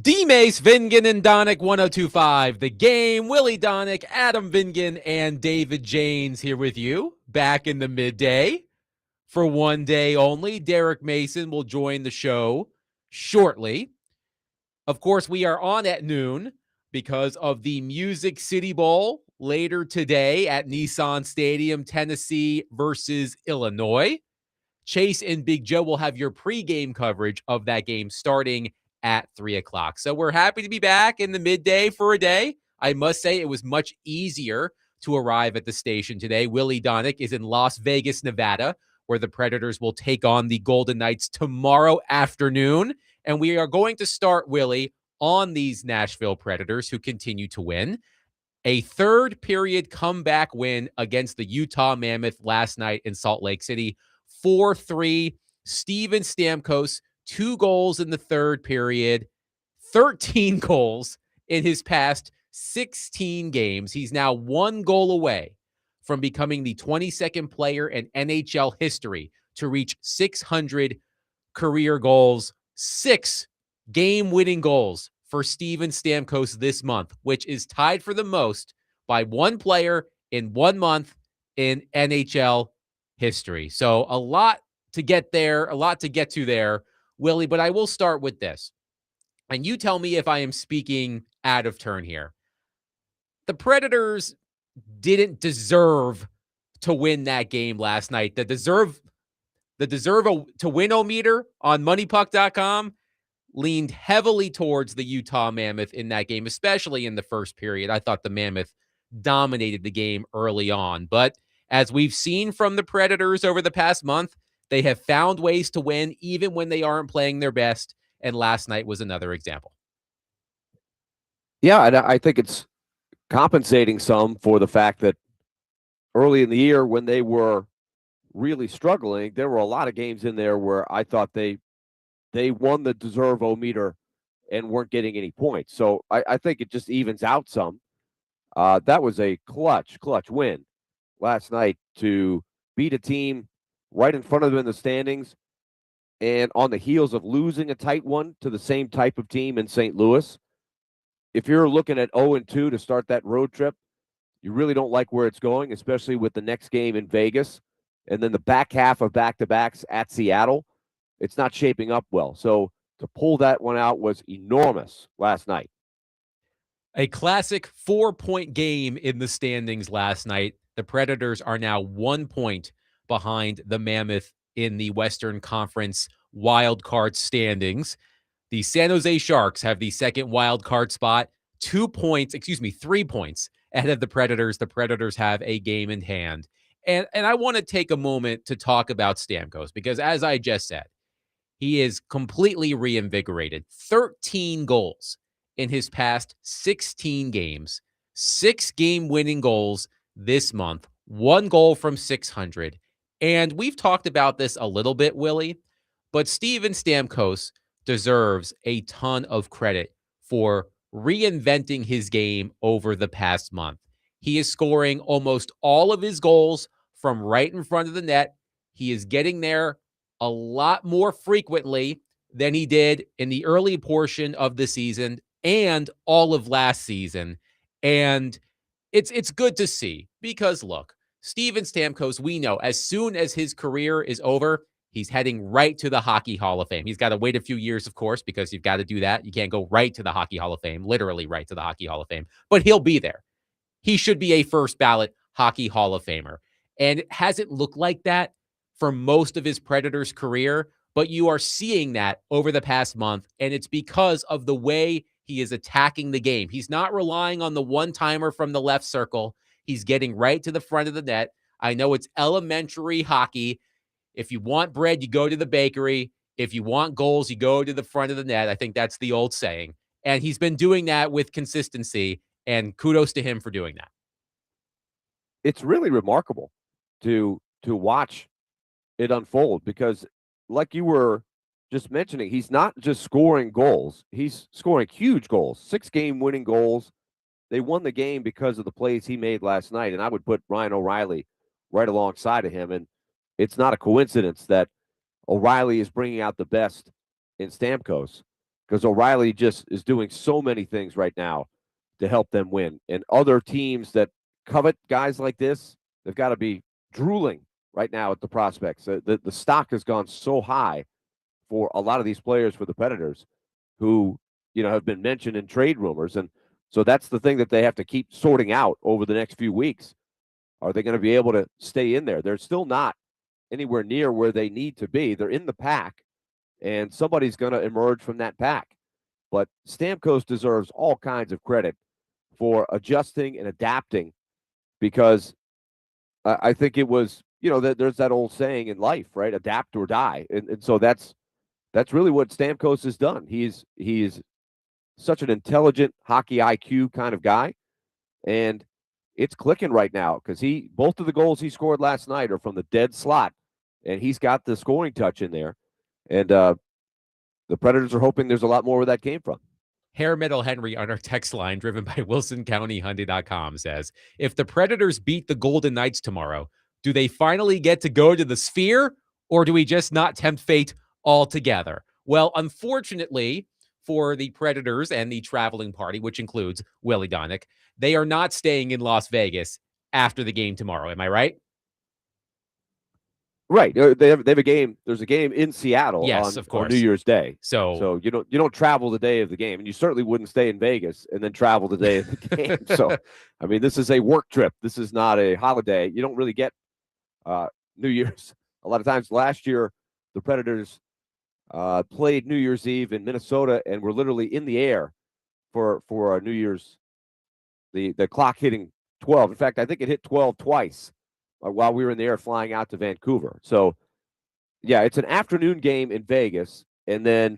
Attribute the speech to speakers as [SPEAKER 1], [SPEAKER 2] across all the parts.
[SPEAKER 1] D-Mace, Vingan, and Donick 1025. The Game. Willie Donick, Adam Vingan, and David Janes here with you. Back in the midday for one day only. Derek Mason will join the show shortly. Of course, we are on at noon because of the Music City Bowl later today at Nissan Stadium, Tennessee versus Illinois. Chase and Big Joe will have your pregame coverage of that game starting at 3 o'clock. So we're happy to be back in the midday for a day. I must say it was much easier to arrive at the station today. Willie Donick is in Las Vegas, Nevada, where the Predators will take on the Golden Knights tomorrow afternoon. And we are going to start, Willie, on these Nashville Predators who continue to win. A third period comeback win against the Utah Mammoth last night in Salt Lake City. 4-3. Steven Stamkos, 2 goals in the third period, 13 goals in his past 16 games. He's now 1 goal away from becoming the 22nd player in NHL history to reach 600 career goals, 6 game-winning goals for Steven Stamkos this month, which is tied for the most by one player in 1 month in NHL history. So a lot to get there, a lot to get to there, Willie, but I will start with this. And you tell me if I am speaking out of turn here. The Predators didn't deserve to win that game last night. The deserve to win-o-meter on moneypuck.com leaned heavily towards the Utah Mammoth in that game, especially in the first period. I thought the Mammoth dominated the game early on. But as we've seen from the Predators over the past month, they have found ways to win even when they aren't playing their best. And last night was another example.
[SPEAKER 2] Yeah, and I think it's compensating some for the fact that early in the year when they were really struggling, there were a lot of games in there where I thought they won the deserve-o-meter and weren't getting any points. So I think it just evens out some. That was a clutch win last night to beat a team right in front of them in the standings and on the heels of losing a tight one to the same type of team in St. Louis. If you're looking at 0-2 to start that road trip, you really don't like where it's going, especially with the next game in Vegas and then the back half of back-to-backs at Seattle. It's not shaping up well. So to pull that one out was enormous last night.
[SPEAKER 1] A classic 4-point game in the standings last night. The Predators are now 1 point behind the Mammoth in the Western Conference wild card standings. The San Jose Sharks have the second wild card spot, 3 points ahead of the Predators. The Predators have a game in hand. And I want to take a moment to talk about Stamkos because, as I just said, he is completely reinvigorated. 13 goals in his past 16 games, 6 game-winning goals this month, 1 goal from 600. And we've talked about this a little bit, Willie, but Steven Stamkos deserves a ton of credit for reinventing his game over the past month. He is scoring almost all of his goals from right in front of the net. He is getting there a lot more frequently than he did in the early portion of the season and all of last season. And it's good to see because, look, Steven Stamkos, we know as soon as his career is over, he's heading right to the Hockey Hall of Fame. He's got to wait a few years, of course, because you've got to do that. You can't go right to the Hockey Hall of Fame, literally right to the Hockey Hall of Fame, but he'll be there. He should be a first ballot Hockey Hall of Famer. And it hasn't looked like that for most of his Predators career, but you are seeing that over the past month, and it's because of the way he is attacking the game. He's not relying on the one-timer from the left circle. He's getting right to the front of the net. I know it's elementary hockey. If you want bread, you go to the bakery. If you want goals, you go to the front of the net. I think that's the old saying. And he's been doing that with consistency, and kudos to him for doing that.
[SPEAKER 2] It's really remarkable to watch it unfold because, like you were just mentioning, he's not just scoring goals. He's scoring huge goals, 6 game-winning goals. They won the game because of the plays he made last night, and I would put Ryan O'Reilly right alongside of him. And it's not a coincidence that O'Reilly is bringing out the best in Stamkos because O'Reilly just is doing so many things right now to help them win. And other teams that covet guys like this, they've got to be drooling right now at the prospects. The stock has gone so high for a lot of these players for the Predators who, have been mentioned in trade rumors. And so that's the thing that they have to keep sorting out over the next few weeks. Are they going to be able to stay in there? They're still not anywhere near where they need to be. They're in the pack, and somebody's going to emerge from that pack. But Stamkos deserves all kinds of credit for adjusting and adapting, because I think it was, there's that old saying in life, right? Adapt or die. And so that's really what Stamkos has done. He's such an intelligent hockey IQ kind of guy, and it's clicking right now because both of the goals he scored last night are from the dead slot, and he's got the scoring touch in there. And the Predators are hoping there's a lot more where that came from.
[SPEAKER 1] Hair Metal Henry on our text line, driven by WilsonCountyHyundai.com, says, if the Predators beat the Golden Knights tomorrow, do they finally get to go to the Sphere, or do we just not tempt fate altogether? Well, unfortunately for the Predators and the traveling party, which includes Willie Donick, they are not staying in Las Vegas after the game tomorrow. Am I right?
[SPEAKER 2] Right. They have a game. There's a game in Seattle
[SPEAKER 1] Yes, of course.
[SPEAKER 2] on New Year's Day.
[SPEAKER 1] So
[SPEAKER 2] you don't travel the day of the game, and you certainly wouldn't stay in Vegas and then travel the day of the game. So, I mean, this is a work trip. This is not a holiday. You don't really get New Year's. A lot of times last year, the Predators played New Year's Eve in Minnesota and were literally in the air for New Year's. The clock hitting 12. In fact, I think it hit 12 twice while we were in the air flying out to Vancouver. So, yeah, it's an afternoon game in Vegas, and then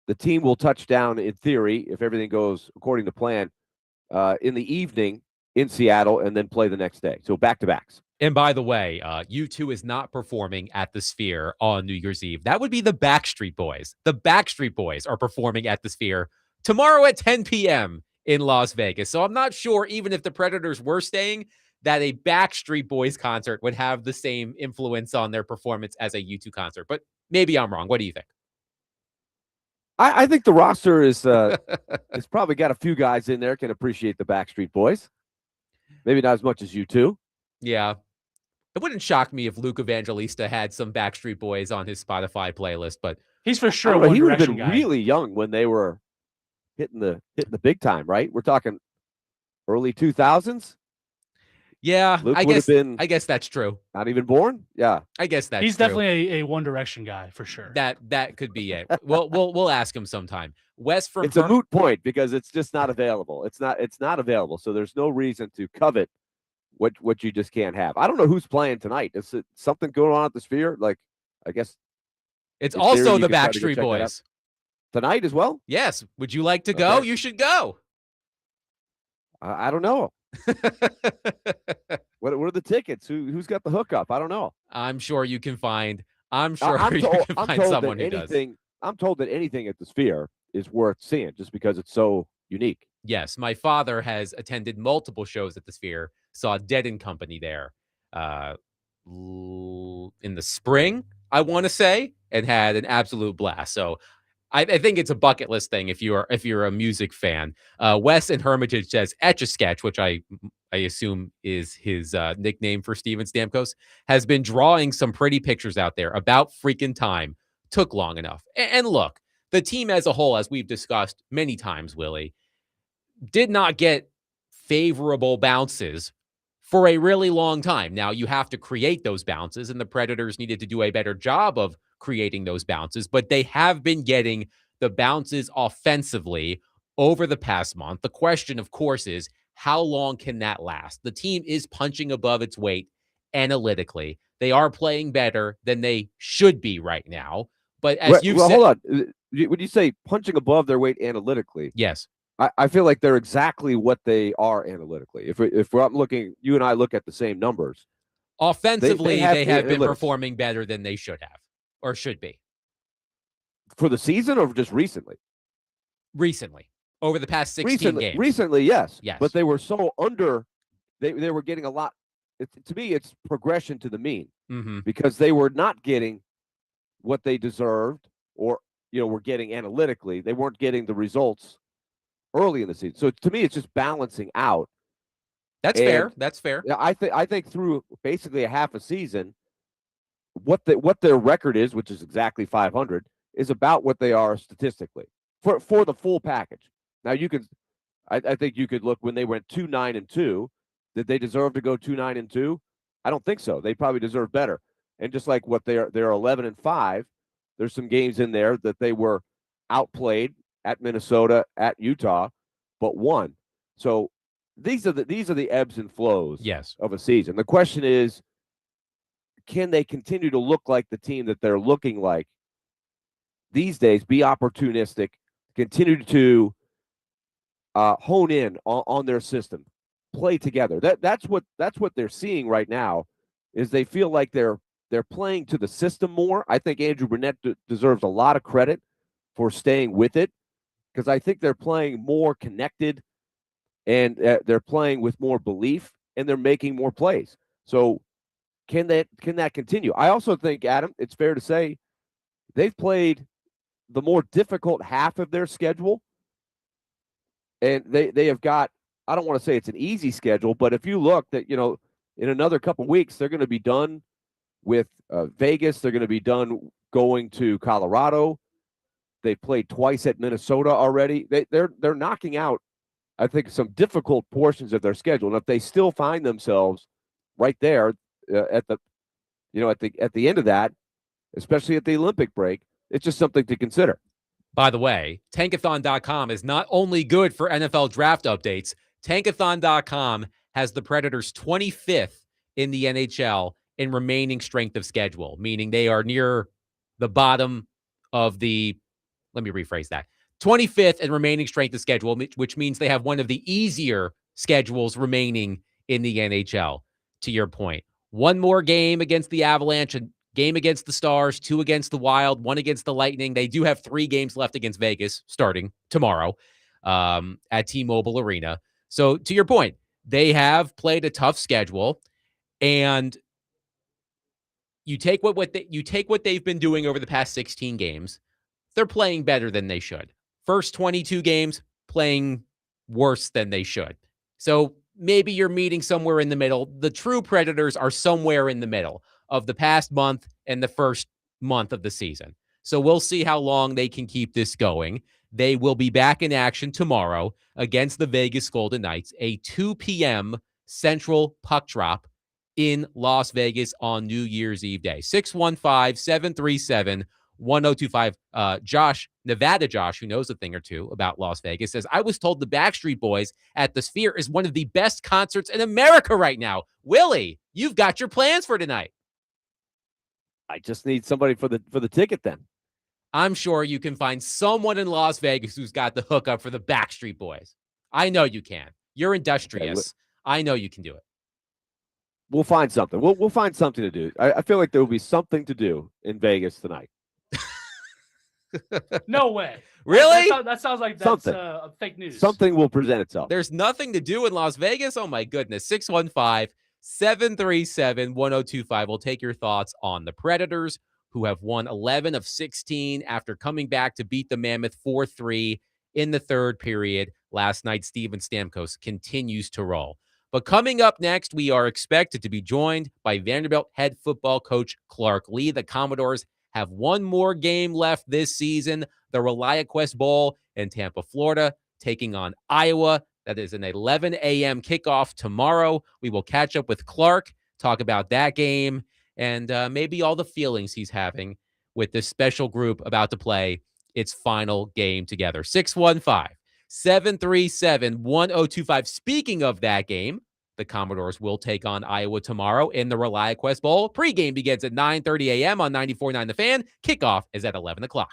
[SPEAKER 2] the team will touch down, in theory, if everything goes according to plan, in the evening in Seattle, and then play the next day. So back-to-backs.
[SPEAKER 1] And by the way, U2 is not performing at the Sphere on New Year's Eve. That would be the Backstreet Boys. The Backstreet Boys are performing at the Sphere tomorrow at 10 p.m. in Las Vegas. So I'm not sure, even if the Predators were staying, that a Backstreet Boys concert would have the same influence on their performance as a U2 concert. But maybe I'm wrong. What do you think?
[SPEAKER 2] I think the roster is it's probably got a few guys in there can appreciate the Backstreet Boys. Maybe not as much as U2.
[SPEAKER 1] Yeah. It wouldn't shock me if Luke Evangelista had some Backstreet Boys on his Spotify playlist, but
[SPEAKER 3] he's for sure
[SPEAKER 2] he would have been
[SPEAKER 3] guy.
[SPEAKER 2] really young when they were hitting the big time, right? We're talking early 2000s.
[SPEAKER 1] Yeah,
[SPEAKER 2] Luke
[SPEAKER 1] I guess that's true.
[SPEAKER 2] Not even born. Yeah,
[SPEAKER 1] I guess that's
[SPEAKER 3] he's
[SPEAKER 1] true.
[SPEAKER 3] Definitely a One Direction guy for sure.
[SPEAKER 1] That could be it. We'll ask him sometime. Wes from
[SPEAKER 2] it's a moot point because it's just not available. It's not available. So there's no reason to covet what you just can't have. I don't know who's playing tonight. Is it something going on at the Sphere? Like, I guess
[SPEAKER 1] it's also the Backstreet Boys
[SPEAKER 2] tonight as well.
[SPEAKER 1] Yes. Would you like to go?
[SPEAKER 2] Okay.
[SPEAKER 1] You should go.
[SPEAKER 2] I don't know. What are the tickets? Who's got the hookup? I don't know.
[SPEAKER 1] I'm sure you can find. I'm sure you can find someone who does.
[SPEAKER 2] I'm told that anything at the Sphere is worth seeing just because it's so unique.
[SPEAKER 1] Yes, my father has attended multiple shows at the Sphere. Saw Dead & Company there in the spring, I want to say, and had an absolute blast. So I think it's a bucket list thing if you're a music fan. Wes in Hermitage says Etch-a-Sketch, which I assume is his nickname for Steven Stamkos, has been drawing some pretty pictures out there. About freaking time. Took long enough. And look, the team as a whole, as we've discussed many times, Willie, did not get favorable bounces for a really long time. Now, you have to create those bounces, and the Predators needed to do a better job of creating those bounces, but they have been getting the bounces offensively over the past month. The question, of course, is how long can that last? The team is punching above its weight analytically. They are playing better than they should be right now. But as said,
[SPEAKER 2] hold on. When you say punching above their weight analytically,
[SPEAKER 1] yes,
[SPEAKER 2] I feel like they're exactly what they are analytically. If I'm looking, you and I look at the same numbers.
[SPEAKER 1] Offensively, they have been performing better than they should have or should be.
[SPEAKER 2] For the season or just recently?
[SPEAKER 1] Recently. Over the past 16 games.
[SPEAKER 2] Recently, yes.
[SPEAKER 1] Yes.
[SPEAKER 2] But they were so under, they were getting a lot. To me, it's progression to the mean because they were not getting what they deserved or were getting analytically. They weren't getting the results early in the season. So to me, it's just balancing out.
[SPEAKER 1] That's
[SPEAKER 2] And
[SPEAKER 1] fair. That's fair.
[SPEAKER 2] yeah, I think through basically a half a season, what their record is, which is exactly 500, is about what they are statistically for the full package. Now I think you could look when they went 2-9-2. Did they deserve to go 2-9-2? I don't think so. They probably deserve better. And just like what they're 11-5, there's some games in there that they were outplayed at Minnesota, at Utah, but won. So these are the ebbs and flows
[SPEAKER 1] Yes.
[SPEAKER 2] of a season. The question is, can they continue to look like the team that they're looking like these days, be opportunistic, continue to hone in on their system, play together. That's what they're seeing right now, is they feel like they're playing to the system more. I think Andrew Burnett deserves a lot of credit for staying with it, because I think they're playing more connected, and they're playing with more belief, and they're making more plays. So can that continue? I also think, Adam, it's fair to say they've played the more difficult half of their schedule, and they have got, I don't want to say it's an easy schedule, but if you look that, in another couple of weeks, they're going to be done with Vegas. They're going to be done going to Colorado. They've played twice at Minnesota already. They're knocking out, I think, some difficult portions of their schedule. And if they still find themselves right there at the end of that, especially at the Olympic break, it's just something to consider.
[SPEAKER 1] By the way, Tankathon.com is not only good for NFL draft updates, Tankathon.com has the Predators 25th in the NHL in remaining strength of schedule, meaning they are near the bottom of the, let me rephrase that, 25th in remaining strength of schedule, which means they have one of the easier schedules remaining in the NHL, to your point. One more game against the Avalanche, and game against the Stars, 2 against the Wild, 1 against the Lightning. They do have 3 games left against Vegas starting tomorrow at T-Mobile Arena. So to your point, they have played a tough schedule, and you take what they've been doing over the past 16 games. They're playing better than they should. First 22 games, playing worse than they should. So maybe you're meeting somewhere in the middle. The true Predators are somewhere in the middle of the past month and the first month of the season. So we'll see how long they can keep this going. They will be back in action tomorrow against the Vegas Golden Knights, a 2 p.m. Central puck drop in Las Vegas on New Year's Eve day. 615-737 1025. Josh, Nevada Josh, who knows a thing or two about Las Vegas, says, I was told the Backstreet Boys at the Sphere is one of the best concerts in America right now. Willie, you've got your plans for tonight.
[SPEAKER 2] I just need somebody for the ticket then.
[SPEAKER 1] I'm sure you can find someone in Las Vegas who's got the hookup for the Backstreet Boys. I know you can. You're industrious. I know you can do it.
[SPEAKER 2] We'll find something. We'll find something to do. I feel like there will be something to do in Vegas tonight.
[SPEAKER 3] No way.
[SPEAKER 1] Really?
[SPEAKER 3] That sounds like that's fake news.
[SPEAKER 2] Something will present itself.
[SPEAKER 1] There's nothing to do in Las Vegas? Oh, my goodness. 615-737-1025. We'll take your thoughts on the Predators, who have won 11 of 16 after coming back to beat the Mammoth 4-3 in the third period. Last night, Steven Stamkos continues to roll. But coming up next, we are expected to be joined by Vanderbilt head football coach Clark Lea. The Commodores have one more game left this season, the ReliaQuest Bowl in Tampa, Florida, taking on Iowa. That is an 11 a.m. kickoff tomorrow. We will catch up with Clark, talk about that game, and maybe all the feelings he's having with this special group about to play its final game together. 615-737-1025. Speaking of that game, the Commodores will take on Iowa tomorrow in the ReliaQuest Bowl. Pregame begins at 9:30 a.m. on 94.9 The Fan. Kickoff is at 11 o'clock.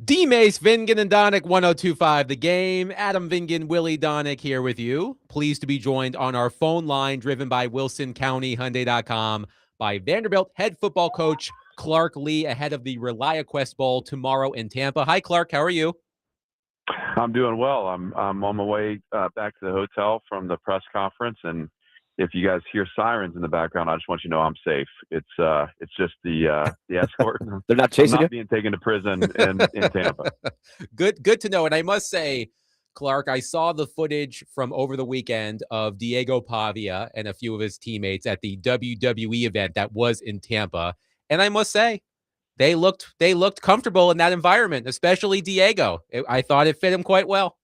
[SPEAKER 1] D-Mace, Vingan, and Donick, 1025 The Game. Adam Vingan, Willie Donick here with you. Pleased to be joined on our phone line, driven by WilsonCountyHyundai.com, by Vanderbilt head football coach Clark Lea, ahead of the ReliaQuest Bowl tomorrow in Tampa. Hi, Clark. How are you?
[SPEAKER 4] I'm doing well. I'm on my way back to the hotel from the press conference, and if you guys hear sirens in the background, I just want you to know I'm safe. It's just the escort.
[SPEAKER 2] They're not chasing
[SPEAKER 4] I'm not
[SPEAKER 2] you?
[SPEAKER 4] being taken to prison in Tampa.
[SPEAKER 1] Good to know. And I must say, Clark, I saw the footage from over the weekend of Diego Pavia and a few of his teammates at the WWE event that was in Tampa, and I must say, they looked comfortable in that environment, especially Diego. I thought it fit him quite well.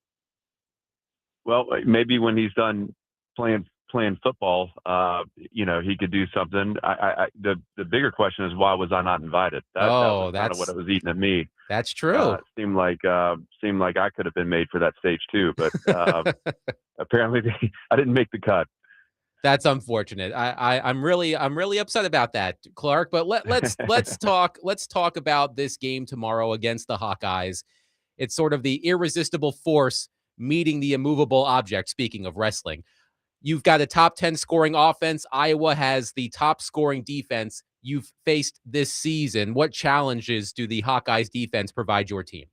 [SPEAKER 4] Well, maybe when he's done playing football, he could do something. The bigger question is, why was I not invited? That was kind of what it was eating at me.
[SPEAKER 1] That's true.
[SPEAKER 4] It seemed like I could have been made for that stage too, but apparently I didn't make the cut.
[SPEAKER 1] That's unfortunate. I'm really upset about that, Clark. But let's talk about this game tomorrow against the Hawkeyes. It's sort of the irresistible force meeting the immovable object. Speaking of wrestling, you've got a top 10 scoring offense. Iowa has the top scoring defense you've faced this season. What challenges do the Hawkeyes defense provide your team?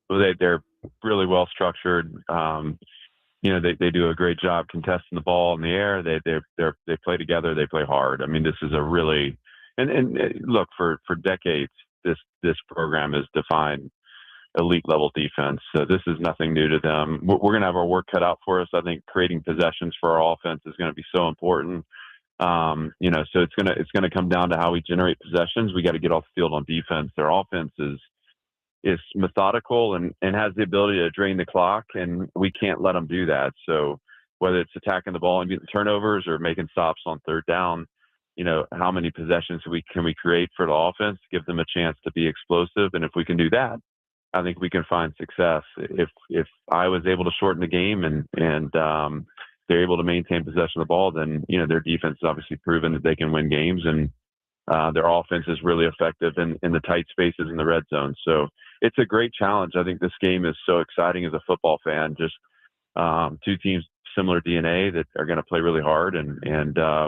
[SPEAKER 4] Well, they're really well structured. They do a great job contesting the ball in the air. They play together. They play hard. I mean, this is a really and look, for decades this program has defined elite level defense. So this is nothing new to them. We're going to have our work cut out for us. I think creating possessions for our offense is going to be so important. So it's going to come down to how we generate possessions. We got to get off the field on defense. Their offense is methodical and has the ability to drain the clock, and we can't let them do that. So whether it's attacking the ball and getting turnovers or making stops on third down, how many possessions can we create for the offense, give them a chance to be explosive. And if we can do that, I think we can find success. If I was able to shorten the game and they're able to maintain possession of the ball, then their defense has obviously proven that they can win games, and their offense is really effective in the tight spaces in the red zone. So it's a great challenge. I think this game is so exciting as a football fan. Just two teams, similar DNA, that are going to play really hard and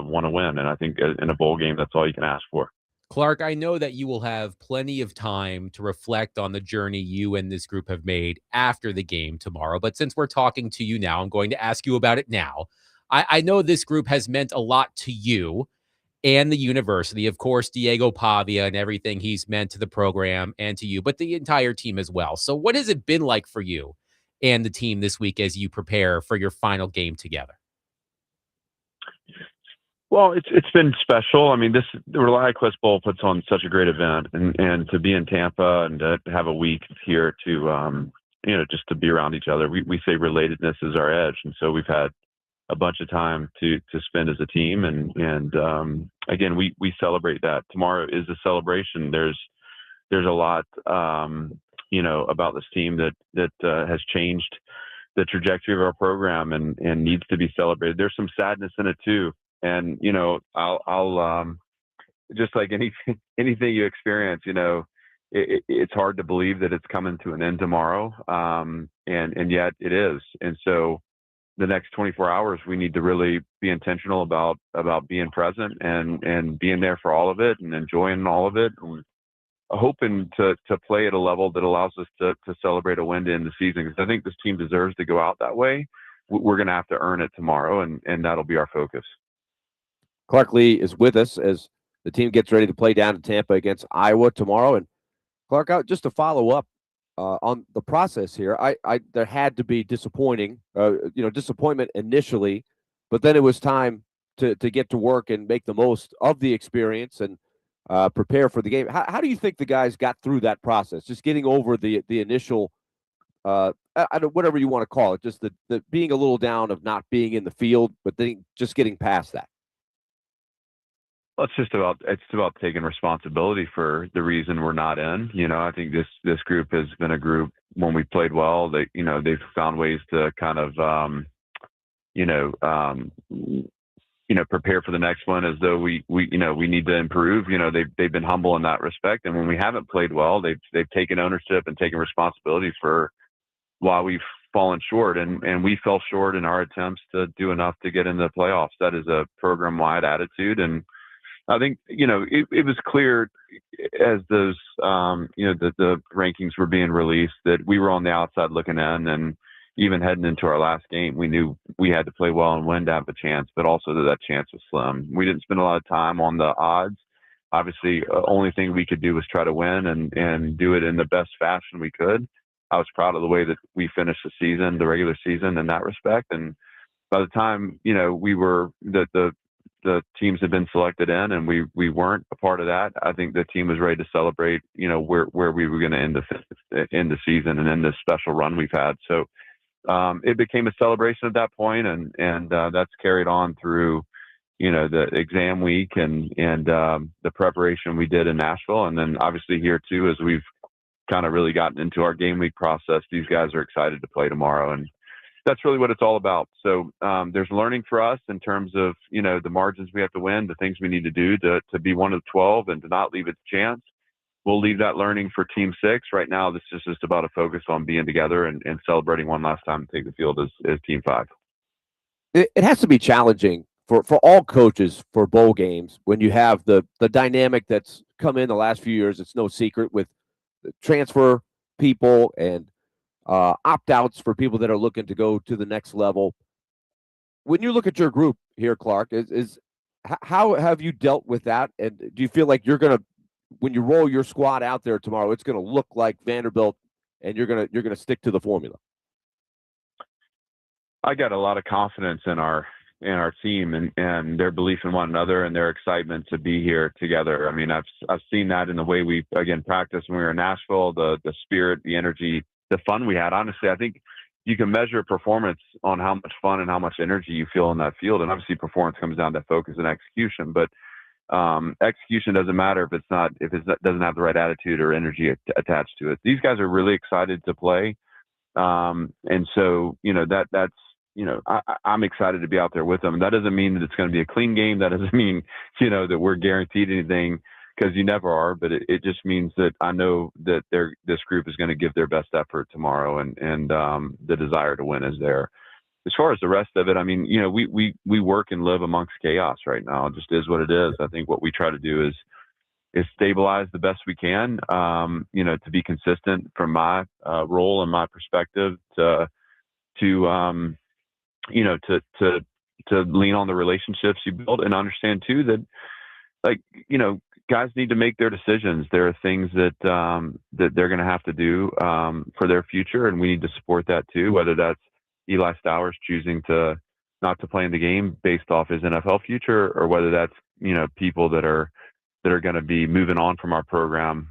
[SPEAKER 4] want to win. And I think in a bowl game, that's all you can ask for.
[SPEAKER 1] Clark, I know that you will have plenty of time to reflect on the journey you and this group have made after the game tomorrow. But since we're talking to you now, I'm going to ask you about it now. I know this group has meant a lot to you and the university. Of course, Diego Pavia and everything he's meant to the program and to you, but the entire team as well. So what has it been like for you and the team this week as you prepare for your final game together?
[SPEAKER 4] Well, it's been special. I mean, the ReliaQuest Bowl puts on such a great event, and to be in Tampa and to have a week here to just to be around each other. We say relatedness is our edge, and so we've had a bunch of time to spend as a team, and again, we celebrate that. Tomorrow is a celebration. There's a lot about this team that has changed the trajectory of our program and needs to be celebrated. There's some sadness in it too. And, I'll just like anything you experience, it's hard to believe that it's coming to an end tomorrow. And yet it is. And so the next 24 hours, we need to really be intentional about being present and being there for all of it and enjoying all of it. And hoping to play at a level that allows us to celebrate a win to end the season. Because I think this team deserves to go out that way. We're going to have to earn it tomorrow, and that'll be our focus.
[SPEAKER 2] Clark Lea is with us as the team gets ready to play down in Tampa against Iowa tomorrow. And Clark, just to follow up on the process here, there had to be disappointment initially, but then it was time to get to work and make the most of the experience and prepare for the game. How do you think the guys got through that process? Just getting over the initial, whatever you want to call it, just the being a little down of not being in the field, but then just getting past that.
[SPEAKER 4] Well, it's about taking responsibility for the reason we're not in. I think this group has been a group when we played well. They've found ways to kind of prepare for the next one as though we need to improve. They've been humble in that respect. And when we haven't played well, they've taken ownership and taken responsibility for why we've fallen short. And we fell short in our attempts to do enough to get in the playoffs. That is a program-wide attitude. And I think, it was clear as those, the rankings were being released that we were on the outside looking in, and even heading into our last game, we knew we had to play well and win to have a chance, but also that chance was slim. We didn't spend a lot of time on the odds. Obviously, only thing we could do was try to win and do it in the best fashion we could. I was proud of the way that we finished the season, the regular season, in that respect. And by the time, we were the teams had been selected in and we weren't a part of that, I think the team was ready to celebrate, where we were going to end the season and end this special run we've had. So it became a celebration at that point, and that's carried on through, the exam week and the preparation we did in Nashville. And then obviously here too, as we've kind of really gotten into our game week process, these guys are excited to play tomorrow. And that's really what it's all about. So there's learning for us in terms of, the margins we have to win, the things we need to do to be one of the 12 and to not leave it to chance. We'll leave that learning for Team 6. Right now, this is just about a focus on being together and celebrating one last time to take the field as Team 5.
[SPEAKER 2] It has to be challenging for all coaches for bowl games when you have the dynamic that's come in the last few years. It's no secret with transfer people and opt-outs for people that are looking to go to the next level. When you look at your group here, Clark, how have you dealt with that? And do you feel like you're going to, when you roll your squad out there tomorrow, it's going to look like Vanderbilt, and you're going to stick to the formula?
[SPEAKER 4] I got a lot of confidence in our team and their belief in one another and their excitement to be here together. I mean, I've seen that in the way we practiced when we were in Nashville, the spirit, the energy, the fun we had. Honestly, I think you can measure performance on how much fun and how much energy you feel in that field. And obviously performance comes down to focus and execution, but execution doesn't matter if it doesn't have the right attitude or energy attached to it. These guys are really excited to play. And so, that's, I'm excited to be out there with them. That doesn't mean that it's going to be a clean game. That doesn't mean, that we're guaranteed anything, because you never are. But it just means that I know that this group is going to give their best effort tomorrow, and the desire to win is there. As far as the rest of it, I mean, we work and live amongst chaos right now. It just is what it is. I think what we try to do is stabilize the best we can, to be consistent from my role and my perspective to lean on the relationships you build, and understand too that, guys need to make their decisions. There are things that they're going to have to do for their future, and we need to support that too, whether that's Eli Stowers choosing to not to play in the game based off his NFL future, or whether that's, people that are going to be moving on from our program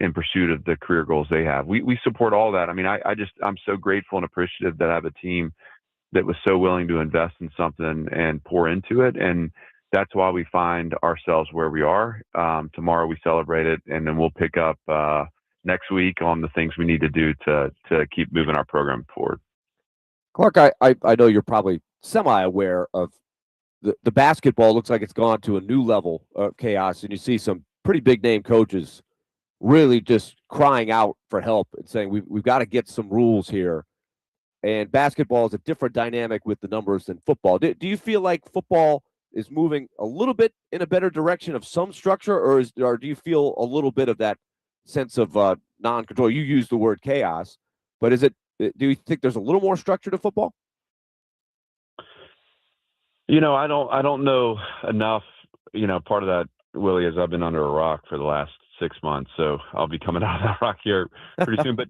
[SPEAKER 4] in pursuit of the career goals they have. We support all that. I mean, I'm so grateful and appreciative that I have a team that was so willing to invest in something and pour into it. And that's why we find ourselves where we are. Tomorrow we celebrate it, and then we'll pick up next week on the things we need to do to keep moving our program forward.
[SPEAKER 2] Clark, I know you're probably semi-aware of the basketball. Looks like it's gone to a new level of chaos, and you see some pretty big name coaches really just crying out for help and saying we've got to get some rules here. And basketball is a different dynamic with the numbers than football. Do you feel like football is moving a little bit in a better direction of some structure, or do you feel a little bit of that sense of non-control? You use the word chaos, but do you think there's a little more structure to football?
[SPEAKER 4] I don't know enough. Part of that, Willie, is I've been under a rock for the last 6 months, so I'll be coming out of that rock here pretty soon. But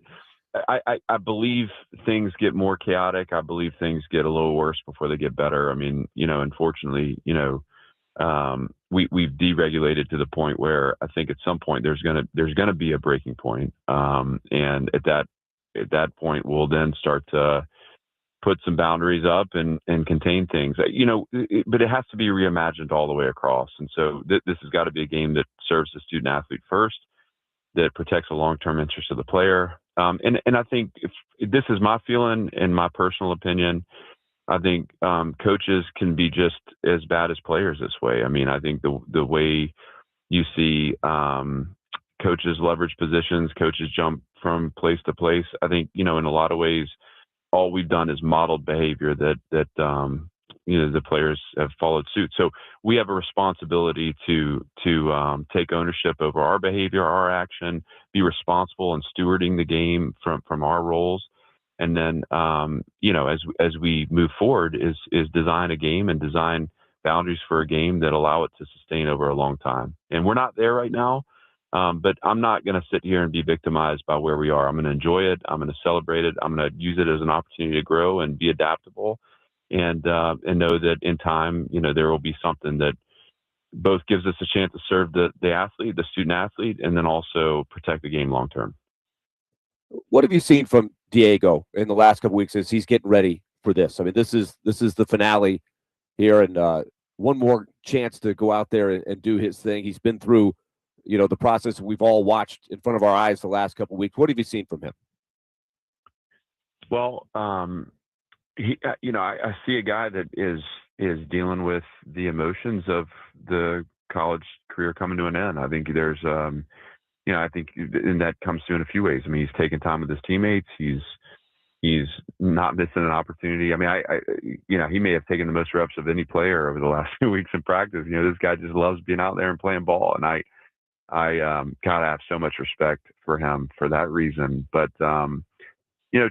[SPEAKER 4] I believe things get more chaotic. I believe things get a little worse before they get better. I mean, unfortunately, we've deregulated to the point where I think at some point there's gonna be a breaking point. And at that point, we'll then start to put some boundaries up and contain things, but it has to be reimagined all the way across. And so this has got to be a game that serves the student athlete first, that protects the long-term interest of the player. And I think if this is my feeling and my personal opinion, I think coaches can be just as bad as players this way. I mean, I think the way you see coaches leverage positions, coaches jump from place to place. I think, in a lot of ways, all we've done is modeled behavior that the players have followed suit. So we have a responsibility to take ownership over our behavior, our action, be responsible in stewarding the game from our roles. And then, as we move forward, is design a game and design boundaries for a game that allow it to sustain over a long time. And we're not there right now, but I'm not going to sit here and be victimized by where we are. I'm going to enjoy it. I'm going to celebrate it. I'm going to use it as an opportunity to grow and be adaptable, and know that in time, there will be something that both gives us a chance to serve the athlete, the student athlete, and then also protect the game long term.
[SPEAKER 2] What have you seen from Diego in the last couple weeks as he's getting ready for this? I mean, this is the finale here, and one more chance to go out there and do his thing. He's been through, the process we've all watched in front of our eyes the last couple of weeks. What have you seen from him?
[SPEAKER 4] Well, I see a guy that is dealing with the emotions of the college career coming to an end. I think there's, I think, and that comes through in a few ways. I mean, he's taking time with his teammates. He's not missing an opportunity. I mean, he may have taken the most reps of any player over the last 2 weeks in practice. This guy just loves being out there and playing ball, and I gotta have so much respect for him for that reason. But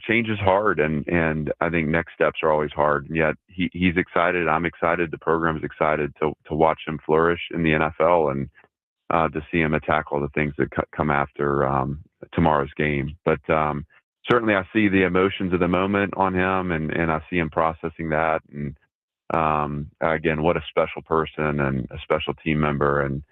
[SPEAKER 4] change is hard, and I think next steps are always hard. And yet he's excited. I'm excited. The program's excited to watch him flourish in the NFL and to see him attack all the things that come after tomorrow's game. But certainly I see the emotions of the moment on him, and I see him processing that. And again, what a special person and a special team member. And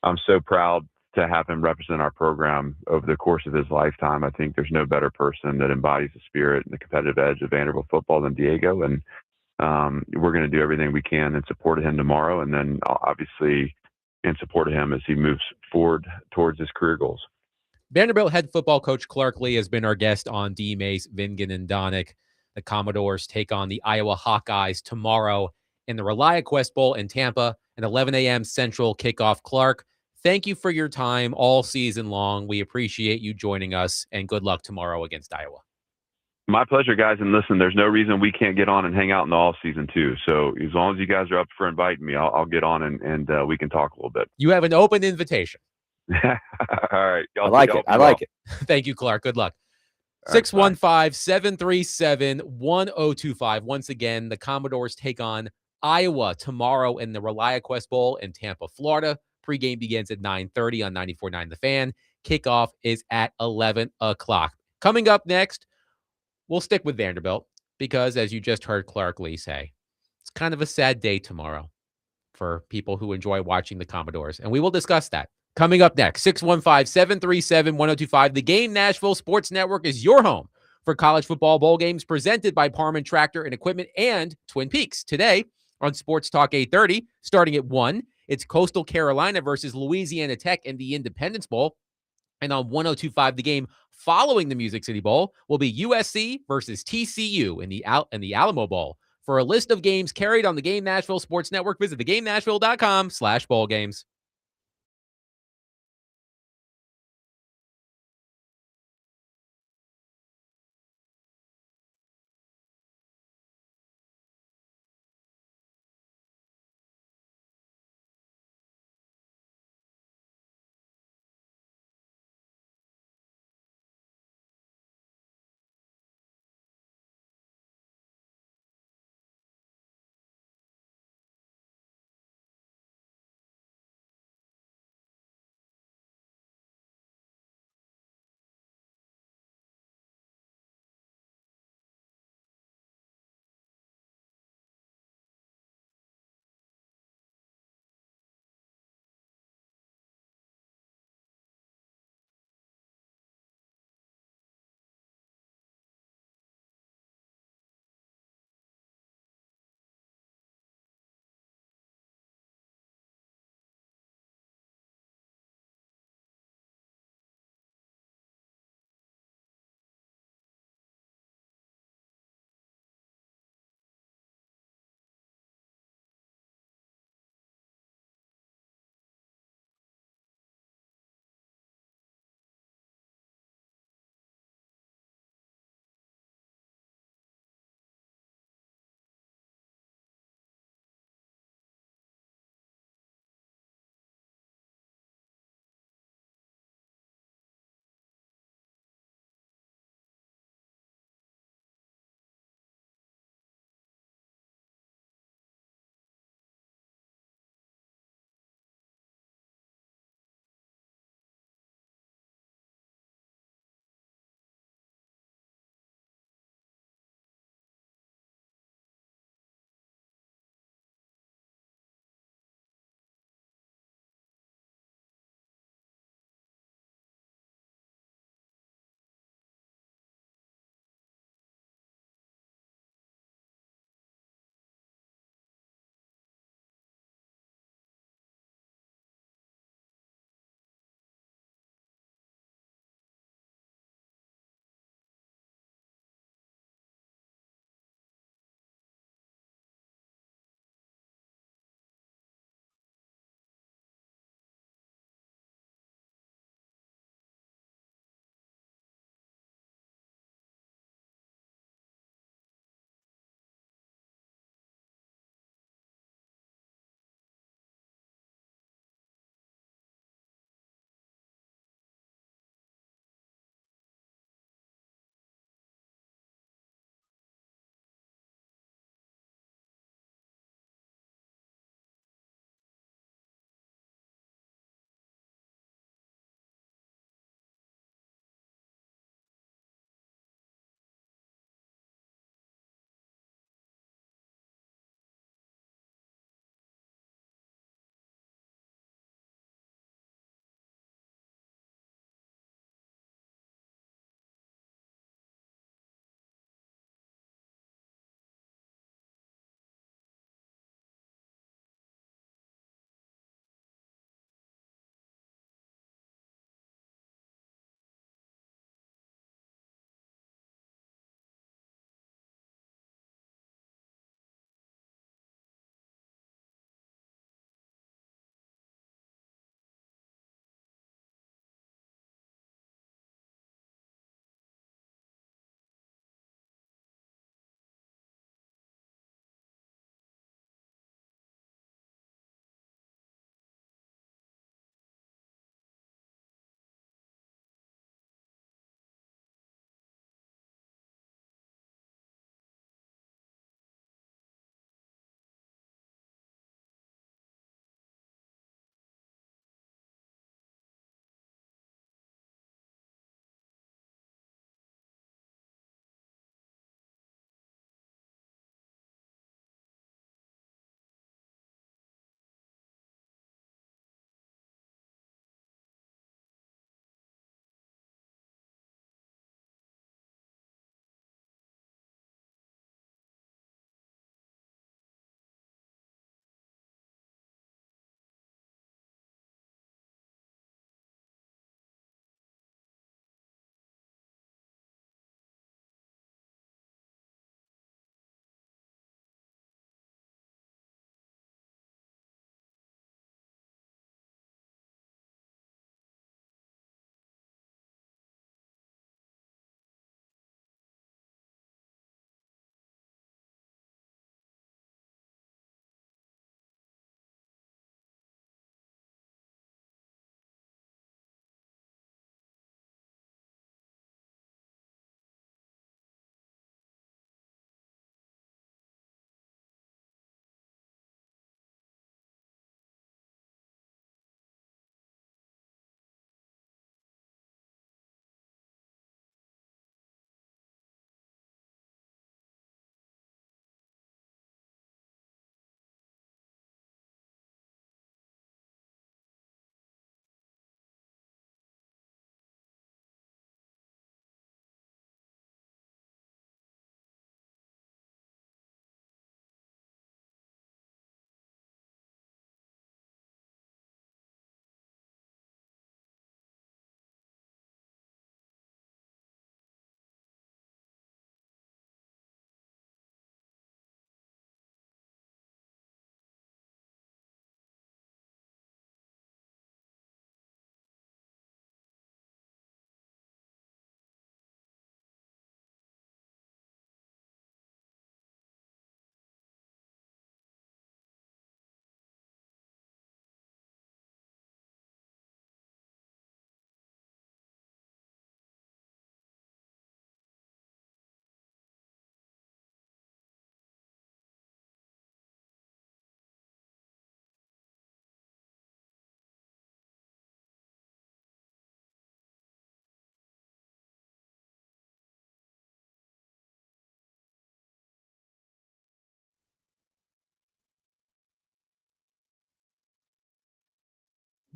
[SPEAKER 4] I'm so proud to have him represent our program over the course of his lifetime. I think there's no better person that embodies the spirit and the competitive edge of Vanderbilt football than Diego. And we're going to do everything we can in support of him tomorrow, and then obviously in support of him as he moves forward towards his career goals.
[SPEAKER 1] Vanderbilt head football coach Clark Lea has been our guest on D. Mace, Vingan, and Donick. The Commodores take on the Iowa Hawkeyes tomorrow in the ReliaQuest Bowl in Tampa, an 11 a.m. Central kickoff. Clark, thank you for your time all season long. We appreciate you joining us, and good luck tomorrow against Iowa.
[SPEAKER 4] My pleasure, guys. And listen, there's no reason we can't get on and hang out in the off season too. So as long as you guys are up for inviting me, I'll get on and we can talk a little bit.
[SPEAKER 1] You have an open invitation.
[SPEAKER 4] All right.
[SPEAKER 2] I like it.
[SPEAKER 1] Thank you, Clark. Good luck. 615-737-1025. Once again, the Commodores take on Iowa tomorrow in the ReliaQuest Bowl in Tampa, Florida. Pregame begins at 9:30 on 94.9 The Fan. Kickoff is at 11 o'clock. Coming up next, we'll stick with Vanderbilt because, as you just heard Clark Lea say, it's kind of a sad day tomorrow for people who enjoy watching the Commodores, and we will discuss that. Coming up next, 615-737-1025. The Game Nashville Sports Network is your home for college football bowl games presented by Parman Tractor and Equipment and Twin Peaks. Today on Sports Talk 830, starting at 1, it's Coastal Carolina versus Louisiana Tech in the Independence Bowl. And on 1025, the game following the Music City Bowl will be USC versus TCU in the Alamo Bowl. For a list of games carried on the Game Nashville Sports Network, visit theGameNashville.com/ballgames.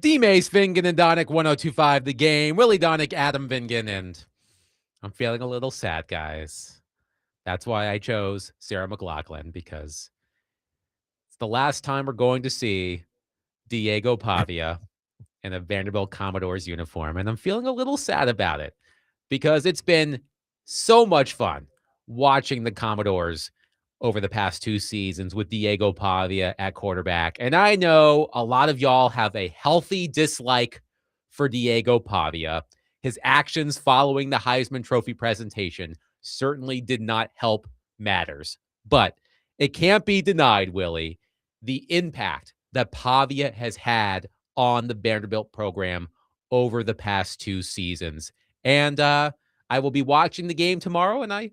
[SPEAKER 1] D-Mace, Vingan, and Donick, 1025 The Game. Willie Donick, Adam Vingan, and I'm feeling a little sad, guys. That's why I chose Sarah McLachlan, because it's the last time we're going to see Diego Pavia in a Vanderbilt Commodores uniform, and I'm feeling a little sad about it because it's been so much fun watching the Commodores over the past 2 seasons with Diego Pavia at quarterback. And I know a lot of y'all have a healthy dislike for Diego Pavia. His actions following the Heisman Trophy presentation certainly did not help matters. But it can't be denied, Willie, the impact that Pavia has had on the Vanderbilt program over the past 2 seasons. And I will be watching the game tomorrow, and I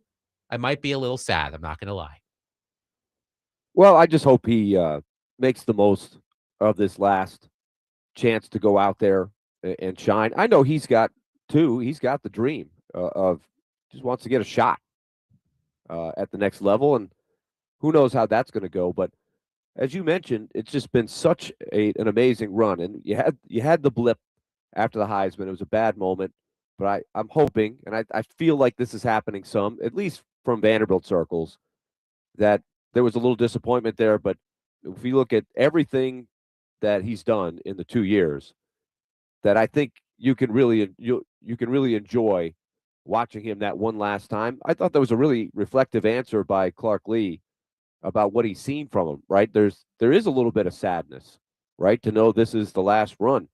[SPEAKER 1] might be a little sad. I'm not going to lie.
[SPEAKER 2] Well, I just hope he makes the most of this last chance to go out there and shine. I know he's got the dream of just wants to get a shot at the next level, and who knows how that's going to go. But as you mentioned, it's just been such an amazing run, and you had the blip after the Heisman. It was a bad moment, but I'm hoping, and I feel like this is happening some, at least from Vanderbilt circles, that there was a little disappointment there. But if you look at everything that he's done in the 2 years, that I think you can really enjoy watching him that one last time. I thought that was a really reflective answer by Clark Lea about what he's seen from him, right? There is a little bit of sadness, right, to know this is the last run.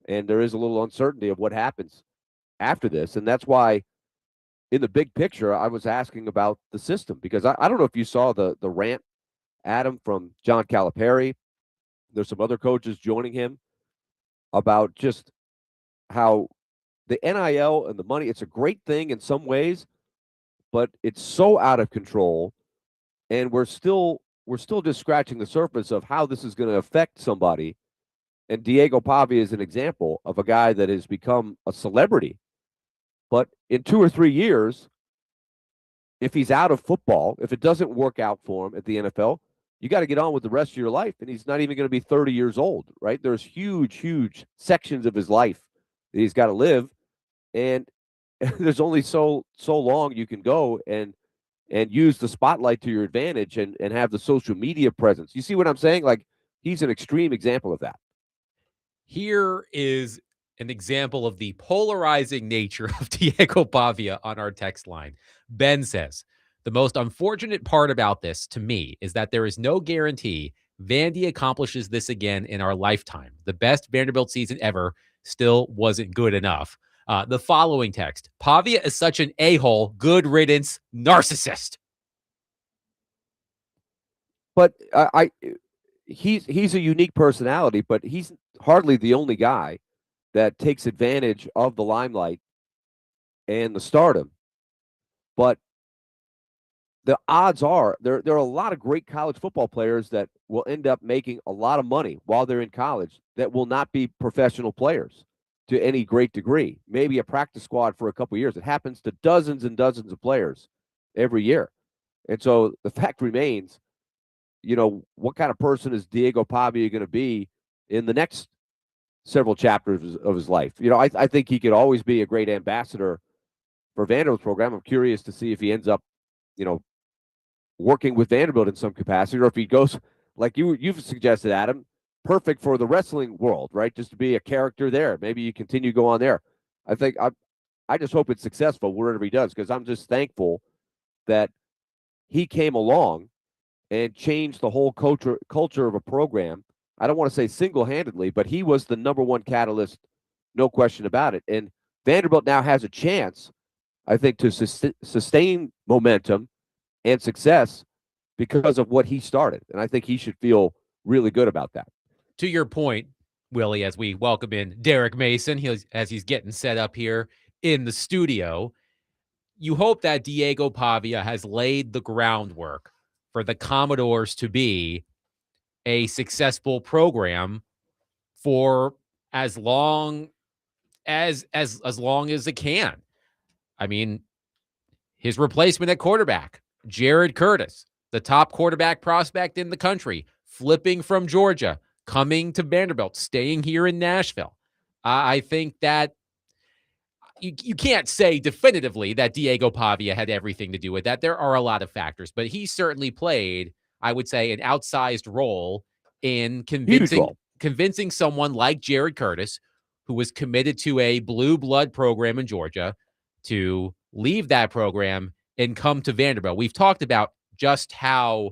[SPEAKER 2] And there is a little uncertainty of what happens after this. And that's why in the big picture, I was asking about the system, because I don't know if you saw the rant, Adam, from John Calipari. There's some other coaches joining him about just how the NIL and the money, it's a great thing in some ways, but it's so out of control. And we're still just scratching the surface of how this is going to affect somebody. And Diego Pavia is an example of a guy that has become a celebrity. But in 2 or 3 years, if he's out of football, if it doesn't work out for him at the NFL, you got to get on with the rest of your life. And he's not even going to be 30 years old, right? There's huge sections of his life that he's got to live. And there's only so long you can go and use the spotlight to your advantage and have the social media presence. You see what I'm saying? Like, he's an extreme example of that.
[SPEAKER 1] Here is an example of the polarizing nature of Diego Pavia on our text line. Ben says, the most unfortunate part about this to me is that there is no guarantee Vandy accomplishes this again in our lifetime. The best Vanderbilt season ever still wasn't good enough. The following text, Pavia is such an a-hole, good riddance, narcissist.
[SPEAKER 2] But he's a unique personality, but he's hardly the only guy that takes advantage of the limelight and the stardom. But the odds are there are a lot of great college football players that will end up making a lot of money while they're in college that will not be professional players to any great degree. Maybe a practice squad for a couple of years. It happens to dozens and dozens of players every year. And so the fact remains, what kind of person is Diego Pavia going to be in the next several chapters of his life? I think he could always be a great ambassador for Vanderbilt's program. I'm curious to see if he ends up, working with Vanderbilt in some capacity, or if he goes, like you've suggested, Adam, perfect for the wrestling world, right? Just to be a character there. Maybe you continue to go on there. I just hope it's successful wherever he does, because I'm just thankful that he came along and changed the whole culture of a program. I don't want to say single-handedly, but he was the number one catalyst, no question about it. And Vanderbilt now has a chance, I think, to sustain momentum and success because of what he started. And I think he should feel really good about that.
[SPEAKER 1] To your point, Willie, as we welcome in Derek Mason, as he's getting set up here in the studio, you hope that Diego Pavia has laid the groundwork for the Commodores to be a successful program for as long as it can. I mean, his replacement at quarterback, Jared Curtis, the top quarterback prospect in the country, flipping from Georgia, coming to Vanderbilt, staying here in Nashville. I think that you can't say definitively that Diego Pavia had everything to do with that. There are a lot of factors, but he certainly played, I would say, an outsized role in convincing someone like Jared Curtis, who was committed to a blue blood program in Georgia, to leave that program and come to Vanderbilt. We've talked about just how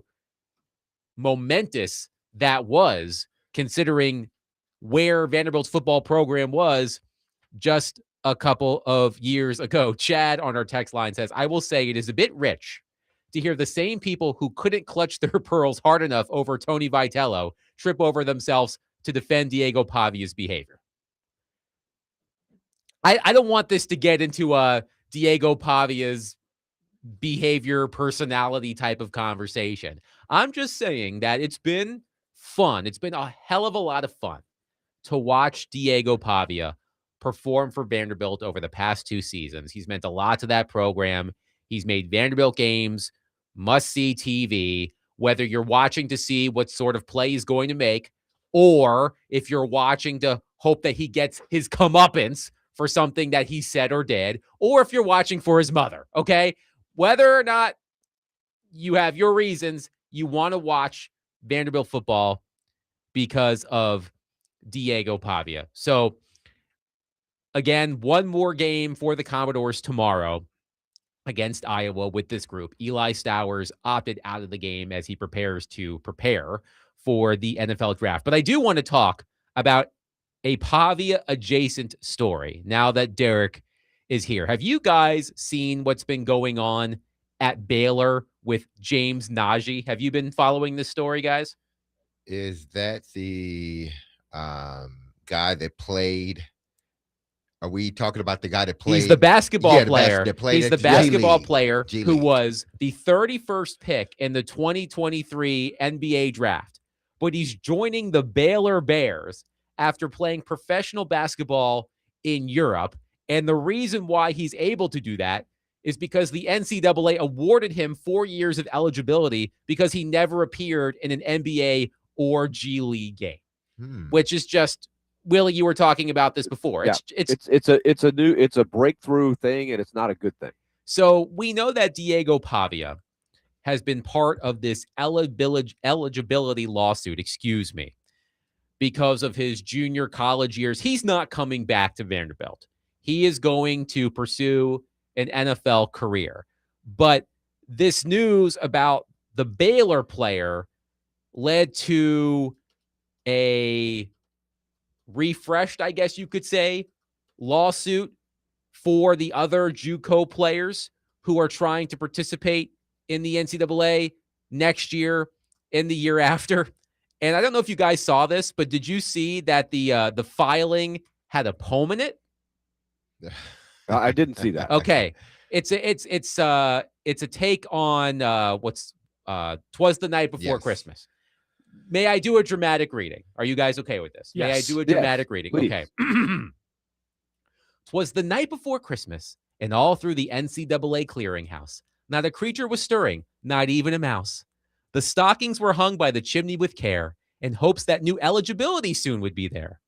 [SPEAKER 1] momentous that was, considering where Vanderbilt's football program was just a couple of years ago. Chad on our text line says, I will say it is a bit rich to hear the same people who couldn't clutch their pearls hard enough over Tony Vitello trip over themselves to defend Diego Pavia's behavior. I don't want this to get into Diego Pavia's behavior, personality type of conversation. I'm just saying that it's been fun. It's been a hell of a lot of fun to watch Diego Pavia perform for Vanderbilt over the past 2 seasons. He's meant a lot to that program. He's made Vanderbilt games must-see TV, whether you're watching to see what sort of play he's going to make, or if you're watching to hope that he gets his comeuppance for something that he said or did, or if you're watching for his mother, okay? Whether or not you have your reasons, you want to watch Vanderbilt football because of Diego Pavia. So, again, one more game for the Commodores tomorrow against Iowa with this group. Eli Stowers opted out of the game as he prepares to prepare for the NFL draft. But I do want to talk about a Pavia-adjacent story now that Derek is here. Have you guys seen what's been going on at Baylor with James Najee? Have you been following this story, guys?
[SPEAKER 5] Is that the guy that played? Are we talking about the guy that played?
[SPEAKER 1] He's the basketball player. He's the basketball player who was the 31st pick in the 2023 NBA draft. But he's joining the Baylor Bears after playing professional basketball in Europe. And the reason why he's able to do that is because the NCAA awarded him 4 years of eligibility because he never appeared in an NBA or G League game, which is just, Willie, you were talking about this before.
[SPEAKER 2] Yeah, it's a breakthrough thing, and it's not a good thing.
[SPEAKER 1] So we know that Diego Pavia has been part of this eligibility lawsuit, because of his junior college years. He's not coming back to Vanderbilt. He is going to pursue an NFL career. But this news about the Baylor player led to a refreshed, I guess you could say, lawsuit for the other JUCO players who are trying to participate in the NCAA next year and the year after. And I don't know if you guys saw this, but did you see that the filing had a poem in it?
[SPEAKER 2] I didn't see that.
[SPEAKER 1] Okay, it's a take on what's "'Twas the Night Before Christmas." May I do a dramatic reading? Are you guys okay with this?
[SPEAKER 3] Yes.
[SPEAKER 1] May I do a dramatic reading?
[SPEAKER 2] Please.
[SPEAKER 1] Okay. "'Twas the night before Christmas, and all through the NCAA clearinghouse, not a creature was stirring, not even a mouse. The stockings were hung by the chimney with care, in hopes that new eligibility soon would be there.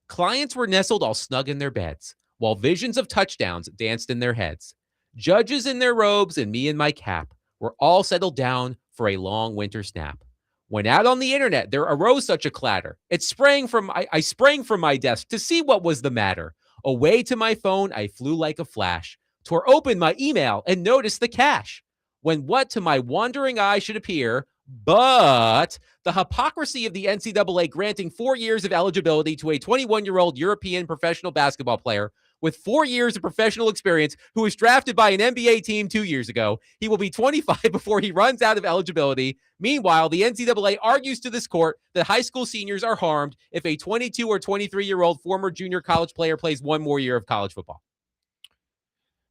[SPEAKER 1] Clients were nestled all snug in their beds, while visions of touchdowns danced in their heads. Judges in their robes and me in my cap were all settled down for a long winter's nap. When out on the internet there arose such a clatter, I sprang from my desk to see what was the matter. Away to my phone I flew like a flash, tore open my email and noticed the cash. When what to my wandering eye should appear but the hypocrisy of the NCAA granting 4 years of eligibility to a 21-year-old European professional basketball player with 4 years of professional experience who was drafted by an NBA team 2 years ago. He will be 25 before he runs out of eligibility. Meanwhile, the NCAA argues to this court that high school seniors are harmed if a 22 or 23-year-old former junior college player plays 1 more year of college football."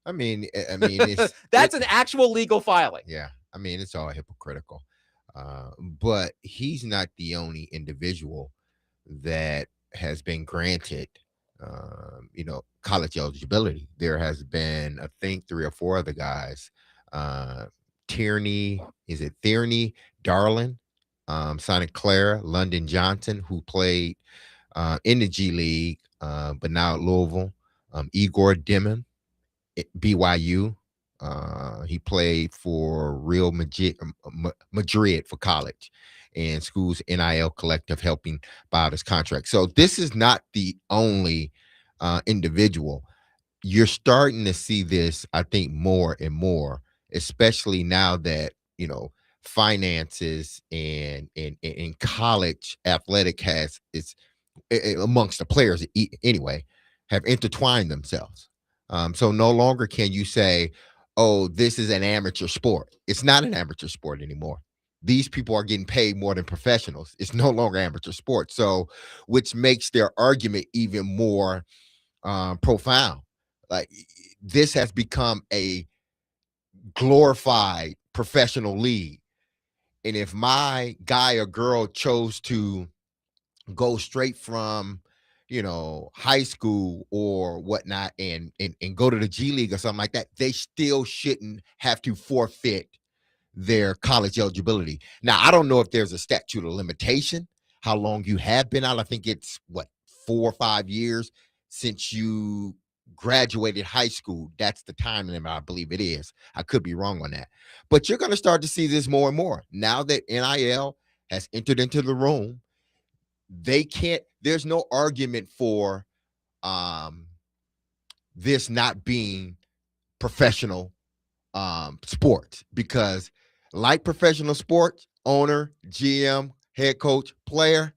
[SPEAKER 5] I mean, it's,
[SPEAKER 1] that's an actual legal filing.
[SPEAKER 5] Yeah, I mean, it's all hypocritical. But he's not the only individual that has been granted, college eligibility. There has been, I think, 3 or 4 other guys. Tierney, Darling? Santa Clara, London Johnson, who played in the G League, but now at Louisville. Igor Dimon, BYU. He played for Real Madrid for college, and school's NIL collective helping buy out his contract. So this is not the only individual. You're starting to see this, I think, more and more, especially now that, finances and college athletic has it's amongst the players anyway, have intertwined themselves. So no longer can you say, oh, this is an amateur sport. It's not an amateur sport anymore. These people are getting paid more than professionals. It's no longer amateur sport. So, which makes their argument even more profound. Like, this has become a glorified professional league. And if my guy or girl chose to go straight from, high school or whatnot and go to the G League or something like that, they still shouldn't have to forfeit their college eligibility. Now, I don't know if there's a statute of limitation, how long you have been out. I think it's 4 or 5 years since you graduated high school. That's the time limit, I believe it is. I could be wrong on that. But you're going to start to see this more and more. Now that NIL has entered into the room, there's no argument for this not being professional sports, because like professional sports, owner, GM, head coach, player,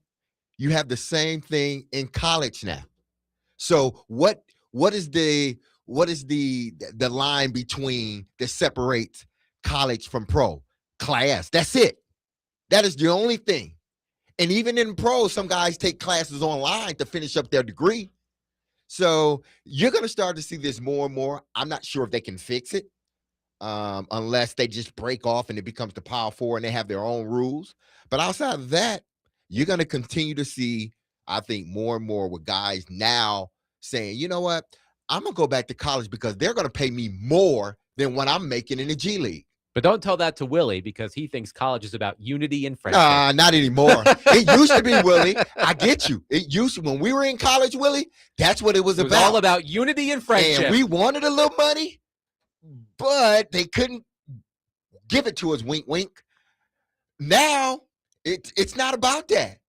[SPEAKER 5] you have the same thing in college now. So what is the line between that separates college from pro? Class. That's it. That is the only thing. And even in pro, some guys take classes online to finish up their degree. So you're going to start to see this more and more. I'm not sure if they can fix it unless they just break off and it becomes the Power Four and they have their own rules. But outside of that, you're going to continue to see, I think, more and more with guys now saying, you know what, I'm going to go back to college because they're going to pay me more than what I'm making in the G League.
[SPEAKER 1] But don't tell that to Willie, because he thinks college is about unity and friendship.
[SPEAKER 5] Not anymore. It used to be, Willie. I get you. It used to, when we were in college, Willie, that's what it was about.
[SPEAKER 1] All about unity and friendship.
[SPEAKER 5] And we wanted a little money, but they couldn't give it to us, wink, wink. Now, it's not about that.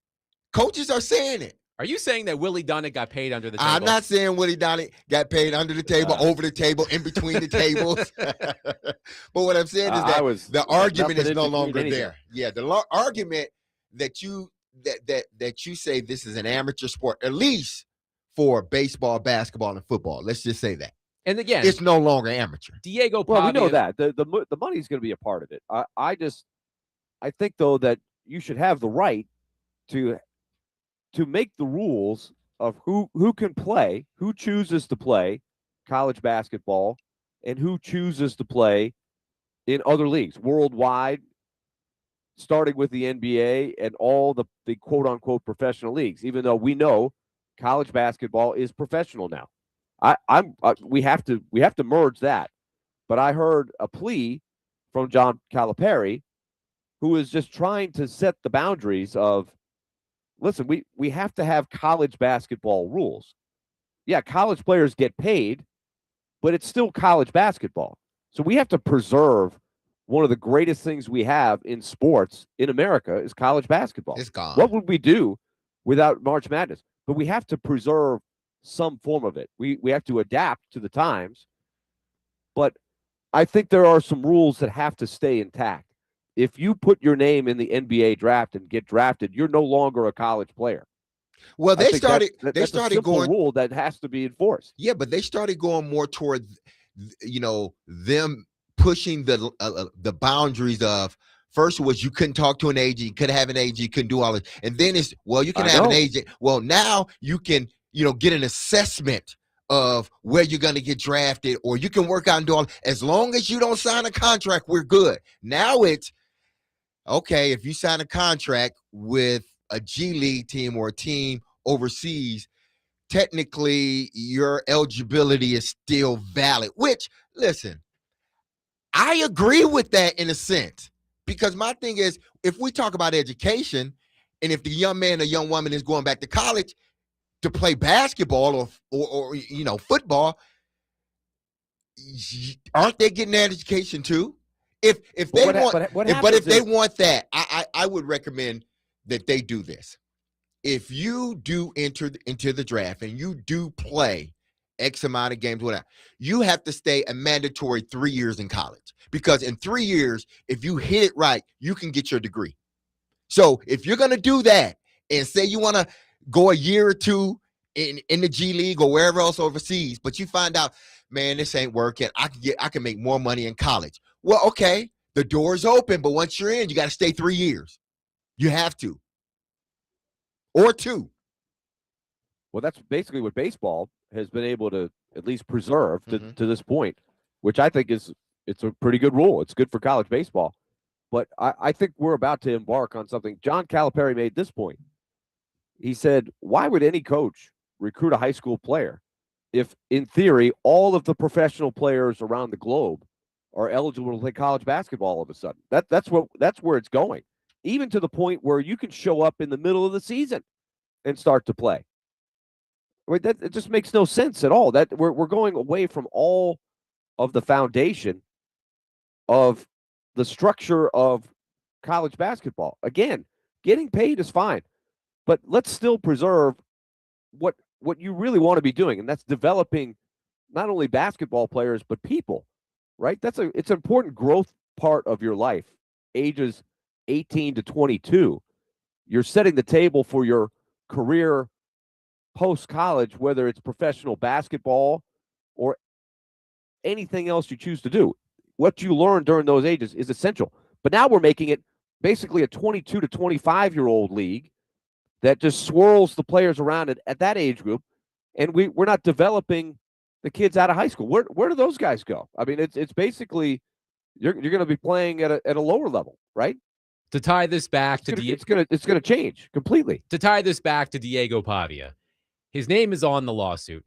[SPEAKER 5] Coaches are saying it.
[SPEAKER 1] Are you saying that Willie Donick got paid under the table?
[SPEAKER 5] I'm not saying Willie Donick got paid under the table, over the table, in between the tables. But what I'm saying is that the argument is no longer there. Yeah, the argument that you say this is an amateur sport, at least for baseball, basketball, and football. Let's just say that.
[SPEAKER 1] And again,
[SPEAKER 5] it's no longer amateur.
[SPEAKER 1] Diego Pavia.
[SPEAKER 2] Well, we know that the money's going to be a part of it. I think though that you should have the right to make the rules of who can play, who chooses to play college basketball, and who chooses to play in other leagues worldwide, starting with the NBA and all the quote unquote professional leagues. Even though we know college basketball is professional now, we have to merge that. But I heard a plea from John Calipari, who is just trying to set the boundaries of, listen, we have to have college basketball rules. Yeah, college players get paid, but it's still college basketball. So we have to preserve one of the greatest things we have in sports in America is college basketball.
[SPEAKER 5] It's gone.
[SPEAKER 2] What would we do without March Madness? But we have to preserve some form of it. We have to adapt to the times. But I think there are some rules that have to stay intact. If you put your name in the NBA draft and get drafted, you're no longer a college player.
[SPEAKER 5] Well, they started
[SPEAKER 2] a
[SPEAKER 5] going
[SPEAKER 2] rule that has to be enforced.
[SPEAKER 5] Yeah, but they started going more toward, them pushing the boundaries of, first was you couldn't talk to an agent, you couldn't have an agent, you couldn't do all this, and then it's, well, you can have an agent. Well, now you can get an assessment of where you're going to get drafted, or you can work out and do all. As long as you don't sign a contract, we're good. Now it's, okay, if you sign a contract with a G League team or a team overseas, technically your eligibility is still valid, which, listen, I agree with that in a sense, Because my thing is, if we talk about education, and if the young man or young woman is going back to college to play basketball or football, aren't they getting that education too? If they if they want that, I would recommend that they do this. If you do enter into the draft and you do play X amount of games, whatever, you have to stay a mandatory 3 years in college, because in 3 years, if you hit it right, you can get your degree. So if you're going to do that and say you want to go a year or two in the G League or wherever else overseas, but you find out, man, this ain't working, I can make more money in college. Well, okay, the door's open, but once you're in, you got to stay 3 years. You have to. Or 2.
[SPEAKER 2] Well, that's basically what baseball has been able to at least preserve to this point, which I think it's a pretty good rule. It's good for college baseball. But I think we're about to embark on something. John Calipari made this point. He said, why would any coach recruit a high school player if, in theory, all of the professional players around the globe are eligible to play college basketball all of a sudden? That's where it's going, even to the point where you can show up in the middle of the season and start to play. I mean, it just makes no sense at all. That we're going away from all of the foundation of the structure of college basketball. Again, getting paid is fine, but let's still preserve what you really want to be doing, and that's developing not only basketball players but people, right? It's an important growth part of your life. Ages 18 to 22, you're setting the table for your career post-college, whether it's professional basketball or anything else you choose to do. What you learn during those ages is essential. But now we're making it basically a 22 to 25-year-old league that just swirls the players around at that age group, and we're not developing the kids out of high school. Where do those guys go? I mean, it's basically you're going to be playing at a lower level, right?
[SPEAKER 1] To tie this back
[SPEAKER 2] it's going to change completely.
[SPEAKER 1] To tie this back to Diego Pavia, his name is on the lawsuit.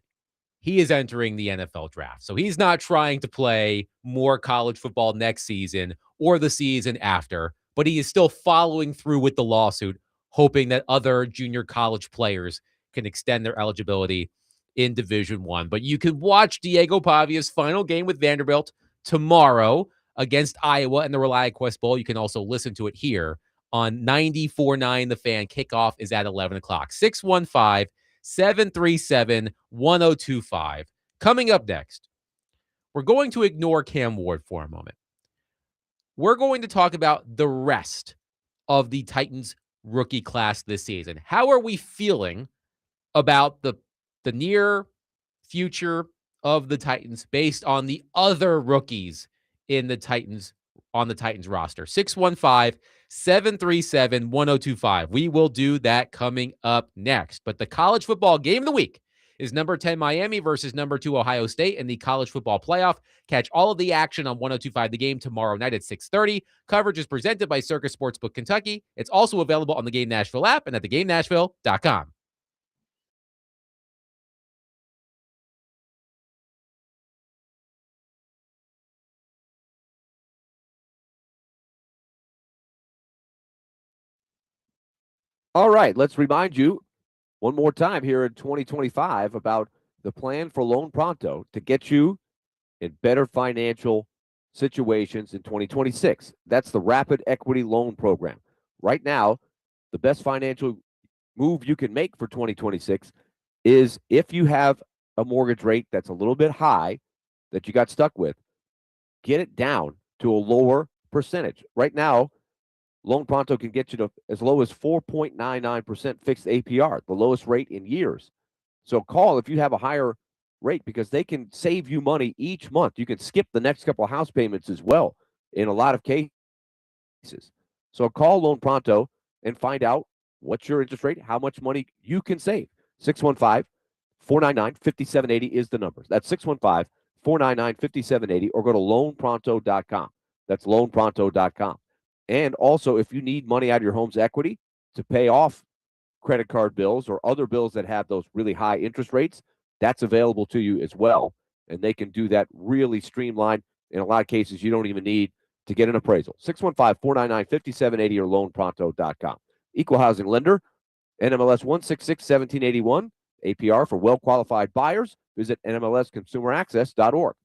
[SPEAKER 1] He is entering the NFL draft. So he's not trying to play more college football next season or the season after, but he is still following through with the lawsuit, hoping that other junior college players can extend their eligibility in Division I. But you can watch Diego Pavia's final game with Vanderbilt tomorrow against Iowa in the ReliaQuest Bowl. You can also listen to it here on 94.9 The Fan. Kickoff is at 11 o'clock. 615-737-1025. Coming up next, we're going to ignore Cam Ward for a moment. We're going to talk about the rest of the Titans rookie class this season. How are we feeling about the near future of the Titans based on the other rookies in the Titans on the Titans roster? 615-737-1025. We will do that coming up next. But the college football game of the week is number 10 Miami versus number 2 Ohio State in the college football playoff. Catch all of the action on 102.5 The Game tomorrow night at 6:30. Coverage is presented by Circus Sportsbook Kentucky. It's also available on the Game Nashville app and at theGameNashville.com.
[SPEAKER 2] All right, let's remind you one more time here in 2025 about the plan for Loan Pronto to get you in better financial situations in 2026. That's the Rapid Equity Loan Program. Right now, the best financial move you can make for 2026 is if you have a mortgage rate that's a little bit high that you got stuck with, get it down to a lower percentage. Right now, Loan Pronto can get you to as low as 4.99% fixed APR, the lowest rate in years. So call if you have a higher rate because they can save you money each month. You can skip the next couple of house payments as well in a lot of cases. So call Loan Pronto and find out what's your interest rate, how much money you can save. 615-499-5780 is the number. That's 615-499-5780 or go to loanpronto.com. That's loanpronto.com. And also, if you need money out of your home's equity to pay off credit card bills or other bills that have those really high interest rates, that's available to you as well. And they can do that really streamlined. In a lot of cases, you don't even need to get an appraisal. 615-499-5780 or loanpronto.com. Equal housing lender, NMLS 166-1781, APR for well-qualified buyers. Visit NMLSconsumeraccess.org.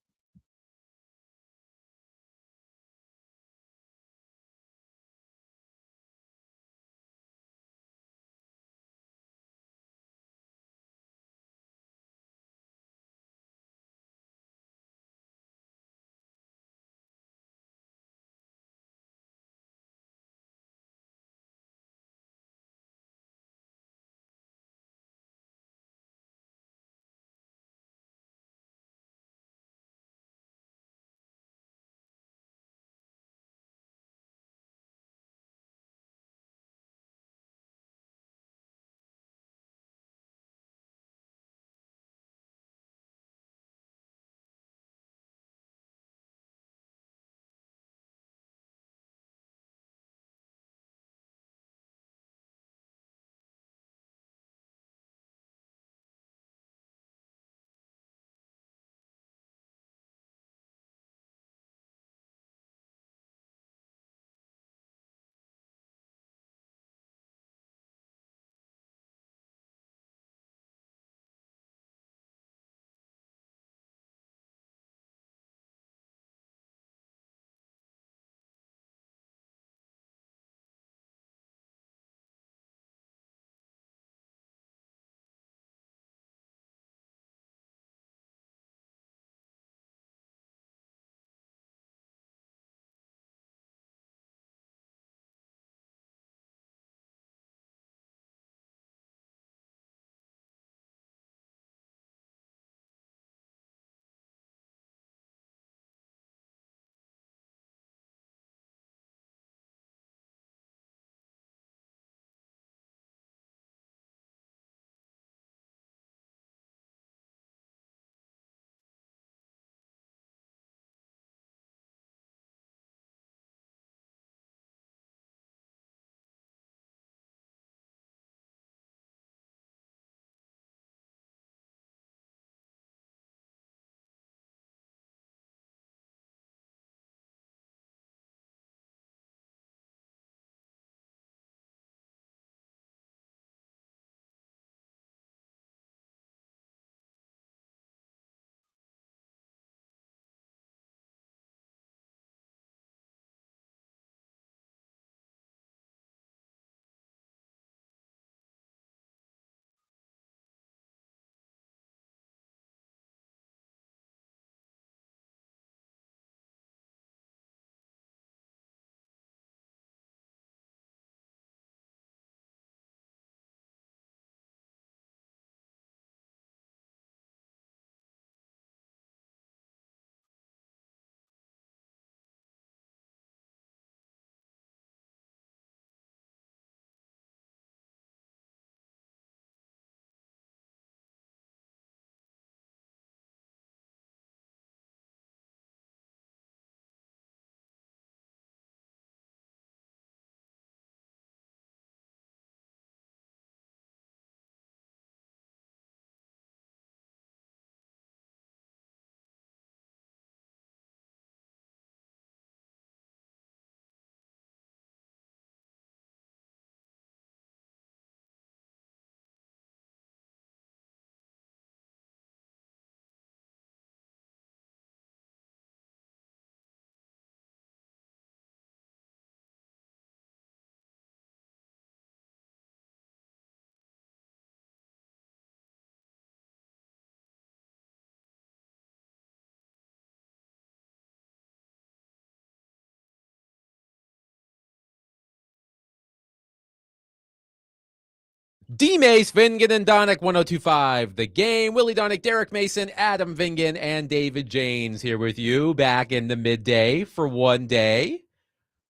[SPEAKER 1] D-Mace, Vingan, and Donick, 1025. The Game. Willie Donick, Derek Mason, Adam Vingan, and David Janes here with you back in the midday for one day.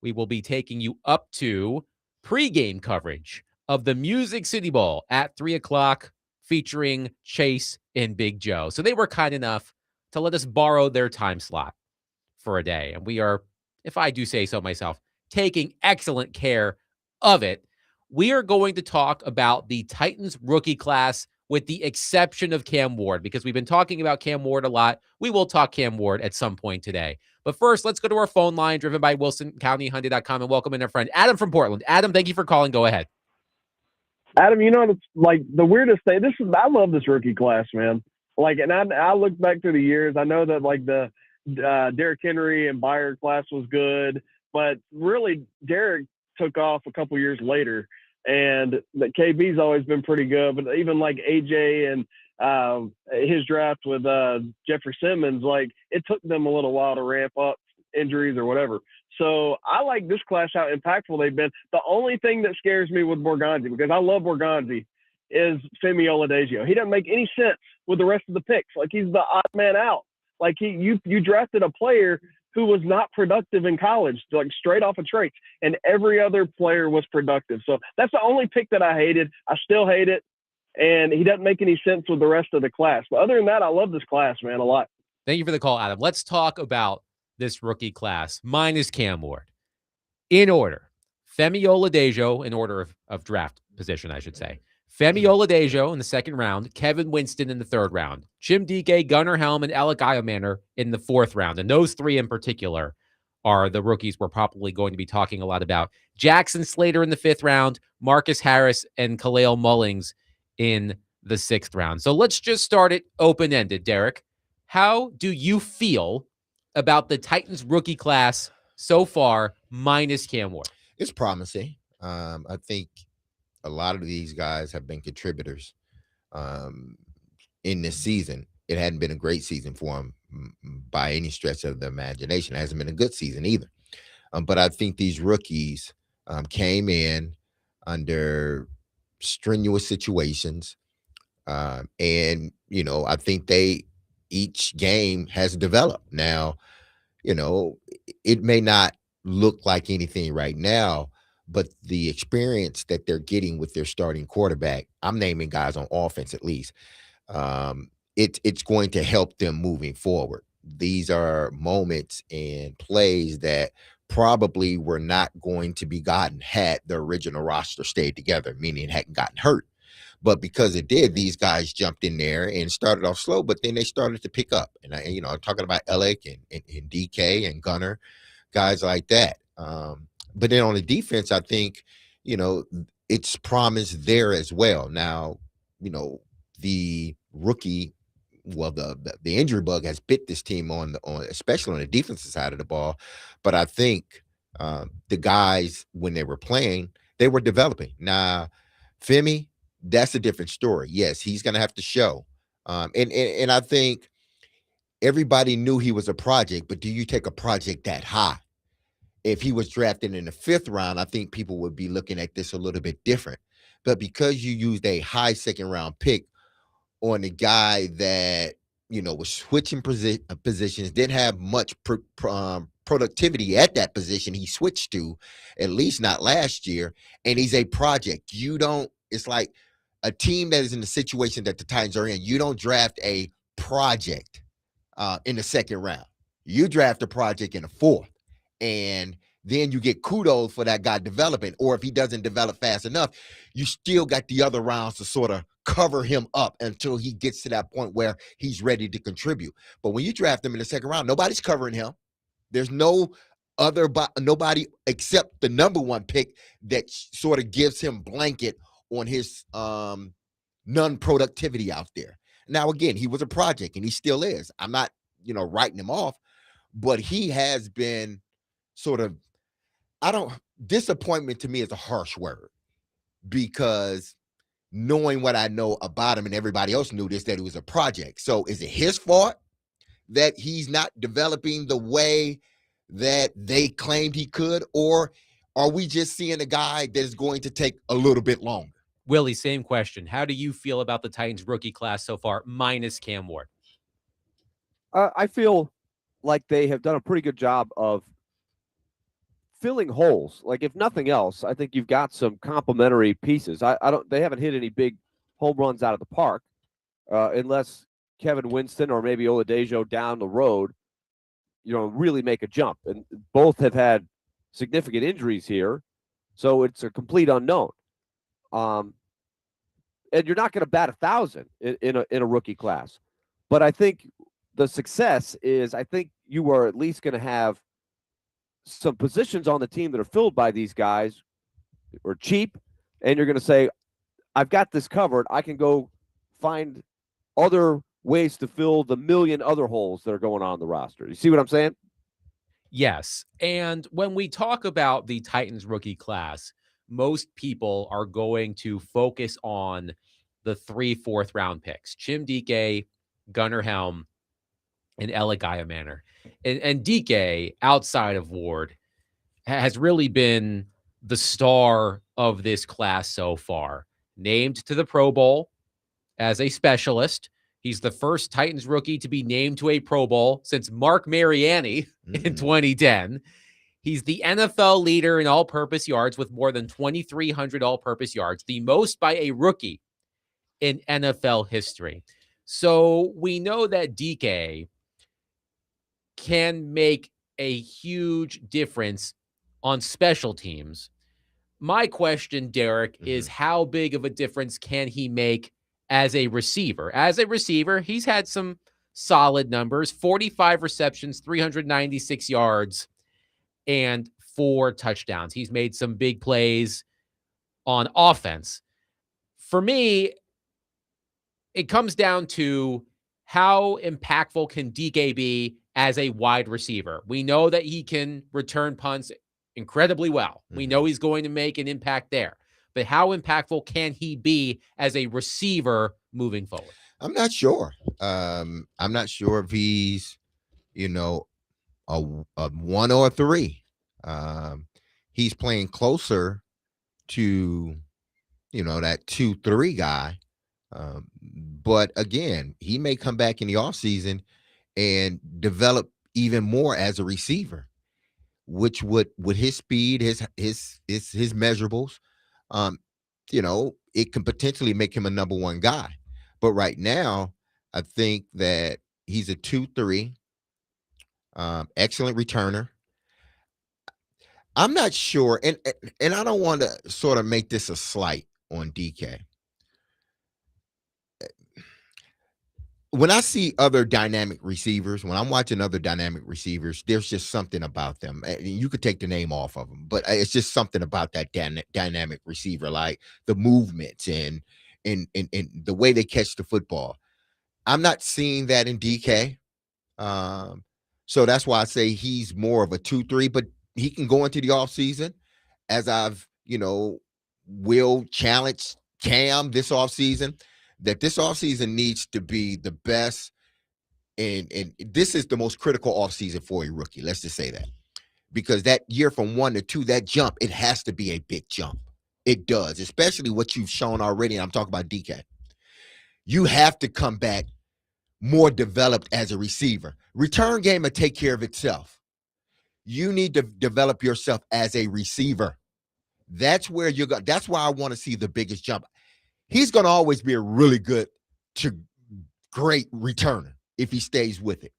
[SPEAKER 1] We will be taking you up to pregame coverage of the Music City Bowl at 3 o'clock featuring Chase and Big Joe. So they were kind enough to let us borrow their time slot for a day. And we are, if I do say so myself, taking excellent care of it. We are going to talk about the Titans rookie class with the exception of Cam Ward, because we've been talking about Cam Ward a lot. We will talk Cam Ward at some point today. But first, let's go to our phone line driven by WilsonCountyHyundai.com and welcome in our friend Adam from Portland. Adam, thank you for calling. Go ahead.
[SPEAKER 6] Adam, it's like the weirdest thing. I love this rookie class, man. Like, and I look back through the years. I know that like the Derrick Henry and Byard class was good, but really Derrick took off a couple years later, and the KB's always been pretty good. But even like AJ and his draft with Jeffrey Simmons, like it took them a little while to ramp up injuries or whatever. So I like this class, how impactful they've been. The only thing that scares me with Borgonzi, because I love Borgonzi, is Femi Oladipo. He doesn't make any sense with the rest of the picks. Like he's the odd man out. Like you drafted a player who was not productive in college, like straight off of traits, and every other player was productive. So that's the only pick that I hated. I still hate it, and he doesn't make any sense with the rest of the class. But other than that, I love this class, man, a lot.
[SPEAKER 1] Thank you for the call, Adam. Let's talk about this rookie class. Mine is Cam Ward. In order, Femi Oladipo, in order of draft position, I should say. Femi Oladipo in the second round, Kevin Winston in the third round, Jim Dike, Gunnar Helm, and Alec Iomanner in the fourth round. And those three in particular are the rookies we're probably going to be talking a lot about. Jackson Slater in the fifth round, Marcus Harris, and Khalil Mullings in the sixth round. So let's just start it open-ended, Derek. How do you feel about the Titans rookie class so far, minus Cam Ward?
[SPEAKER 5] It's promising. I think a lot of these guys have been contributors in this season. It hadn't been a great season for them by any stretch of the imagination. It hasn't been a good season either. But I think these rookies came in under strenuous situations. And, I think each game has developed. Now, it may not look like anything right now, but the experience that they're getting with their starting quarterback, I'm naming guys on offense at least, it's going to help them moving forward. These are moments and plays that probably were not going to be gotten had the original roster stayed together, meaning it hadn't gotten hurt. But because it did, these guys jumped in there and started off slow, but then they started to pick up. And I'm talking about Alec and DK and Gunner, guys like that. But then on the defense, I think, it's promise there as well. Now, the rookie, well, the injury bug has bit this team on especially on the defensive side of the ball. But I think the guys, when they were playing, they were developing. Now, Femi, that's a different story. Yes, he's going to have to show. And I think everybody knew he was a project, but do you take a project that high? If he was drafted in the fifth round, I think people would be looking at this a little bit different. But because you used a high second round pick on a guy that, was switching positions, didn't have much productivity at that position he switched to, at least not last year, and he's a project. It's like a team that is in the situation that the Titans are in. You don't draft a project in the second round. You draft a project in the fourth. And then you get kudos for that guy developing. Or if he doesn't develop fast enough, you still got the other rounds to sort of cover him up until he gets to that point where he's ready to contribute. But when you draft him in the second round, nobody's covering him. There's nobody except the number one pick that sort of gives him blanket on his non-productivity out there. Now, again, he was a project and he still is. I'm not, writing him off, but he has been sort of, disappointment to me is a harsh word, because knowing what I know about him and everybody else knew this, that he was a project. So is it his fault that he's not developing the way that they claimed he could? Or are we just seeing a guy that is going to take a little bit longer?
[SPEAKER 1] Willie, same question. How do you feel about the Titans rookie class so far, minus Cam Ward?
[SPEAKER 2] I feel like they have done a pretty good job of filling holes. Like, if nothing else, I think you've got some complementary pieces. They haven't hit any big home runs out of the park, unless Kevin Winston or maybe Oladipo down the road, really make a jump. And both have had significant injuries here, so it's a complete unknown. And you're not going to bat 1,000 in a rookie class. But I think the success is, I think you are at least going to have some positions on the team that are filled by these guys or cheap, and you're going to say, I've got this covered. I can go find other ways to fill the million other holes that are going on the roster. You see what I'm saying?
[SPEAKER 1] Yes. And when we talk about the Titans rookie class, most people are going to focus on the 3 4th-round picks, Chim Dike, Gunnar Helm, and Eligaya Manor. And Dike, outside of Ward, has really been the star of this class so far. Named to the Pro Bowl as a specialist. He's the first Titans rookie to be named to a Pro Bowl since Mark Mariani in 2010. He's the NFL leader in all-purpose yards with more than 2,300 all-purpose yards, the most by a rookie in NFL history. So we know that DK can make a huge difference on special teams. My question, Derek, is how big of a difference can he make as a receiver? As a receiver, he's had some solid numbers, 45 receptions, 396 yards, and 4 touchdowns. He's made some big plays on offense. For me, it comes down to how impactful can DK be as a wide receiver. We know that he can return punts incredibly well. We know he's going to make an impact there. But how impactful can he be as a receiver moving forward?
[SPEAKER 5] I'm not sure. I'm not sure if he's, a 1 or a 3. He's playing closer to, that 2-3 guy. But again, he may come back in the offseason and develop even more as a receiver, which would, with his speed, his measurables, it can potentially make him a number 1 guy. But right now, I think that he's a 2-3, excellent returner. I'm not sure, and I don't want to sort of make this a slight on DK. When I see other dynamic receivers, when I'm watching other dynamic receivers, there's just something about them. You could take the name off of them, but it's just something about that dynamic receiver, like the movements and the way they catch the football. I'm not seeing that in DK. So that's why I say he's more of a 2-3, but he can go into the offseason, as I've, will challenge Cam this offseason, that this offseason needs to be the best. And this is the most critical offseason for a rookie. Let's just say that. Because that year from 1 to 2, that jump, it has to be a big jump. It does, especially what you've shown already. And I'm talking about DK. You have to come back more developed as a receiver. Return game will take care of itself. You need to develop yourself as a receiver. That's where you're going. That's why I want to see the biggest jump. He's going to always be a really good to great returner if he stays with it.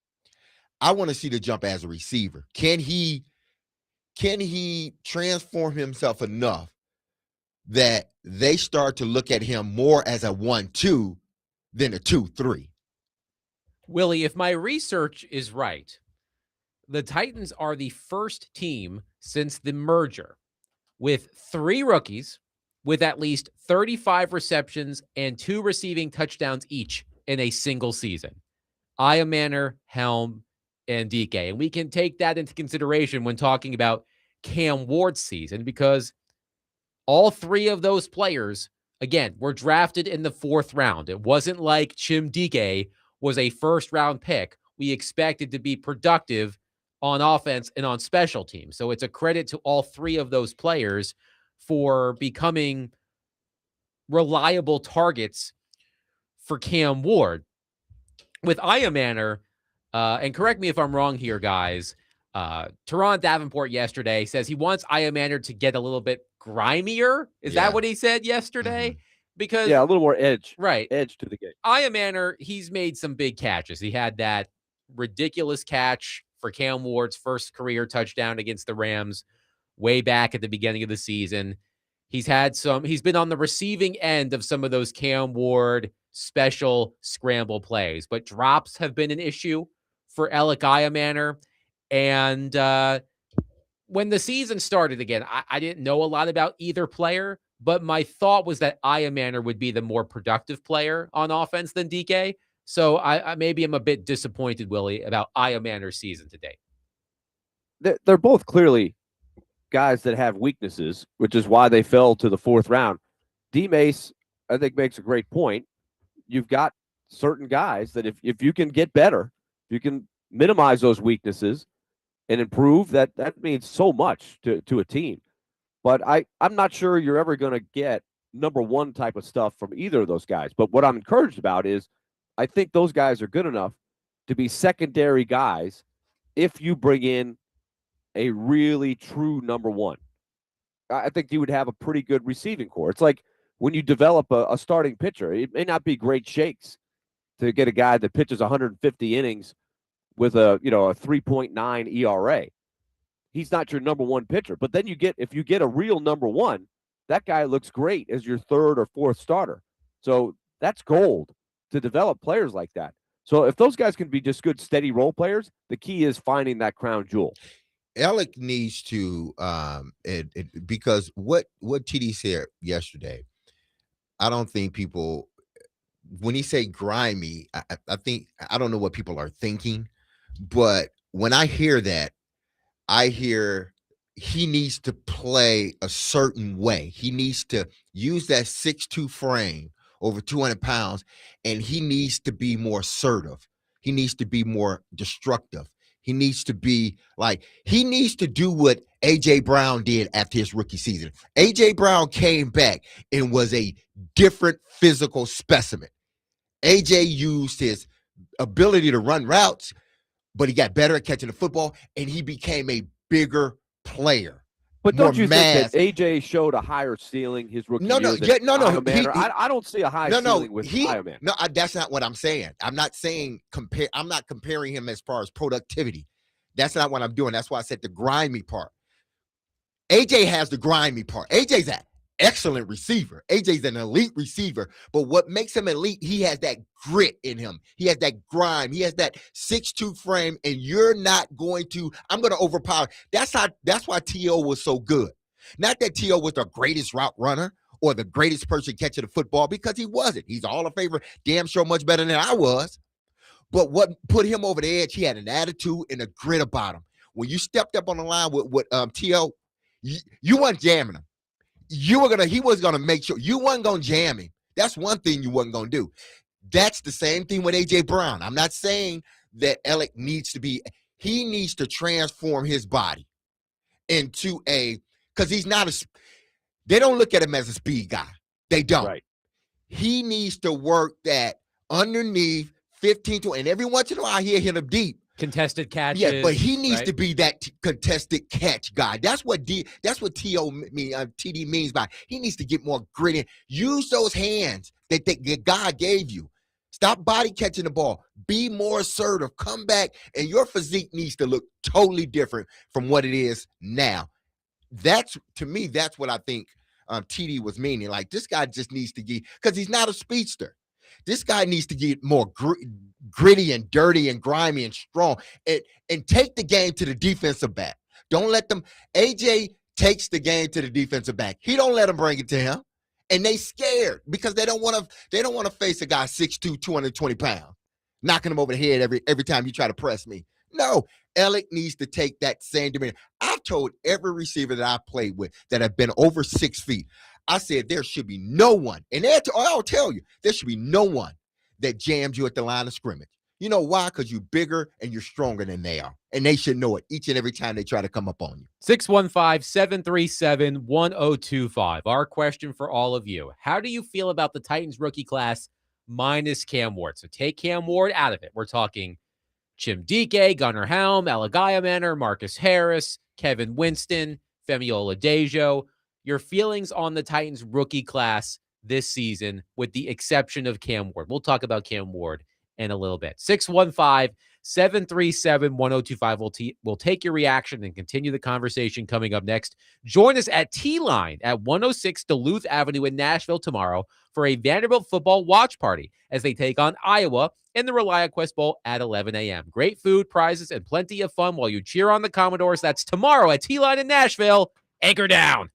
[SPEAKER 5] I want to see the jump as a receiver. Can he transform himself enough that they start to look at him more as a 1-2 than a 2-3?
[SPEAKER 1] Willie, if my research is right, the Titans are the first team since the merger with 3 rookies with at least 35 receptions and 2 receiving touchdowns each in a single season. Manor, Helm, and DK. And we can take that into consideration when talking about Cam Ward's season, because all 3 of those players, again, were drafted in the 4th round. It wasn't like Chim Dike was a first-round pick. We expected to be productive on offense and on special teams. So it's a credit to all 3 of those players for becoming reliable targets for Cam Ward. With Manor, and correct me if I'm wrong here, guys, Teron Davenport yesterday says he wants Manor to get a little bit grimier. Is that what he said yesterday? Because
[SPEAKER 2] a little more edge.
[SPEAKER 1] Right.
[SPEAKER 2] Edge to the game.
[SPEAKER 1] Manor, he's made some big catches. He had that ridiculous catch for Cam Ward's first career touchdown against the Rams way back at the beginning of the season. He's been on the receiving end of some of those Cam Ward special scramble plays, but drops have been an issue for Alec Iamaner. And when the season started again, I didn't know a lot about either player, but my thought was that Iamaner would be the more productive player on offense than DK. So I maybe I'm a bit disappointed, Willie, about Iamaner's season today.
[SPEAKER 2] They're both clearly guys that have weaknesses, which is why they fell to the fourth round. D Mace, I think, makes a great point. You've got certain guys that if you can get better, you can minimize those weaknesses and improve, that means so much to a team. But I'm not sure you're ever going to get number one type of stuff from either of those guys. But what I'm encouraged about is I think those guys are good enough to be secondary guys if you bring in a really true number one. I think you would have a pretty good receiving core. It's like when you develop a starting pitcher, it may not be great shakes to get a guy that pitches 150 innings with a 3.9 ERA. He's not your number one pitcher. But then if you get a real number one, that guy looks great as your third or fourth starter. So that's gold to develop players like that. So if those guys can be just good, steady role players, the key is finding that crown jewel.
[SPEAKER 5] Alec needs to, because what TD said yesterday, I don't think people, when he say grimy, I think, I don't know what people are thinking, but when I hear that, I hear he needs to play a certain way. He needs to use that 6'2" frame, over 200 pounds, and he needs to be more assertive. He needs to be more destructive. He needs to be he needs to do what A.J. Brown did after his rookie season. A.J. Brown came back and was a different physical specimen. A.J. used his ability to run routes, but he got better at catching the football, and he became a bigger player.
[SPEAKER 2] But don't you think that AJ showed a higher ceiling his rookie year? I don't see a high ceiling with Iamaner.
[SPEAKER 5] No, that's not what I'm saying. I'm not saying I'm not comparing him as far as productivity. That's not what I'm doing. That's why I said the grimy part. AJ has the grimy part. AJ's an excellent receiver. AJ's an elite receiver. But what makes him elite, he has that grit in him. He has that grime. He has that 6'2" frame, and you're not going to, I'm going to overpower. That's why T.O. was so good. Not that T.O. was the greatest route runner or the greatest person catching the football, because he wasn't. He's all in favor, damn sure much better than I was. But what put him over the edge, he had an attitude and a grit about him. When you stepped up on the line with T.O., you weren't jamming him. He was gonna make sure you wasn't gonna jam him. That's one thing you wasn't gonna do. That's the same thing with A.J. Brown. I'm not saying that Alec needs to transform his body into because he's not they don't look at him as a speed guy. They don't.
[SPEAKER 2] Right.
[SPEAKER 5] He needs to work that underneath 15 to, and every once in a while I hear him deep.
[SPEAKER 1] Contested catches.
[SPEAKER 5] Yeah, but he needs to be that contested catch guy. That's what TD means by he needs to get more gritty. Use those hands that God gave you. Stop body catching the ball. Be more assertive. Come back, and your physique needs to look totally different from what it is now. To me, that's what I think TD was meaning. Like, this guy just needs to get, because he's not a speedster. This guy needs to get more gritty and dirty and grimy and strong and take the game to the defensive back. Don't let them. AJ takes the game to the defensive back. He don't let them bring it to him. And they scared because they don't want to face a guy 6'2", 220 pounds, knocking him over the head every time you try to press me. No, Alec needs to take that same demeanor. I've told every receiver that I played with that have been over 6 feet, I said there should be no one, and I'll tell you, there should be no one that jams you at the line of scrimmage. You know why? Because you're bigger and you're stronger than they are. And they should know it each and every time they try to come up on you.
[SPEAKER 1] 615-737-1025. Our question for all of you. How do you feel about the Titans rookie class minus Cam Ward? So take Cam Ward out of it. We're talking Chim Dike, Gunnar Helm, Alec Iamaner, Marcus Harris, Kevin Winston, Femi Oladejo. Your feelings on the Titans rookie class this season with the exception of Cam Ward. We'll talk about Cam Ward in a little bit. 737-1025. We'll take your reaction and continue the conversation coming up next. Join us at T-Line at 106 Duluth Avenue in Nashville tomorrow for a Vanderbilt football watch party as they take on Iowa in the ReliaQuest Bowl at 11 a.m. Great food, prizes, and plenty of fun while you cheer on the Commodores. That's tomorrow at T-Line in Nashville. Anchor down.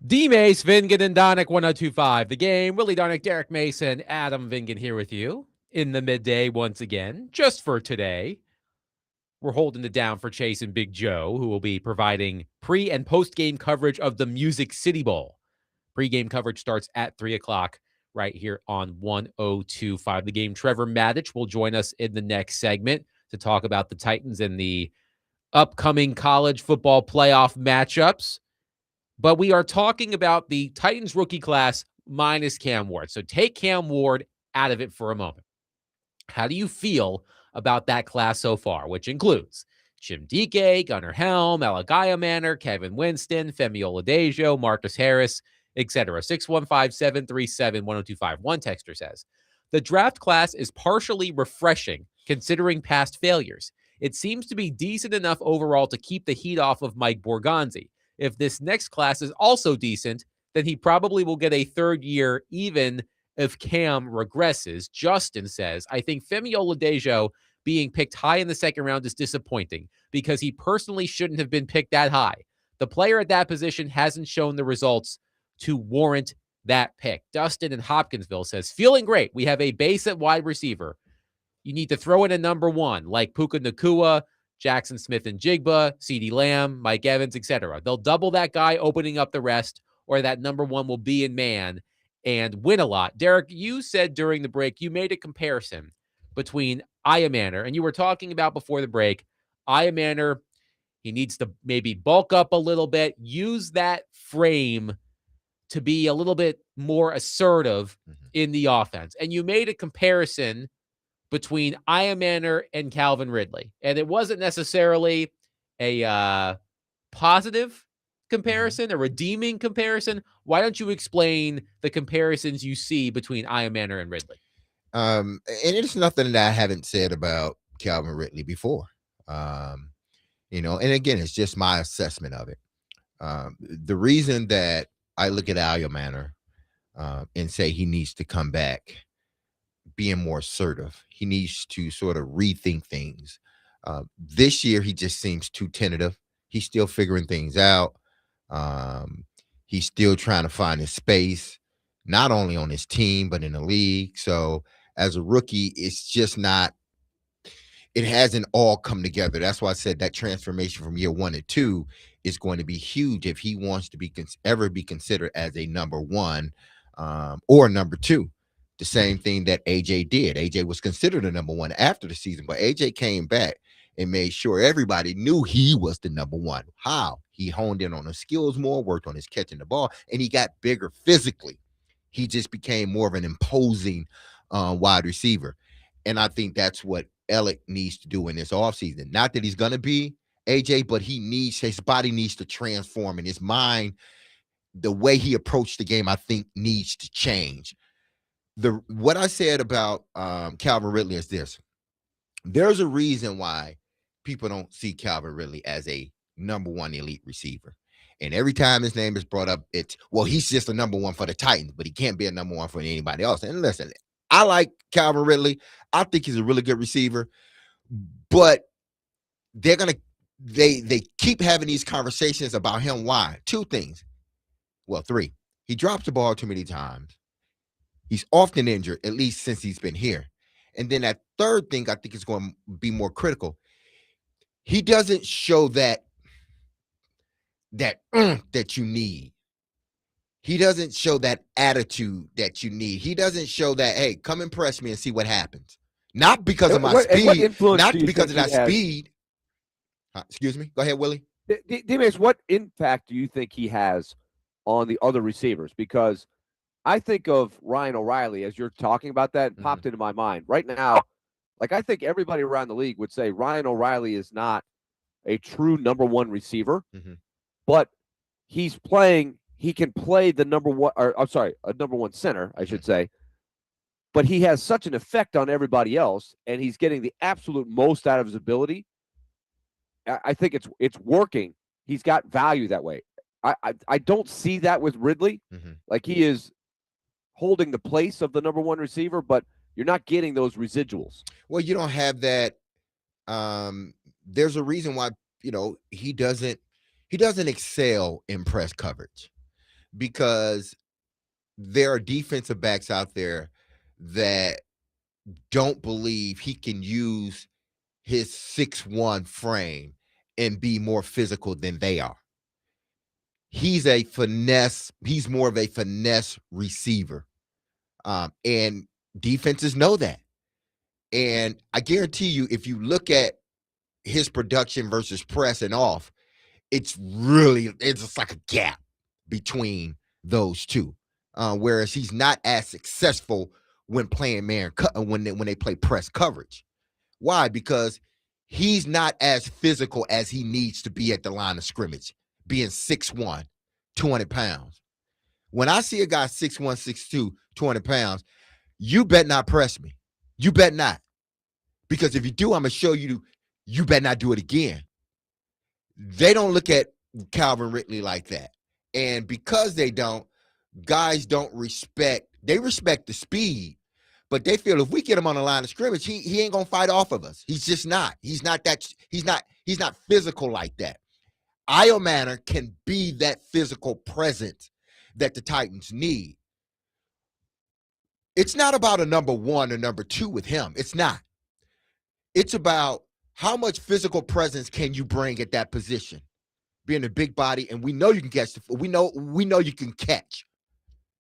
[SPEAKER 1] D Mace, Vingan, and Donick 1025. The game. Willie Donick, Derek Mason, Adam Vingan here with you in the midday once again, just for today. We're holding it down for Chase and Big Joe, who will be providing pre and post game coverage of the Music City Bowl. Pre-game coverage starts at 3 o'clock right here on 1025 The Game. Trevor Maddich will join us in the next segment to talk about the Titans and the upcoming college football playoff matchups. But we are talking about the Titans rookie class minus Cam Ward. So take Cam Ward out of it for a moment. How do you feel about that class so far, which includes Jim Dike, Gunnar Helm, Alagaya Manor, Kevin Winston, Femi Oladejo, Marcus Harris, etc. 615-737-1025. One texter says, the draft class is partially refreshing considering past failures. It seems to be decent enough overall to keep the heat off of Mike Borgonzi. If this next class is also decent, then he probably will get a third year even if Cam regresses. Justin says, I think Femi Oladejo being picked high in the second round is disappointing because he personally shouldn't have been picked that high. The player at that position hasn't shown the results to warrant that pick. Dustin in Hopkinsville says, feeling great. We have a base at wide receiver. You need to throw in a number one like Puka Nacua, Jackson Smith and Jigba, CeeDee Lamb, Mike Evans, etc. They'll double that guy, opening up the rest, or that number one will be in man and win a lot. Derek, you said during the break, you made a comparison between Manor, and you were talking about before the break, Manor, he needs to maybe bulk up a little bit, use that frame to be a little bit more assertive in the offense. And you made a comparison between Manor and Calvin Ridley. And it wasn't necessarily a positive comparison, a redeeming comparison. Why don't you explain the comparisons you see between Manor and Ridley?
[SPEAKER 5] And it's nothing that I haven't said about Calvin Ridley before. And again, it's just my assessment of it. The reason that I look at Manor and say he needs to come back being more assertive, he needs to sort of rethink things. This year, he just seems too tentative. He's still figuring things out. He's still trying to find his space, not only on his team, but in the league. So as a rookie, it's just not, it hasn't all come together. That's why I said that transformation from year 1 to 2 is going to be huge if he wants to be ever be considered as a number one or number two. The same thing that AJ did. AJ was considered a number one after the season, but AJ came back and made sure everybody knew he was the number one. How? He honed in on his skills more, worked on his catching the ball, and he got bigger physically. He just became more of an imposing wide receiver. And I think that's what Ellick needs to do in this offseason. Not that he's going to be AJ, but his body needs to transform, and his mind, the way he approached the game, I think needs to change. What I said about Calvin Ridley is this. There's a reason why people don't see Calvin Ridley as a number one elite receiver. And every time his name is brought up, he's just a number one for the Titans, but he can't be a number one for anybody else. And listen, I like Calvin Ridley. I think he's a really good receiver, but they keep having these conversations about him. Why? Two things. Well, three. He drops the ball too many times. He's often injured, at least since he's been here. And then that third thing I think is going to be more critical. He doesn't show that you need. He doesn't show that attitude that you need. He doesn't show that, hey, come impress me and see what happens. Not because of my speed. Not because of that speed. Excuse me. Go ahead, Willie.
[SPEAKER 2] D-Mace, what impact do you think he has on the other receivers? Because I think of Ryan O'Reilly as you're talking about that, popped into my mind right now. Like, I think everybody around the league would say Ryan O'Reilly is not a true number one receiver, but he can play the number one, a number one center, I should say. But he has such an effect on everybody else, and he's getting the absolute most out of his ability. I think it's working. He's got value that way. I don't see that with Ridley. Like, he is holding the place of the number one receiver, but you're not getting those residuals.
[SPEAKER 5] Well, you don't have that. There's a reason why, he doesn't excel in press coverage. because there are defensive backs out there that don't believe he can use his 6'1" frame and be more physical than they are. He's a finesse. He's more of a finesse receiver. And defenses know that. And I guarantee you, if you look at his production versus press and off, it's just like a gap between those two. Whereas he's not as successful when playing when they play press coverage. Why? Because he's not as physical as he needs to be at the line of scrimmage, being 6'1", 200 pounds. When I see a guy 6'1", 6'2", 200 pounds, you bet not press me. You bet not. Because if you do, I'm going to show you, you better not do it again. They don't look at Calvin Ridley like that. And because they don't, guys don't respect, they respect the speed, but they feel if we get him on the line of scrimmage, he ain't going to fight off of us. He's just not. He's not physical like that. Io Manor can be that physical presence that the Titans need. It's not about a number one or number two with him. It's not. It's about how much physical presence can you bring at that position, being a big body, and we know you can catch. We know you can catch,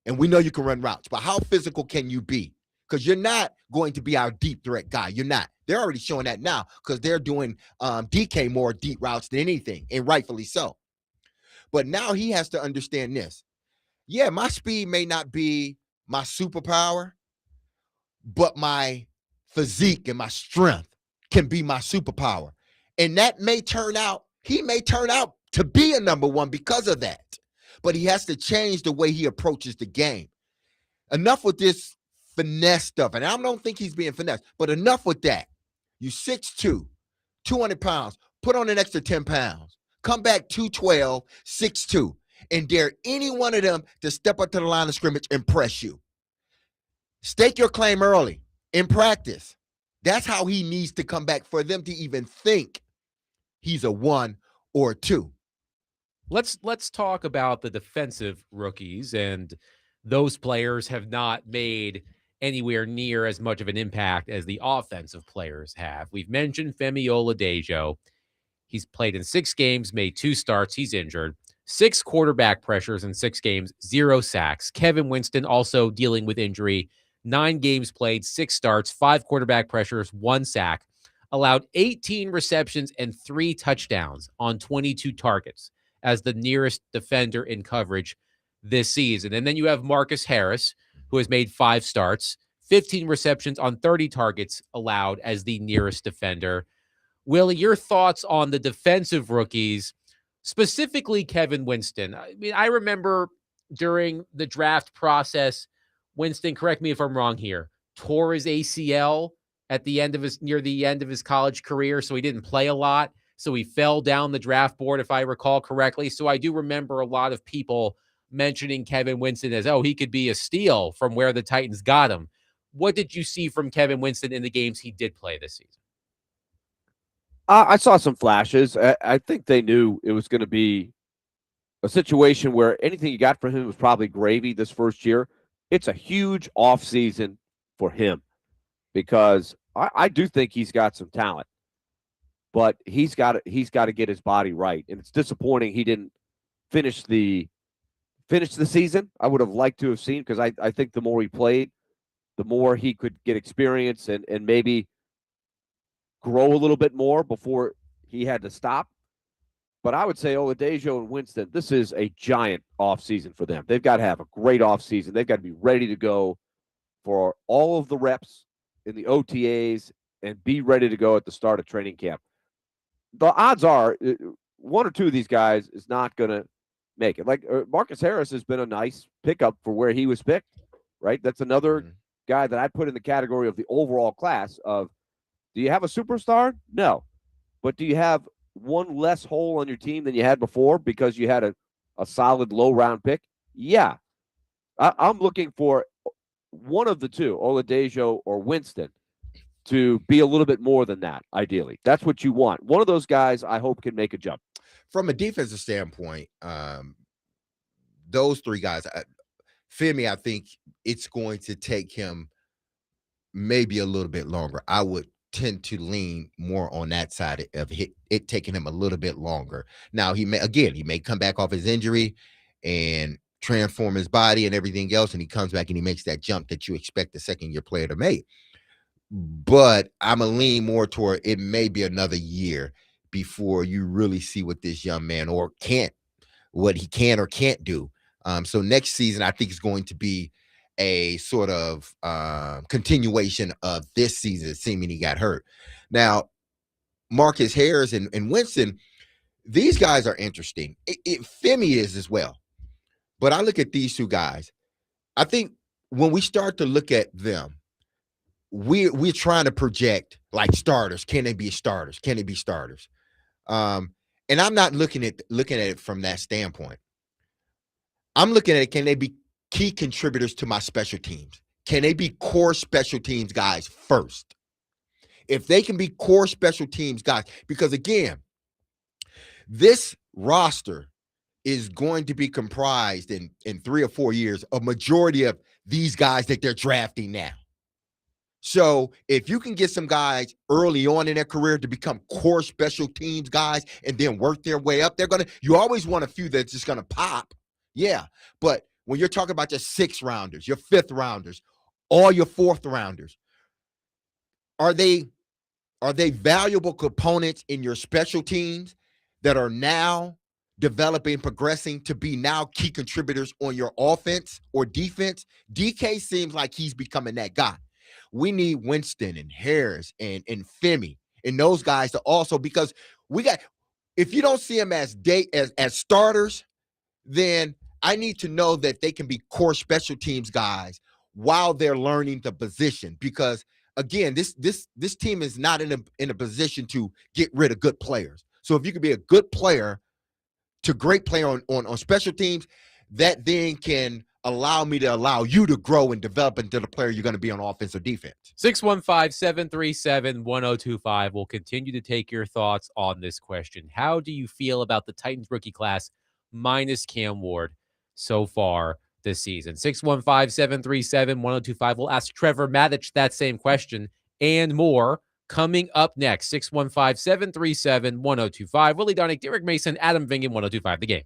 [SPEAKER 5] and we know you can run routes. But how physical can you be? Because you're not going to be our deep threat guy. You're not. They're already showing that now because they're doing DK more deep routes than anything, and rightfully so. But now he has to understand this. Yeah, my speed may not be my superpower, but my physique and my strength can be my superpower. And that he may turn out to be a number one because of that. But he has to change the way he approaches the game. Enough with this finesse stuff. And I don't think he's being finesse, but enough with that. You 6'2", 200 pounds, put on an extra 10 pounds, come back 212, 6'2", and dare any one of them to step up to the line of scrimmage and press you. Stake your claim early in practice. That's how he needs to come back for them to even think he's a 1 or 2.
[SPEAKER 1] Let's talk about the defensive rookies, and those players have not made anywhere near as much of an impact as the offensive players have. We've mentioned Femi Oladejo. He's played in 6 games, made 2 starts. He's injured. 6 quarterback pressures in 6 games, 0 sacks. Kevin Winston also dealing with injury. 9 games played, 6 starts, 5 quarterback pressures, 1 sack. Allowed 18 receptions and 3 touchdowns on 22 targets as the nearest defender in coverage this season. And then you have Marcus Harris, who has made 5 starts, 15 receptions on 30 targets allowed as the nearest defender. Willie, your thoughts on the defensive rookies, specifically Kevin Winston? I mean, I remember during the draft process, Winston, correct me if I'm wrong here, tore his ACL at the end of near the end of his college career, so he didn't play a lot. So he fell down the draft board, if I recall correctly. So I do remember a lot of people mentioning Kevin Winston as, he could be a steal from where the Titans got him. What did you see from Kevin Winston in the games he did play this season?
[SPEAKER 2] I saw some flashes. I think they knew it was going to be a situation where anything you got from him was probably gravy this first year. It's a huge offseason for him because I do think he's got some talent, but he's got to get his body right. And it's disappointing he didn't finish the season. I would have liked to have seen, because I think the more he played, the more he could get experience and maybe grow a little bit more before he had to stop. But I would say Oladejo and Winston, this is a giant offseason for them. They've got to have a great offseason. They've got to be ready to go for all of the reps in the OTAs and be ready to go at the start of training camp. The odds are 1 or 2 of these guys is not going to make it. Like Marcus Harris has been a nice pickup for where he was picked, right? That's another guy that I put in the category of the overall class of, do you have a superstar? No. But do you have one less hole on your team than you had before because you had a solid low-round pick? Yeah. I'm looking for one of the two, Oladejo or Winston, to be a little bit more than that, ideally. That's what you want. One of those guys, I hope, can make a jump.
[SPEAKER 5] From a defensive standpoint, those three guys, Femi, I think it's going to take him maybe a little bit longer. I would tend to lean more on that side of it taking him a little bit longer. Now he may come back off his injury and transform his body and everything else, and he comes back and he makes that jump that you expect a second-year player to make. But I'm a lean more toward it may be another year before you really see what this young man what he can or can't do. So next season, I think is going to be a sort of continuation of this season, assuming he got hurt. Now, Marcus Harris and Winston, these guys are interesting. Femi is as well. But I look at these two guys. I think when we start to look at them, we're trying to project like starters. Can they be starters? Can they be starters? And I'm not looking at it from that standpoint. I'm looking at it, can they be key contributors to my special teams? Can they be core special teams guys first? If they can be core special teams guys, because again, this roster is going to be comprised in 3 or 4 years, a majority of these guys that they're drafting now. So if you can get some guys early on in their career to become core special teams guys and then work their way up, you always want a few that's just going to pop. Yeah. But when you're talking about your 6th rounders, your 5th rounders, all your 4th rounders, are they valuable components in your special teams that are now developing, progressing to be now key contributors on your offense or defense? DK seems like he's becoming that guy. We need Winston and Harris and Femi and those guys to also, because if you don't see them as starters, then I need to know that they can be core special teams guys while they're learning the position. Because again, this team is not in a position to get rid of good players. So if you can be a good player to great player on special teams, that then can allow you to grow and develop into the player you're going to be on offense or defense.
[SPEAKER 1] 615-737-1025. We'll continue to take your thoughts on this question. How do you feel about the Titans rookie class minus Cam Ward so far this season? 615-737-1025. We'll ask Trevor Matich that same question and more coming up next. 615-737-1025. Willie Darnick, Derek Mason, Adam Vingan, 1025 The Game.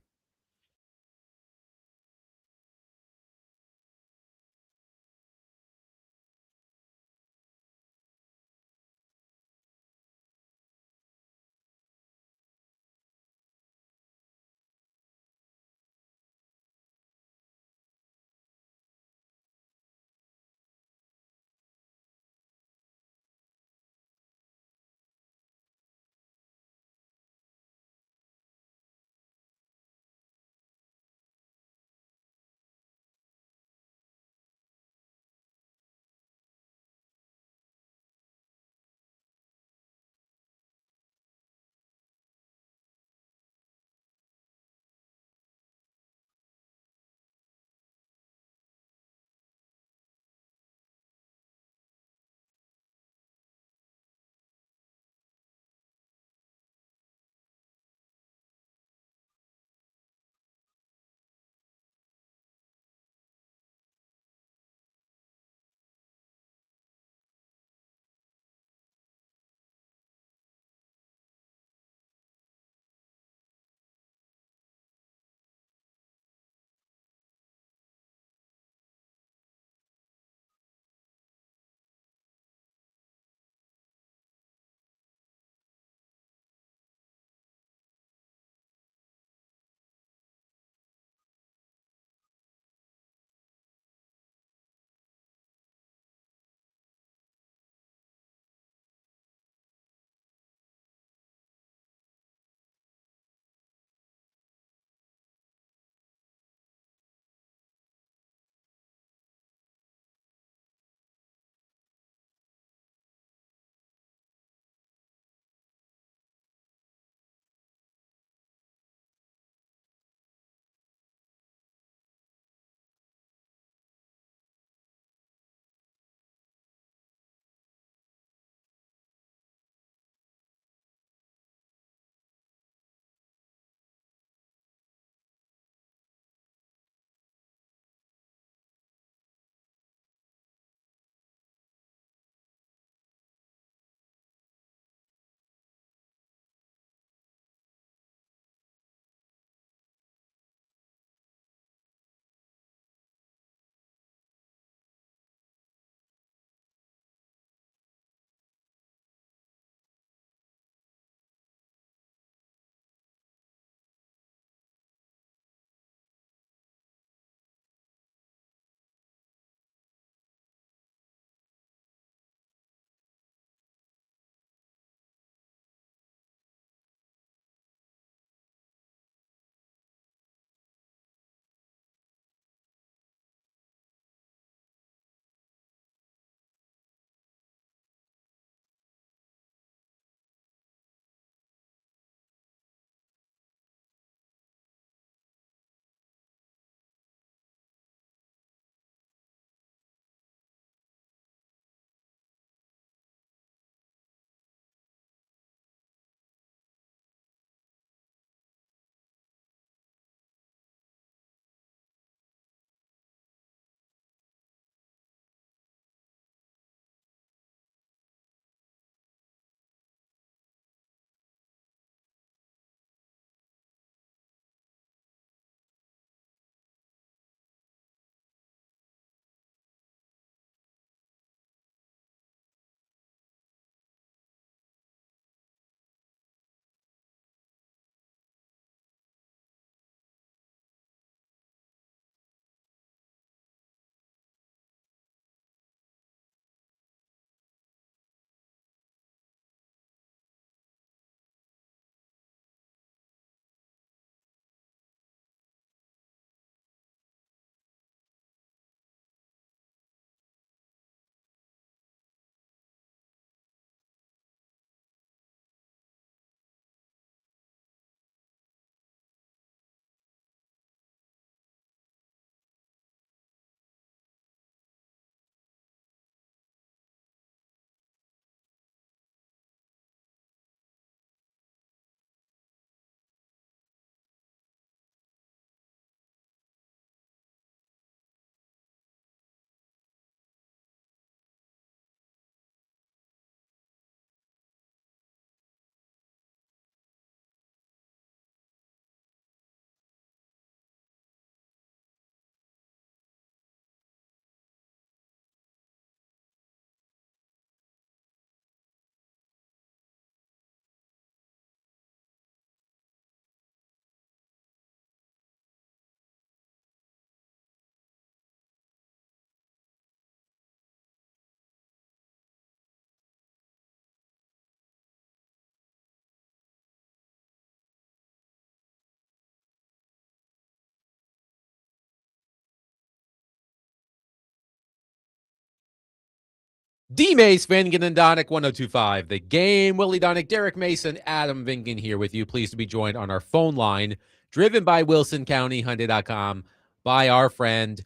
[SPEAKER 1] D. Mace, Vingan, and Donick, 1025. The Game. Willie Donick, Derek Mason, Adam Vingan here with you. Pleased to be joined on our phone line, driven by Wilson County Hyundai.com, by our friend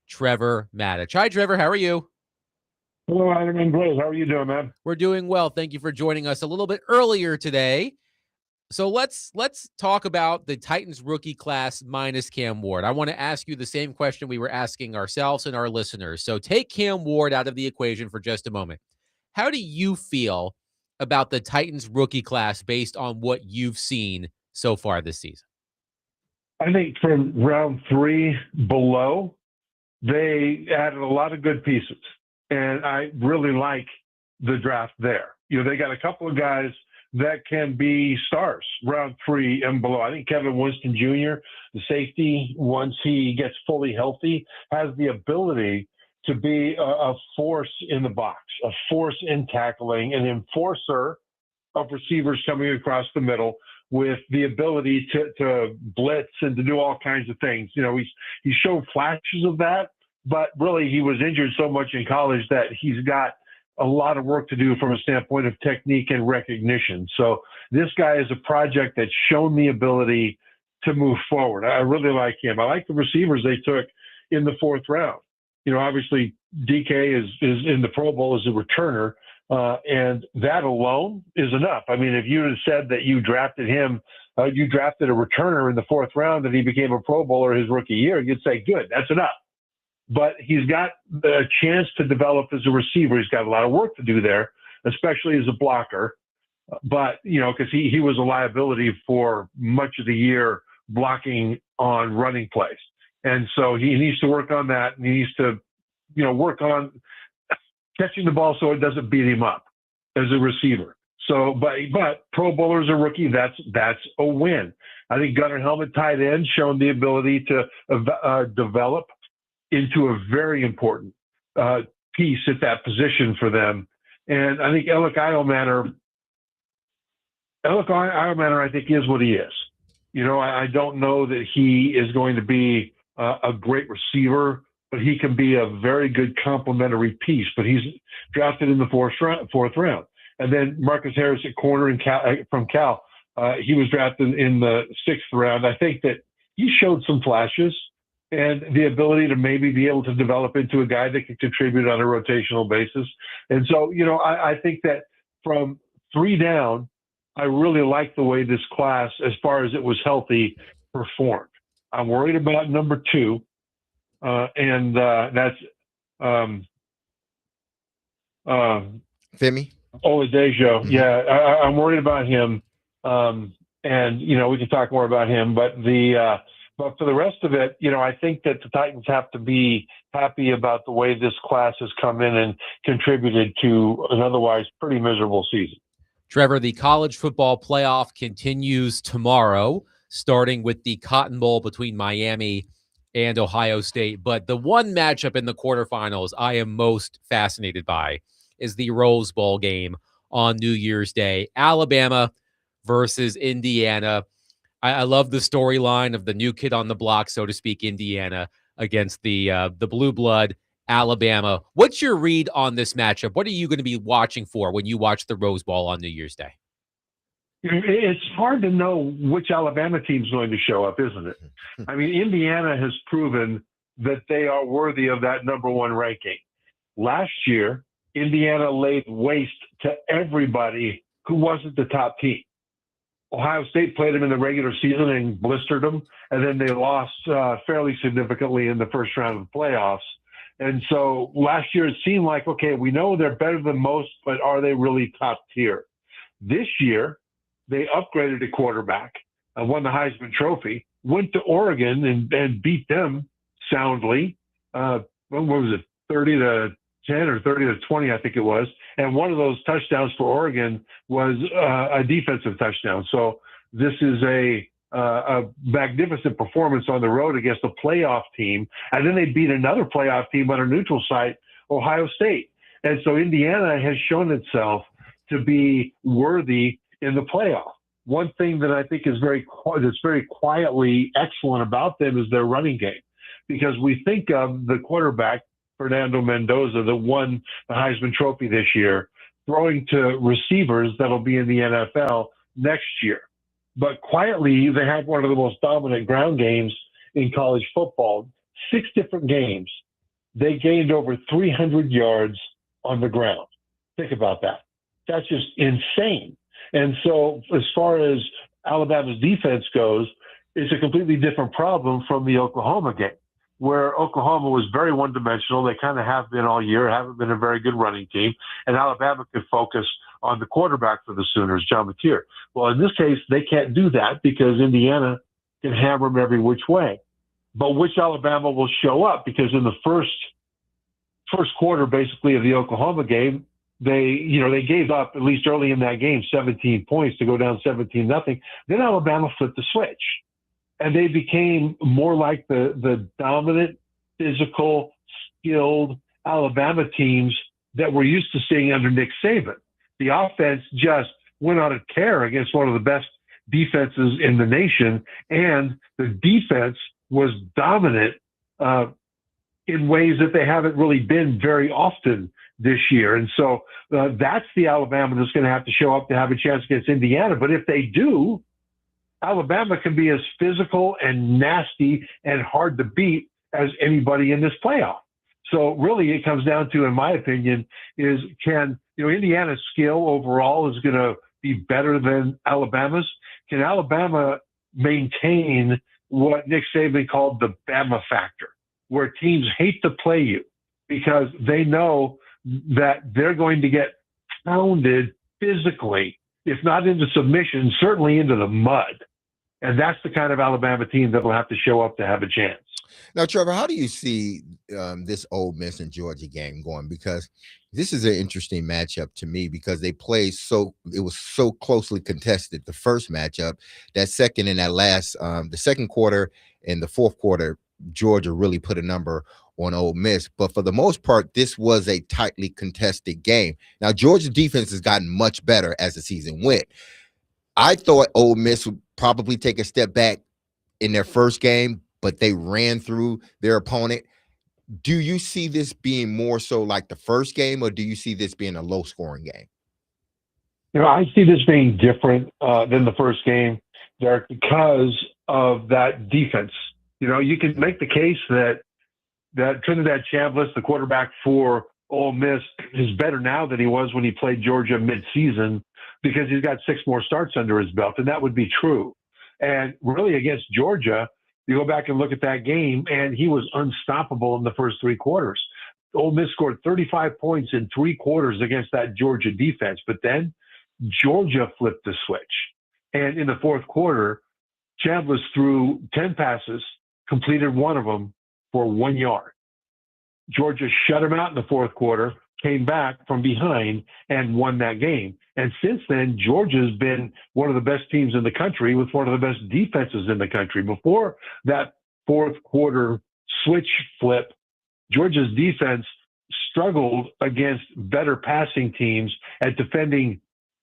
[SPEAKER 1] Trevor Maddich. Hi, Trevor. How are you?
[SPEAKER 7] Hello, Adam and Blaze. How are you doing, man?
[SPEAKER 1] We're doing well. Thank you for joining us a little bit earlier today. So let's talk about the Titans rookie class minus Cam Ward. I want to ask you the same question we were asking ourselves and our listeners. So take Cam Ward out of the equation for just a moment. How do you feel about the Titans rookie class based on what you've seen so far this season?
[SPEAKER 7] I think from round 3 below, they added a lot of good pieces, and I really like the draft there. You know, they got a couple of guys that can be stars round 3 and below. I think Kevin Winston Jr., the safety, once he gets fully healthy, has the ability to be a force in the box, a force in tackling, an enforcer of receivers coming across the middle with the ability to blitz and to do all kinds of things. You know, he showed flashes of that, but really he was injured so much in college that he's got a lot of work to do from a standpoint of technique and recognition. So this guy is a project that's shown the ability to move forward. I really like him. I like the receivers they took in the 4th round. You know, obviously DK is in the Pro Bowl as a returner, and that alone is enough. I mean, if you had said that you drafted him, you drafted a returner in the 4th round and he became a Pro Bowler his rookie year, you'd say, good, that's enough. But he's got the chance to develop as a receiver. He's got a lot of work to do there, especially as a blocker. But, you know, because he was a liability for much of the year blocking on running plays. And so he needs to work on that. And he needs to, you know, work on catching the ball so it doesn't beat him up as a receiver. So, but Pro Bowler as a rookie, that's a win. I think Gunnar Helmet tight end shown the ability to develop into a very important piece at that position for them. And I think Alec Eilmanner, I think, is what he is. You know, I don't know that he is going to be a great receiver, but he can be a very good complementary piece. But he's drafted in the 4th round. And then Marcus Harris at corner from Cal, he was drafted in the 6th round. I think that he showed some flashes and the ability to maybe be able to develop into a guy that can contribute on a rotational basis. And so, you know, I think that from 3 down, I really like the way this class, as far as it was healthy, performed. I'm worried about number 2, and that's
[SPEAKER 5] Femi
[SPEAKER 7] Oladejo. Yeah, I'm worried about him. And, you know, we can talk more about him, but but for the rest of it, you know, I think that the Titans have to be happy about the way this class has come in and contributed to an otherwise pretty miserable season.
[SPEAKER 1] Trevor, the college football playoff continues tomorrow, starting with the Cotton Bowl between Miami and Ohio State. But the one matchup in the quarterfinals I am most fascinated by is the Rose Bowl game on New Year's Day. Alabama versus Indiana. I love the storyline of the new kid on the block, so to speak, Indiana against the blue blood Alabama. What's your read on this matchup? What are you going to be watching for when you watch the Rose Bowl on New Year's Day?
[SPEAKER 7] It's hard to know which Alabama team's going to show up, isn't it? I mean, Indiana has proven that they are worthy of that number 1 ranking. Last year, Indiana laid waste to everybody who wasn't the top team. Ohio State played them in the regular season and blistered them, and then they lost fairly significantly in the first round of the playoffs. And so last year it seemed like, okay, we know they're better than most, but are they really top tier? This year, they upgraded a quarterback, won the Heisman Trophy, went to Oregon and beat them soundly. What was it, 30-10 or 30-20, I think it was. And one of those touchdowns for Oregon was a defensive touchdown. So this is a magnificent performance on the road against a playoff team. And then they beat another playoff team on a neutral site, Ohio State. And so Indiana has shown itself to be worthy in the playoff. One thing that I think is very quietly excellent about them is their running game, because we think of the quarterback Fernando Mendoza, that won the Heisman Trophy this year, throwing to receivers that'll be in the NFL next year. But quietly, they have one of the most dominant ground games in college football. 6 different games, they gained over 300 yards on the ground. Think about that. That's just insane. And so as far as Alabama's defense goes, it's a completely different problem from the Oklahoma game, where Oklahoma was very one-dimensional. They kind of have been all year, haven't been a very good running team, and Alabama could focus on the quarterback for the Sooners, John McTeer. Well, in this case, they can't do that because Indiana can hammer them every which way. But which Alabama will show up? Because in the first quarter, basically, of the Oklahoma game, they gave up, at least early in that game, 17 points to go down 17-0. Then Alabama flipped the switch, and they became more like the dominant, physical, skilled Alabama teams that we're used to seeing under Nick Saban. The offense just went on a tear against one of the best defenses in the nation, and the defense was dominant in ways that they haven't really been very often this year. And so that's the Alabama that's going to have to show up to have a chance against Indiana. But if they do, Alabama can be as physical and nasty and hard to beat as anybody in this playoff. So really it comes down to, in my opinion, is Indiana's skill overall is going to be better than Alabama's. Can Alabama maintain what Nick Saban called the Bama factor, where teams hate to play you because they know that they're going to get pounded physically, if not into submission, certainly into the mud. And that's the kind of Alabama team that will have to show up to have a chance.
[SPEAKER 5] Now, Trevor, how do you see this Ole Miss and Georgia game going? Because this is an interesting matchup to me because they played it was so closely contested. The first matchup, that second and that last, the second quarter and the fourth quarter, Georgia really put a number on Ole Miss. But for the most part, this was a tightly contested game. Now, Georgia's defense has gotten much better as the season went. I thought Ole Miss would probably take a step back in their first game, but they ran through their opponent. Do you see this being more so like the first game, or do you see this being a low-scoring game?
[SPEAKER 7] I see this being different than the first game, Derek, because of that defense. You can make the case that Trinidad Chambliss, the quarterback for Ole Miss, is better now than he was when he played Georgia mid-season because he's got 6 more starts under his belt, and that would be true. And really against Georgia, you go back and look at that game, and he was unstoppable in the first 3 quarters. Ole Miss scored 35 points in 3 quarters against that Georgia defense, but then Georgia flipped the switch. And in the fourth quarter, Chambliss threw 10 passes, completed 1 of them for 1 yard. Georgia shut him out in the fourth quarter, came back from behind, and won that game. And since then, Georgia's been one of the best teams in the country with one of the best defenses in the country. Before that fourth quarter switch flip, Georgia's defense struggled against better passing teams at defending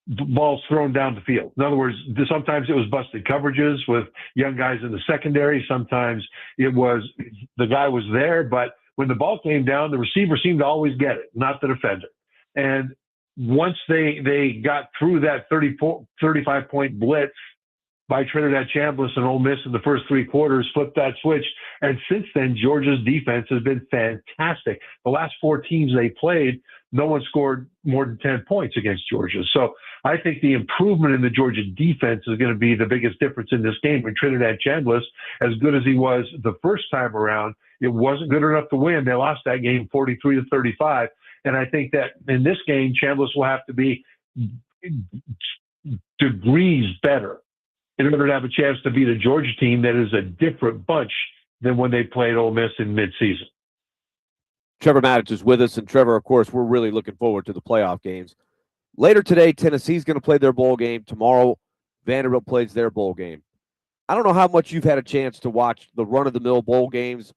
[SPEAKER 7] balls thrown down the field. In other words, sometimes it was busted coverages with young guys in the secondary. Sometimes it was the guy was there, but when the ball came down, the receiver seemed to always get it, not the defender. And once they got through that 35-point blitz by Trinidad Chambliss and Ole Miss in the first 3 quarters, flipped that switch. And since then, Georgia's defense has been fantastic. The last 4 teams they played, no one scored more than 10 points against Georgia. So I think the improvement in the Georgia defense is going to be the biggest difference in this game. When Trinidad Chambliss, as good as he was the first time around, it wasn't good enough to win. They lost that game 43-35. And I think that in this game, Chambliss will have to be degrees better in order to have a chance to beat a Georgia team that is a different bunch than when they played Ole Miss in midseason.
[SPEAKER 2] Trevor Matich is with us. And Trevor, of course, we're really looking forward to the playoff games. Later today, Tennessee's going to play their bowl game. Tomorrow, Vanderbilt plays their bowl game. I don't know how much you've had a chance to watch the run-of-the-mill bowl games.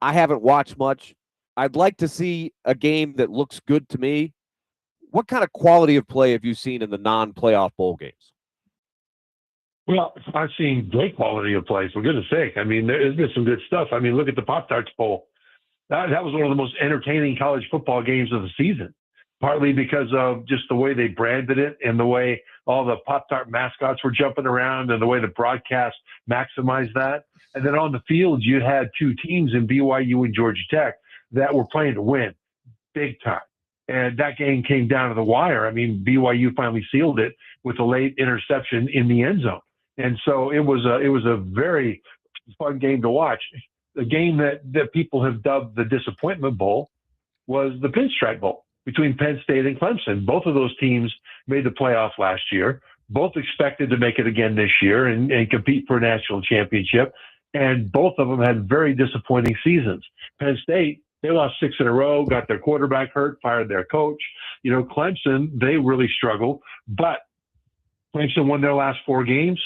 [SPEAKER 2] I haven't watched much. I'd like to see a game that looks good to me. What kind of quality of play have you seen in the non-playoff bowl games?
[SPEAKER 7] Well, I've seen great quality of play, for goodness sake. I mean, there's been some good stuff. I mean, look at the Pop-Tarts Bowl. That was one of the most entertaining college football games of the season, partly because of just the way they branded it and the way all the Pop-Tart mascots were jumping around and the way the broadcast maximized that. And then on the field, you had two teams in BYU and Georgia Tech that were playing to win big time. And that game came down to the wire. I mean, BYU finally sealed it with a late interception in the end zone. And so it was a very fun game to watch. The game that people have dubbed the Disappointment Bowl was the Pinstripe Bowl between Penn State and Clemson. Both of those teams made the playoff last year. Both expected to make it again this year and compete for a national championship. And both of them had very disappointing seasons. Penn State, they lost 6 in a row, got their quarterback hurt, fired their coach. You know, Clemson, they really struggled. But Clemson won their last 4 games.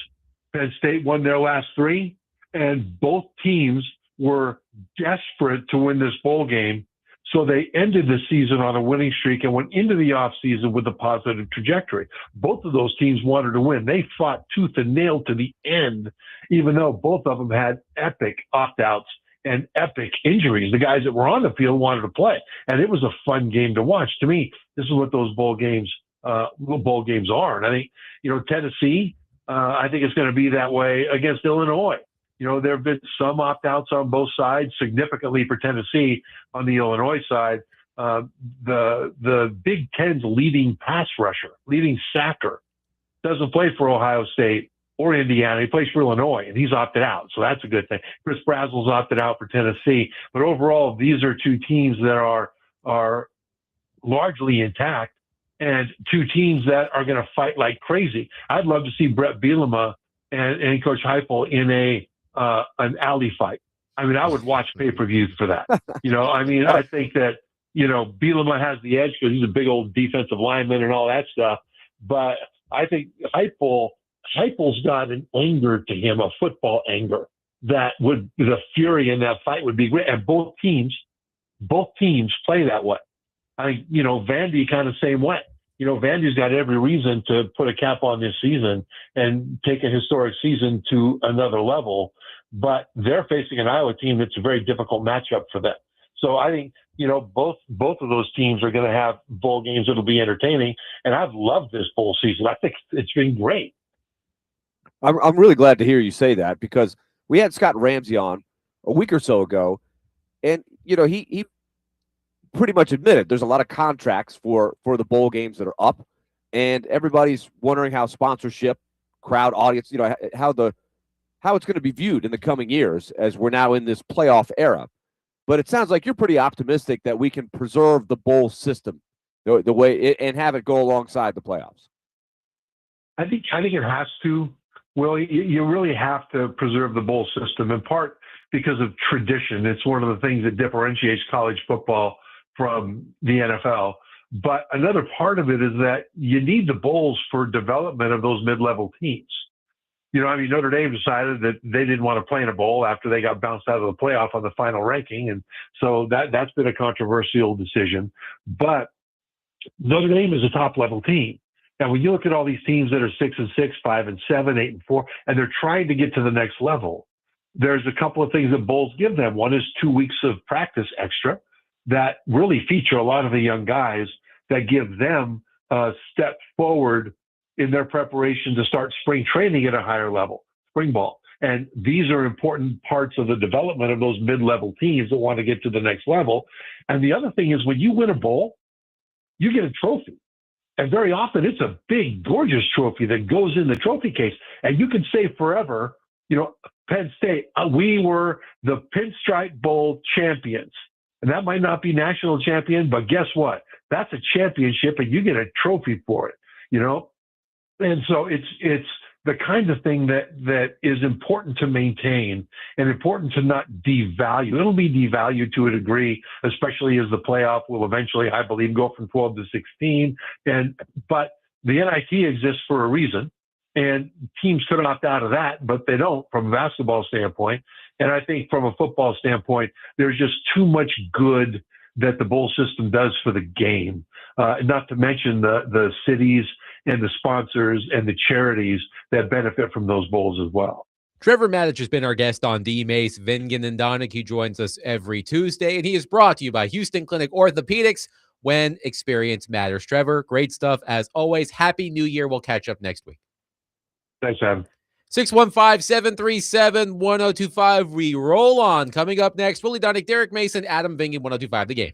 [SPEAKER 7] Penn State won their last 3. And both teams were desperate to win this bowl game. So they ended the season on a winning streak and went into the offseason with a positive trajectory. Both of those teams wanted to win. They fought tooth and nail to the end, even though both of them had epic opt-outs and epic injuries. The guys that were on the field wanted to play, and it was a fun game to watch. To me, this is what those bowl games are. And I think, you know, Tennessee, I think it's going to be that way against Illinois. You know, there have been some opt-outs on both sides, significantly for Tennessee on the Illinois side. The Big Ten's leading pass rusher, leading sacker, doesn't play for Ohio State or Indiana. He plays for Illinois, and he's opted out, so that's a good thing. Chris Brazel's opted out for Tennessee. But overall, these are two teams that are largely intact and two teams that are going to fight like crazy. I'd love to see Brett Bielema and Coach Heupel in an alley fight. I mean, I would watch pay-per-views for that. You know, I mean, I think that, you know, Bielema has the edge because he's a big old defensive lineman and all that stuff. But I think Heupel's got an anger to him, a football anger, that would, the fury in that fight would be great. And both teams play that way. I think, you know, Vandy kind of same way. You know, Vandy's got every reason to put a cap on this season and take a historic season to another level, but they're facing an Iowa team that's a very difficult matchup for them. So I think, you know, both of those teams are going to have bowl games that'll be entertaining, and I've loved this bowl season. I think it's been great.
[SPEAKER 2] I'm really glad to hear you say that, because we had Scott Ramsey on a week or so ago, and, you know, he pretty much admitted there's a lot of contracts for the bowl games that are up, and everybody's wondering how sponsorship, crowd, audience, you know, how it's going to be viewed in the coming years as we're now in this playoff era. But it sounds like you're pretty optimistic that we can preserve the bowl system the way it, and have it go alongside the playoffs.
[SPEAKER 7] I think it has to. Well, you really have to preserve the bowl system, in part because of tradition. It's one of the things that differentiates college football from the NFL. But another part of it is that you need the bowls for development of those mid-level teams. You know, I mean, Notre Dame decided that they didn't want to play in a bowl after they got bounced out of the playoff on the final ranking. And so that's been a controversial decision. But Notre Dame is a top-level team. And when you look at all these teams that are 6-6, 5-7, 8-4, and they're trying to get to the next level, there's a couple of things that bowls give them. One is 2 weeks of practice extra that really feature a lot of the young guys, that give them a step forward in their preparation to start spring training at a higher level, spring ball. And these are important parts of the development of those mid-level teams that want to get to the next level. And the other thing is, when you win a bowl, you get a trophy. And very often it's a big, gorgeous trophy that goes in the trophy case. And you can say forever, you know, Penn State, we were the Pinstripe Bowl champions. And that might not be national champion, but guess what? That's a championship, and you get a trophy for it, you know? And so it's the kind of thing that is important to maintain and important to not devalue. It'll be devalued to a degree, especially as the playoff will eventually, I believe, go from 12 to 16. But the NIT exists for a reason, and teams could opt out of that, but they don't from a basketball standpoint. And I think from a football standpoint, there's just too much good that the bowl system does for the game, not to mention the cities and the sponsors and the charities that benefit from those bowls as well.
[SPEAKER 1] Trevor Maddich has been our guest on D Mace, Vingan, and Donick. He joins us every Tuesday, and he is brought to you by Houston Clinic Orthopedics, when experience matters. Trevor, great stuff as always. Happy New Year. We'll catch up next week.
[SPEAKER 7] Thanks, Adam.
[SPEAKER 1] 615-737-1025. We roll on. Coming up next, Willie Donick, Derek Mason, Adam Vingan, 1025 The Game.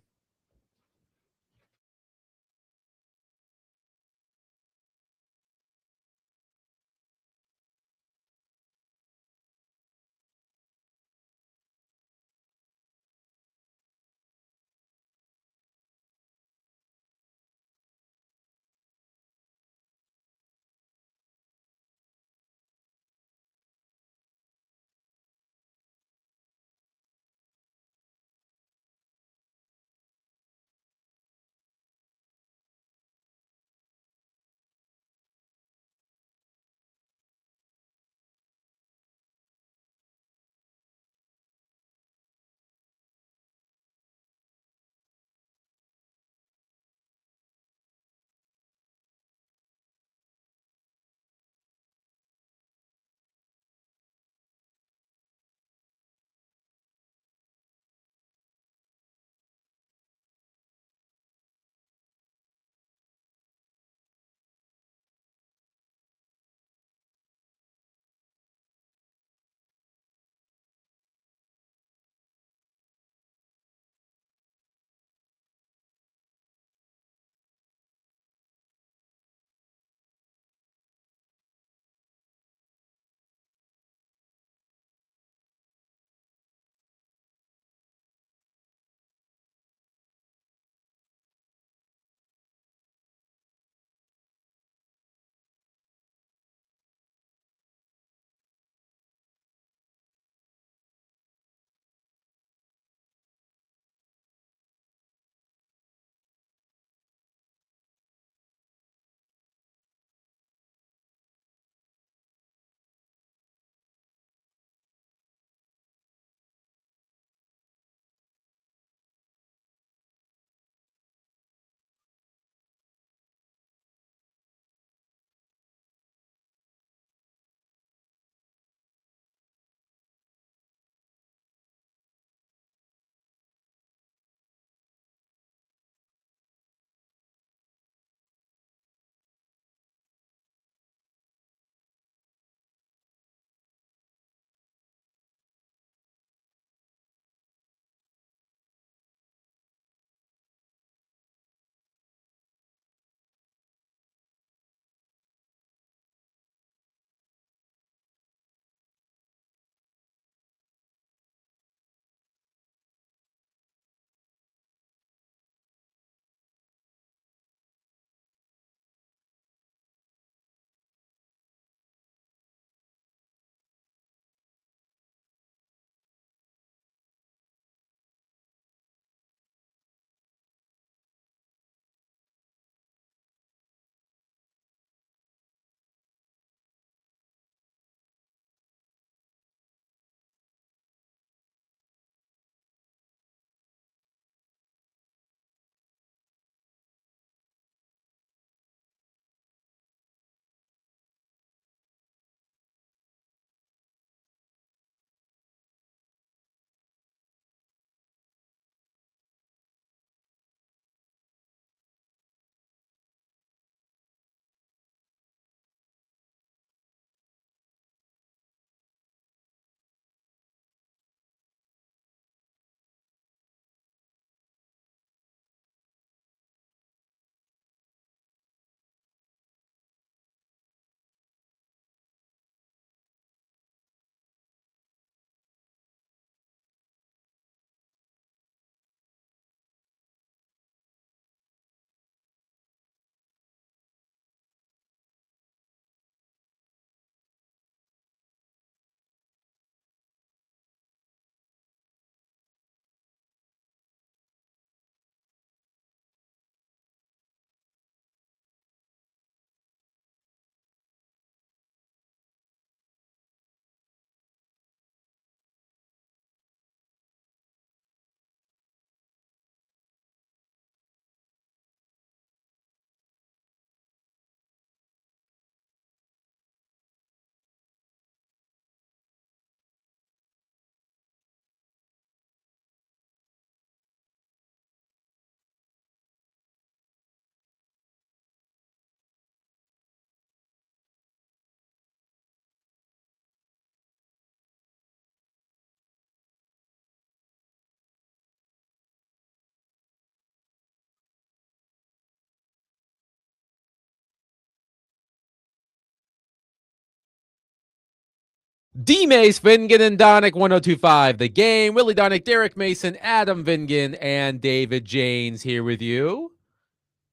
[SPEAKER 1] D-Mace, Vingan, and Donick, 102.5 The Game. Willie Donick, Derek Mason, Adam Vingan, and David Janes here with you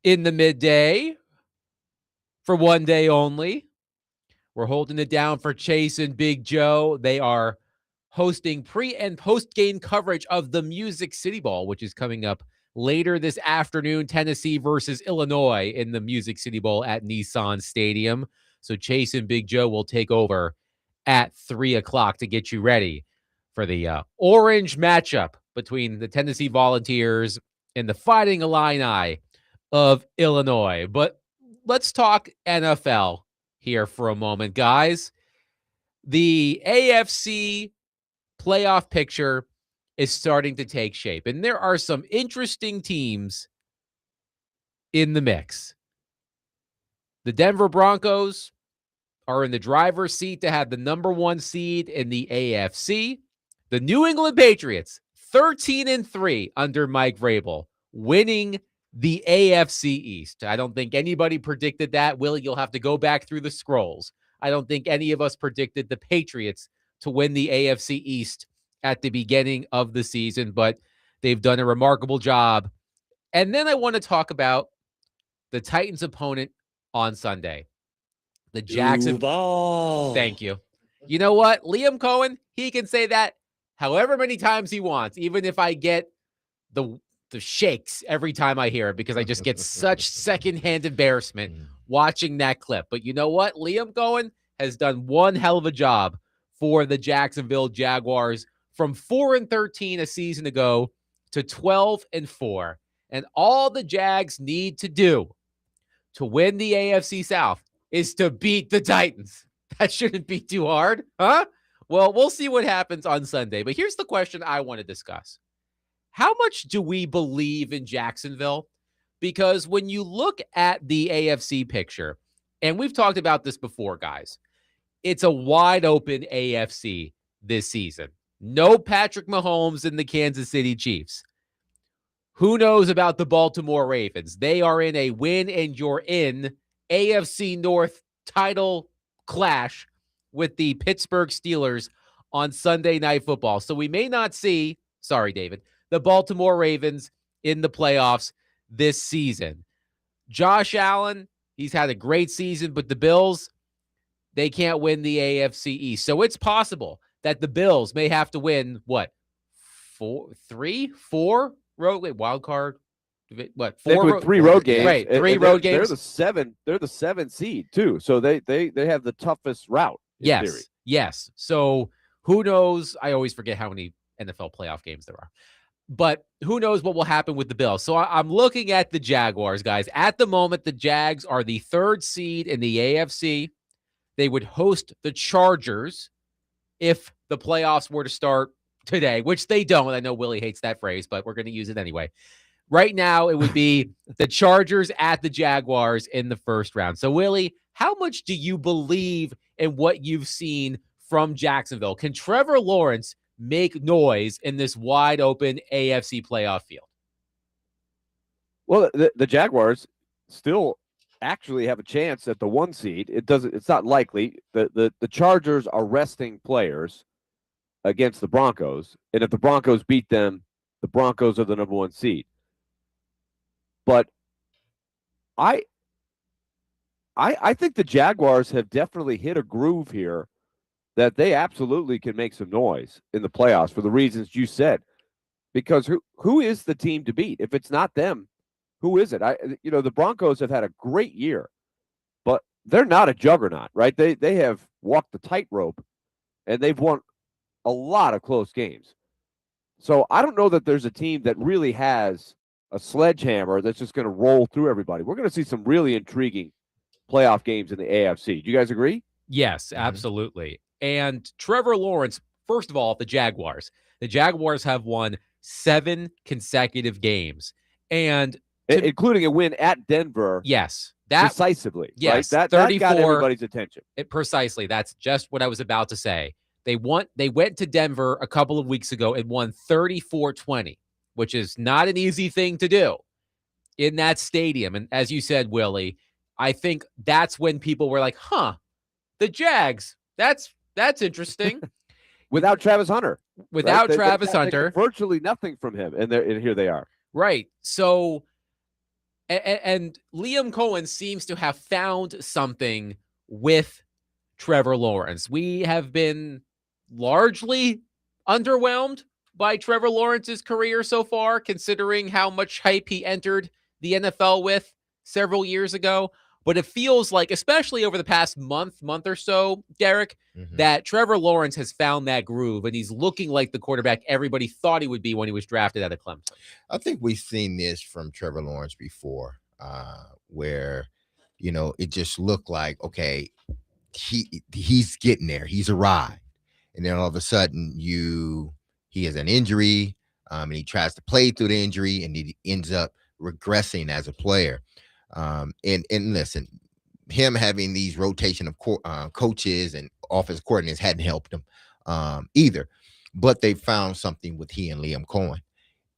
[SPEAKER 1] in the midday for one day only. We're holding it down for Chase and Big Joe. They are hosting pre- and post-game coverage of the Music City Bowl, which is coming up later this afternoon. Tennessee versus Illinois in the Music City Bowl at Nissan Stadium. So Chase and Big Joe will take over at 3 o'clock to get you ready for the orange matchup between the Tennessee Volunteers and the Fighting Illini of Illinois. But let's talk NFL here for a moment, guys. The AFC playoff picture is starting to take shape, and there are some interesting teams in the mix. The Denver Broncos are in the driver's seat to have the number 1 seed in the AFC. The New England Patriots, 13-3 under Mike Vrabel, winning the AFC East. I don't think anybody predicted that. Willie, you'll have to go back through the scrolls. I don't think any of us predicted the Patriots to win the AFC East at the beginning of the season, but they've done a remarkable job. And then I want to talk about the Titans' opponent on Sunday. The Jacksonville. Thank you. You know what? Liam Cohen, he can say that however many times he wants, even if I get the shakes every time I hear it, because I just get such secondhand embarrassment watching that clip. But you know what? Liam Cohen has done one hell of a job for the Jacksonville Jaguars from 4-13 a season ago to 12-4. And all the Jags need to do to win the AFC South is to beat the Titans. That shouldn't be too hard, huh? Well, we'll see what happens on Sunday. But here's the question I want to discuss. How much do we believe in Jacksonville? Because when you look at the AFC picture, and we've talked about this before, guys, it's a wide open AFC this season. No Patrick Mahomes and the Kansas City Chiefs. Who knows about the Baltimore Ravens? They are in a win and you're in AFC North title clash with the Pittsburgh Steelers on Sunday Night Football. So we may not see, sorry, David, the Baltimore Ravens in the playoffs this season. Josh Allen, he's had a great season, but the Bills, they can't win the AFC East. So it's possible that the Bills may have to win, what, four road wild card? What,
[SPEAKER 2] three road games?
[SPEAKER 1] Right, three road games.
[SPEAKER 2] They're the 7 seed too, so they have the toughest route. In theory.
[SPEAKER 1] Yes. So who knows? I always forget how many NFL playoff games there are. But who knows what will happen with the Bills. So I'm looking at the Jaguars, guys. At the moment, the Jags are the 3rd seed in the AFC. They would host the Chargers if the playoffs were to start today, which they don't. I know Willie hates that phrase, but we're going to use it anyway. Right now, it would be the Chargers at the Jaguars in the first round. So, Willie, how much do you believe in what you've seen from Jacksonville? Can Trevor Lawrence make noise in this wide open AFC playoff field?
[SPEAKER 2] Well, the Jaguars still actually have a chance at the 1 seed. It's not likely. The Chargers are resting players against the Broncos, and if the Broncos beat them, the Broncos are the number 1 seed. But I think the Jaguars have definitely hit a groove here that they absolutely can make some noise in the playoffs for the reasons you said. Because who is the team to beat? If it's not them, who is it? The Broncos have had a great year, but they're not a juggernaut, right? They have walked the tightrope, and they've won a lot of close games. So I don't know that there's a team that really has a sledgehammer that's just going to roll through everybody. We're going to see some really intriguing playoff games in the AFC. Do you guys agree?
[SPEAKER 1] Yes, absolutely. And Trevor Lawrence, first of all, the Jaguars have won 7 consecutive games, and
[SPEAKER 2] including a win at Denver.
[SPEAKER 1] Yes,
[SPEAKER 2] decisively.
[SPEAKER 1] Yes,
[SPEAKER 2] right? That got everybody's attention.
[SPEAKER 1] Precisely. That's just what I was about to say. They went to Denver a couple of weeks ago and won 34-20, which is not an easy thing to do in that stadium. And as you said, Willie, I think that's when people were like, the Jags, that's That's interesting.
[SPEAKER 2] Without Travis Hunter.
[SPEAKER 1] Without
[SPEAKER 2] right?
[SPEAKER 1] Travis
[SPEAKER 2] they
[SPEAKER 1] Hunter.
[SPEAKER 2] virtually nothing from him, and here they are.
[SPEAKER 1] Right. So, and Liam Cohen seems to have found something with Trevor Lawrence. We have been largely underwhelmed by Trevor Lawrence's career so far, considering how much hype he entered the NFL with several years ago. But it feels like, especially over the past month or so, Derek, that Trevor Lawrence has found that groove, and he's looking like the quarterback everybody thought he would be when he was drafted out of Clemson.
[SPEAKER 5] I think we've seen this from Trevor Lawrence before, where, it just looked like, okay, he's getting there. He's arrived. And then all of a sudden he has an injury, and he tries to play through the injury, and he ends up regressing as a player. And listen, him having these rotation of coaches and offensive coordinators hadn't helped him either. But they found something with he and Liam Cohen.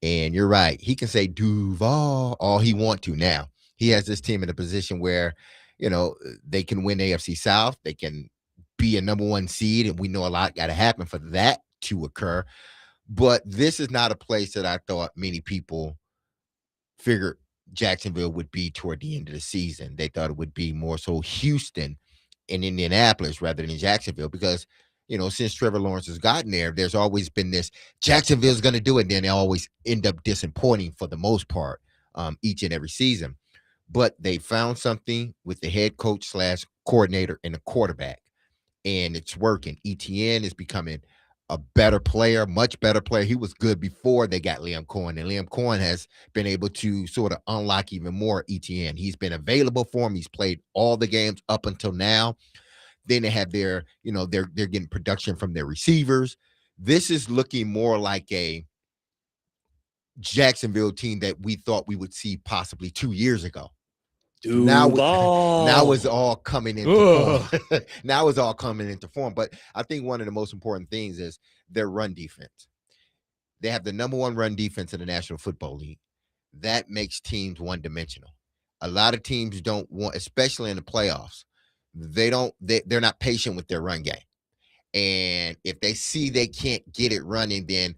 [SPEAKER 5] And you're right. He can say Duval all he want to now. He has this team in a position where, they can win AFC South. They can be a number 1 seed. And we know a lot got to happen for that to occur. But this is not a place that I thought many people figured Jacksonville would be toward the end of the season. They thought it would be more so Houston and Indianapolis rather than Jacksonville because, since Trevor Lawrence has gotten there, there's always been this Jacksonville's going to do it. And then they always end up disappointing for the most part each and every season. But they found something with the head coach / coordinator and the quarterback, and it's working. ETN is becoming a better player, much better player. He was good before they got Liam Cohen, and Liam Cohen has been able to sort of unlock even more ETN. He's been available for him. He's played all the games up until now. Then they have their, they're getting production from their receivers. This is looking more like a Jacksonville team that we thought we would see possibly 2 years ago. Now it's all coming into form. Now it's all coming into form. But I think one of the most important things is their run defense. They have the number 1 run defense in the National Football League. That makes teams one-dimensional. A lot of teams don't want, especially in the playoffs, they're not patient with their run game. And if they see they can't get it running, then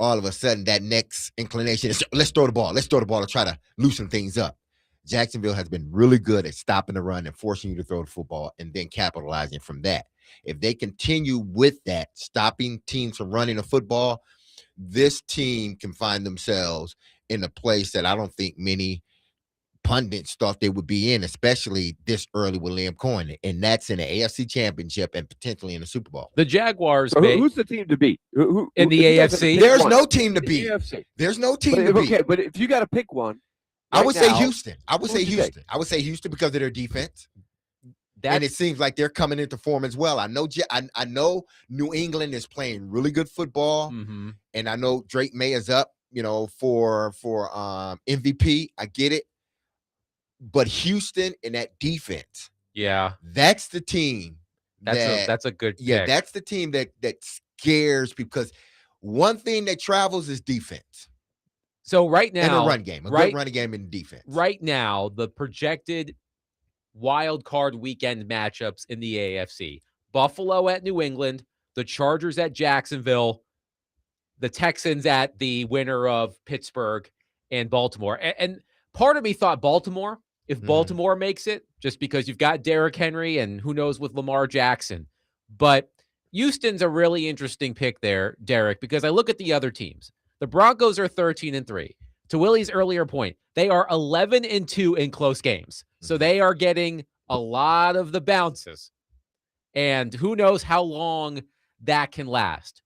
[SPEAKER 5] all of a sudden that next inclination is let's throw the ball and try to loosen things up. Jacksonville has been really good at stopping the run and forcing you to throw the football and then capitalizing from that. If they continue with that, stopping teams from running the football, this team can find themselves in a place that I don't think many pundits thought they would be in, especially this early with Liam Cohen, and that's in the AFC Championship and potentially in the Super Bowl.
[SPEAKER 1] The Jaguars.
[SPEAKER 2] So who's the team to beat?
[SPEAKER 1] In the AFC?
[SPEAKER 5] There's no team to beat. There's no team to beat.
[SPEAKER 2] Okay, but if you got to pick one,
[SPEAKER 5] I would say Houston. I would say Houston because of their defense. And it seems like they're coming into form as well. I know New England is playing really good football, and I know Drake May is up, for MVP. I get it, but Houston and that defense, that's the team.
[SPEAKER 1] That's a good pick.
[SPEAKER 5] Yeah, that's the team that scares because one thing that travels is defense.
[SPEAKER 1] So right now,
[SPEAKER 5] and a run game, good running game in defense.
[SPEAKER 1] Right now, the projected wild card weekend matchups in the AFC: Buffalo at New England, the Chargers at Jacksonville, the Texans at the winner of Pittsburgh and Baltimore. And part of me thought Baltimore, if Baltimore makes it, just because you've got Derrick Henry and who knows with Lamar Jackson. But Houston's a really interesting pick there, Derek, because I look at the other teams. The Broncos are 13-3. To Willie's earlier point, they are 11-2 in close games. So they are getting a lot of the bounces. And who knows how long that can last.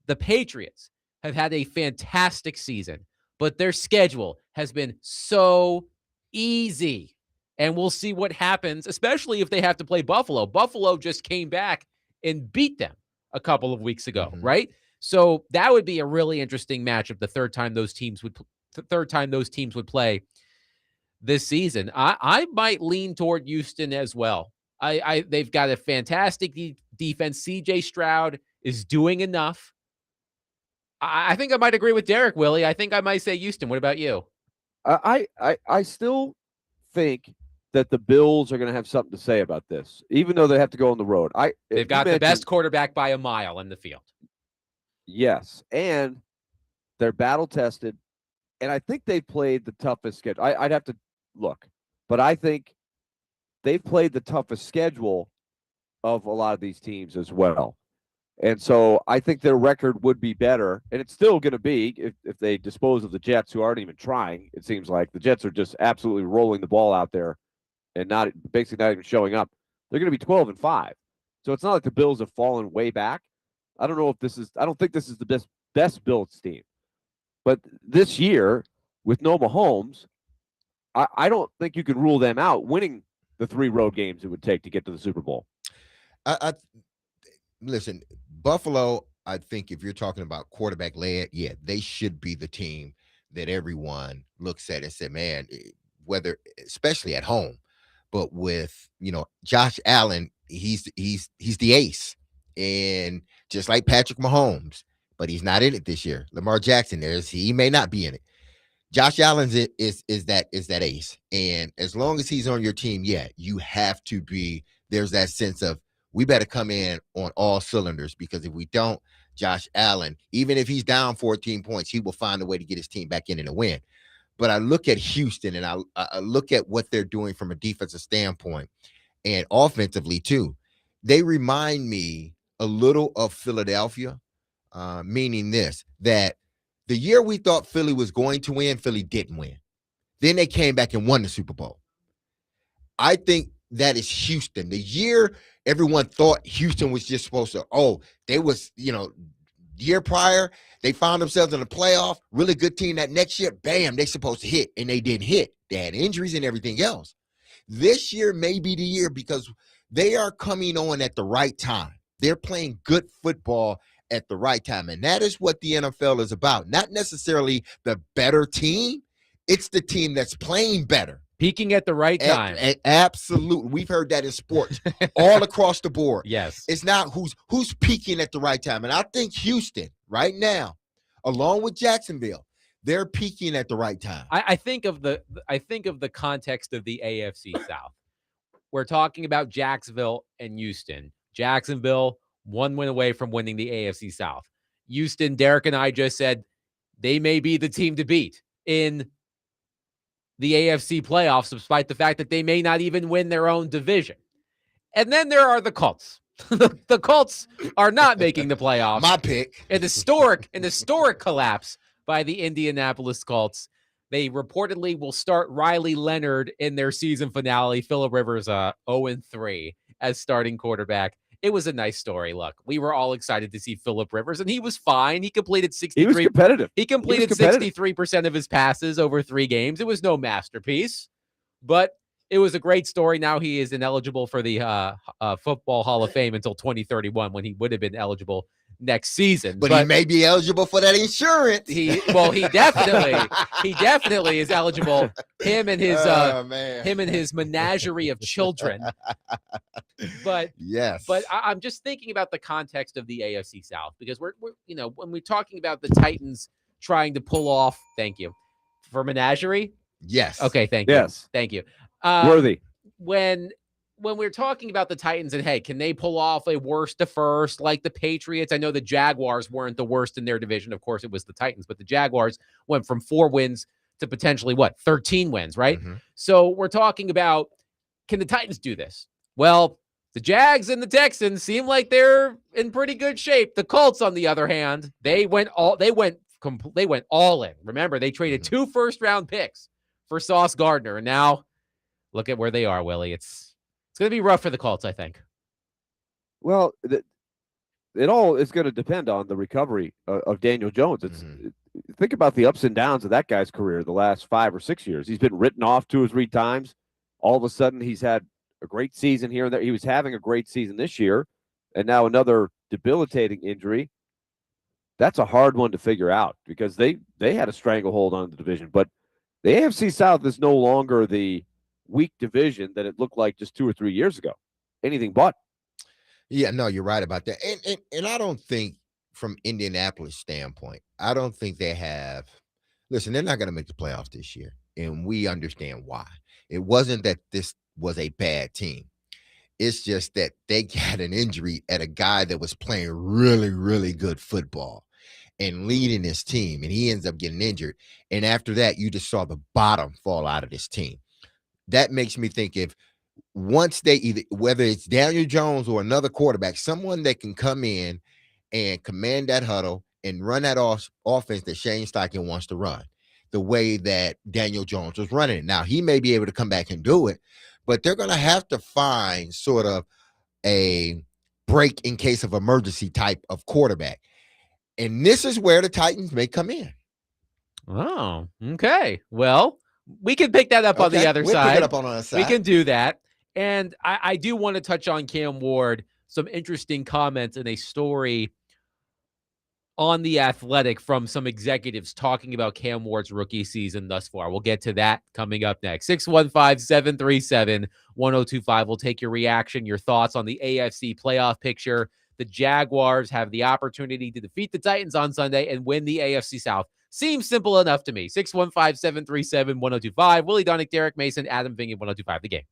[SPEAKER 1] The Patriots have had a fantastic season, but their schedule has been so easy. And we'll see what happens, especially if they have to play Buffalo. Buffalo just came back and beat them a couple of weeks ago, right? So that would be a really interesting matchup. The third time those teams would play this season. I might lean toward Houston as well. They've got a fantastic defense. CJ Stroud is doing enough. I think I might agree with Derek, Willie. I think I might say Houston. What about you?
[SPEAKER 2] I still think that the Bills are going to have something to say about this, even though they have to go on the road.
[SPEAKER 1] They've got the best quarterback by a mile in the field.
[SPEAKER 2] Yes, and they're battle tested, and I think they've played the toughest schedule. I'd have to look, but I think they've played the toughest schedule of a lot of these teams as well. And so I think their record would be better, and it's still going to be if they dispose of the Jets, who aren't even trying. It seems like the Jets are just absolutely rolling the ball out there and basically not even showing up. They're going to be 12-5. So it's not like the Bills have fallen way back. I don't think this is the best Bills team. But this year, with no Mahomes, I don't think you can rule them out winning the 3 road games it would take to get to the Super Bowl.
[SPEAKER 5] Listen, Buffalo, I think if you're talking about quarterback led, yeah, they should be the team that everyone looks at and said, man, whether, especially at home, but with, Josh Allen, he's the ace. And just like Patrick Mahomes, but he's not in it this year. Lamar Jackson, he may not be in it. Josh Allen is that ace. And as long as he's on your team, yeah, you have to be, there's that sense of, we better come in on all cylinders, because if we don't, Josh Allen, even if he's down 14 points, he will find a way to get his team back in a win. But I look at Houston, and I look at what they're doing from a defensive standpoint and offensively too. They remind me a little of Philadelphia, meaning that the year we thought Philly was going to win, Philly didn't win. Then they came back and won the Super Bowl. I think that is Houston. The year everyone thought Houston was just supposed to, they was, year prior, they found themselves in the playoff, really good team. That next year, bam, they supposed to hit, and they didn't hit. They had injuries and everything else. This year may be the year, because they are coming on at the right time. They're playing good football at the right time, and that is what the NFL is about. Not necessarily the better team. It's the team that's playing better.
[SPEAKER 1] Peaking at the right time.
[SPEAKER 5] Absolutely. We've heard that in sports all across the board.
[SPEAKER 1] Yes.
[SPEAKER 5] It's not who's peaking at the right time. And I think Houston right now, along with Jacksonville, they're peaking at the right time.
[SPEAKER 1] I think of the context of the AFC South. We're talking about Jacksonville and Houston. Jacksonville, 1 win away from winning the AFC South. Houston, Derek and I just said they may be the team to beat in the AFC playoffs, despite the fact that they may not even win their own division. And then there are the Colts. The Colts are not making the playoffs.
[SPEAKER 5] My pick.
[SPEAKER 1] An historic collapse by the Indianapolis Colts. They reportedly will start Riley Leonard in their season finale. Phillip Rivers 0-3 as starting quarterback. It was a nice story. Look, we were all excited to see Phillip Rivers, and he was fine. He completed 63.
[SPEAKER 2] He was competitive.
[SPEAKER 1] He completed 63% of his passes over 3 games. It was no masterpiece, but it was a great story. Now he is ineligible for the Football Hall of Fame until 2031, when he would have been eligible next season.
[SPEAKER 5] But he may be eligible for that insurance.
[SPEAKER 1] He definitely is eligible. Him and his menagerie of children. But
[SPEAKER 5] yes.
[SPEAKER 1] But I'm just thinking about the context of the AFC South, because we're when we're talking about the Titans trying to pull off. Thank you for menagerie.
[SPEAKER 5] Yes.
[SPEAKER 1] Okay. Thank you.
[SPEAKER 2] Yes.
[SPEAKER 1] Thank you.
[SPEAKER 2] Worthy.
[SPEAKER 1] When we're talking about the Titans and, hey, can they pull off a worst to first like the Patriots? I know the Jaguars weren't the worst in their division. Of course, it was the Titans, but the Jaguars went from 4 wins to potentially 13 wins, right?
[SPEAKER 5] Mm-hmm.
[SPEAKER 1] So we're talking about, can the Titans do this? Well, the Jags and the Texans seem like they're in pretty good shape. The Colts, on the other hand, they went all in. Remember, they traded 2 first-round picks for Sauce Gardner, and now look at where they are, Willie. It's going to be rough for the Colts, I think.
[SPEAKER 2] Well, it all is going to depend on the recovery of Daniel Jones. Think about the ups and downs of that guy's career the last 5 or 6 years. He's been written off 2 or 3 times. All of a sudden, he's had a great season here and there. He was having a great season this year, and now another debilitating injury. That's a hard one to figure out, because they had a stranglehold on the division. But the AFC South is no longer the weak division that it looked like just 2 or 3 years ago. Anything but.
[SPEAKER 5] Yeah, no, you're right about that. And I don't think, from Indianapolis standpoint, I don't think they have. Listen, they're not going to make the playoffs this year, and we understand why. It wasn't that this was a bad team. It's just that they got an injury at a guy that was playing really, really good football and leading his team, and he ends up getting injured. And after that, you just saw the bottom fall out of this team. That makes me think if once they either, whether it's Daniel Jones or another quarterback, someone that can come in and command that huddle and run that offense that Shane Steichen wants to run, the way that Daniel Jones was running it. Now, he may be able to come back and do it, but they're going to have to find sort of a break in case of emergency type of quarterback. And this is where the Titans may come in.
[SPEAKER 1] Oh, okay. Well, we can pick that up on the other
[SPEAKER 5] we'll
[SPEAKER 1] side.
[SPEAKER 5] Pick it up on the other side.
[SPEAKER 1] We can do that. And I do want to touch on Cam Ward, some interesting comments in a story on The Athletic from some executives talking about Cam Ward's rookie season thus far. We'll get to that coming up next. 615-737-1025. We'll take your reaction, your thoughts on the AFC playoff picture. The Jaguars have the opportunity to defeat the Titans on Sunday and win the AFC South. Seems simple enough to me. 615-737-1025. Willie Donick, Derek Mason, Adam Vingan, 1025 The Game.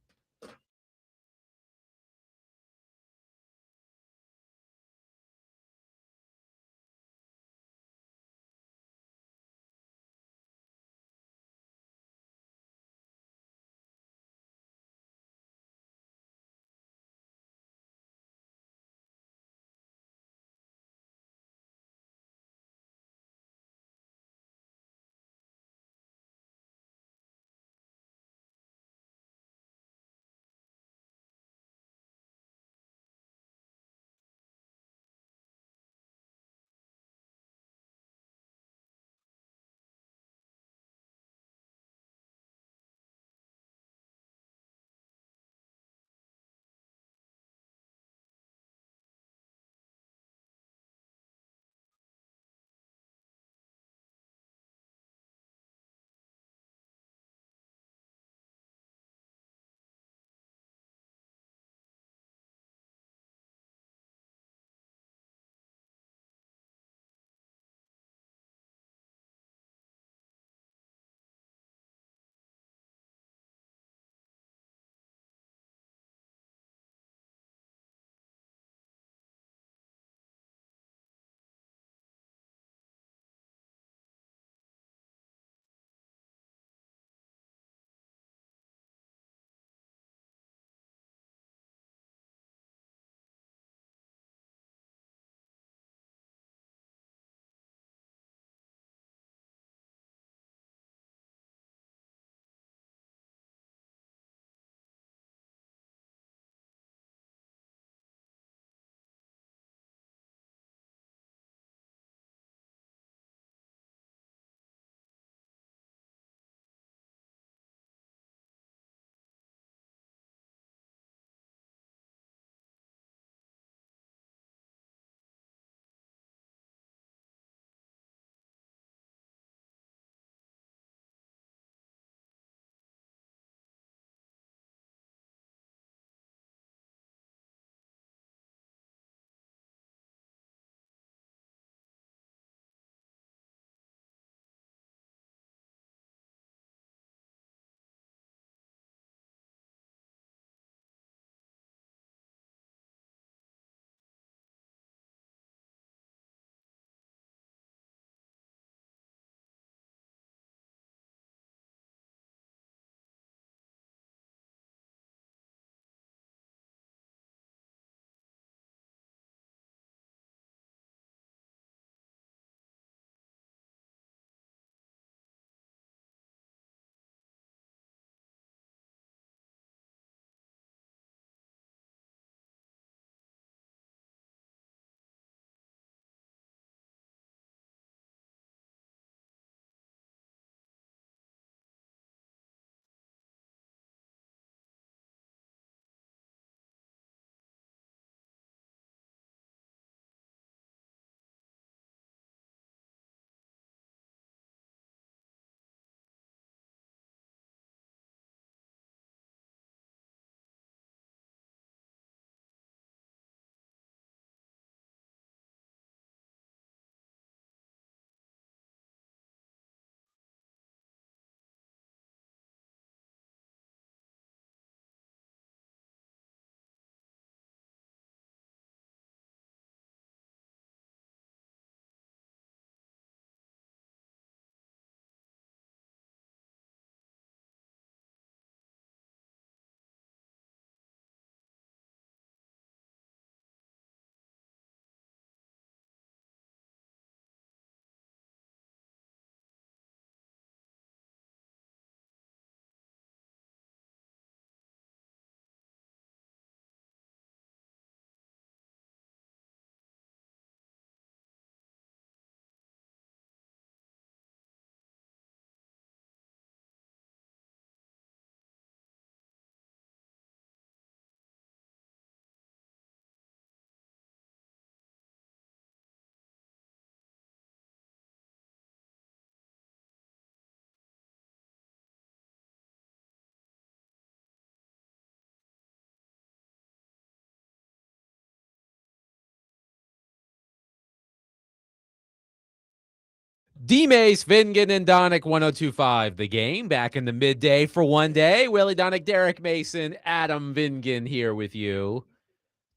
[SPEAKER 1] D-Mace, Vingan, and Donick 1025. The Game back in the midday for one day. Willie Donick, Derek Mason, Adam Vingan here with you,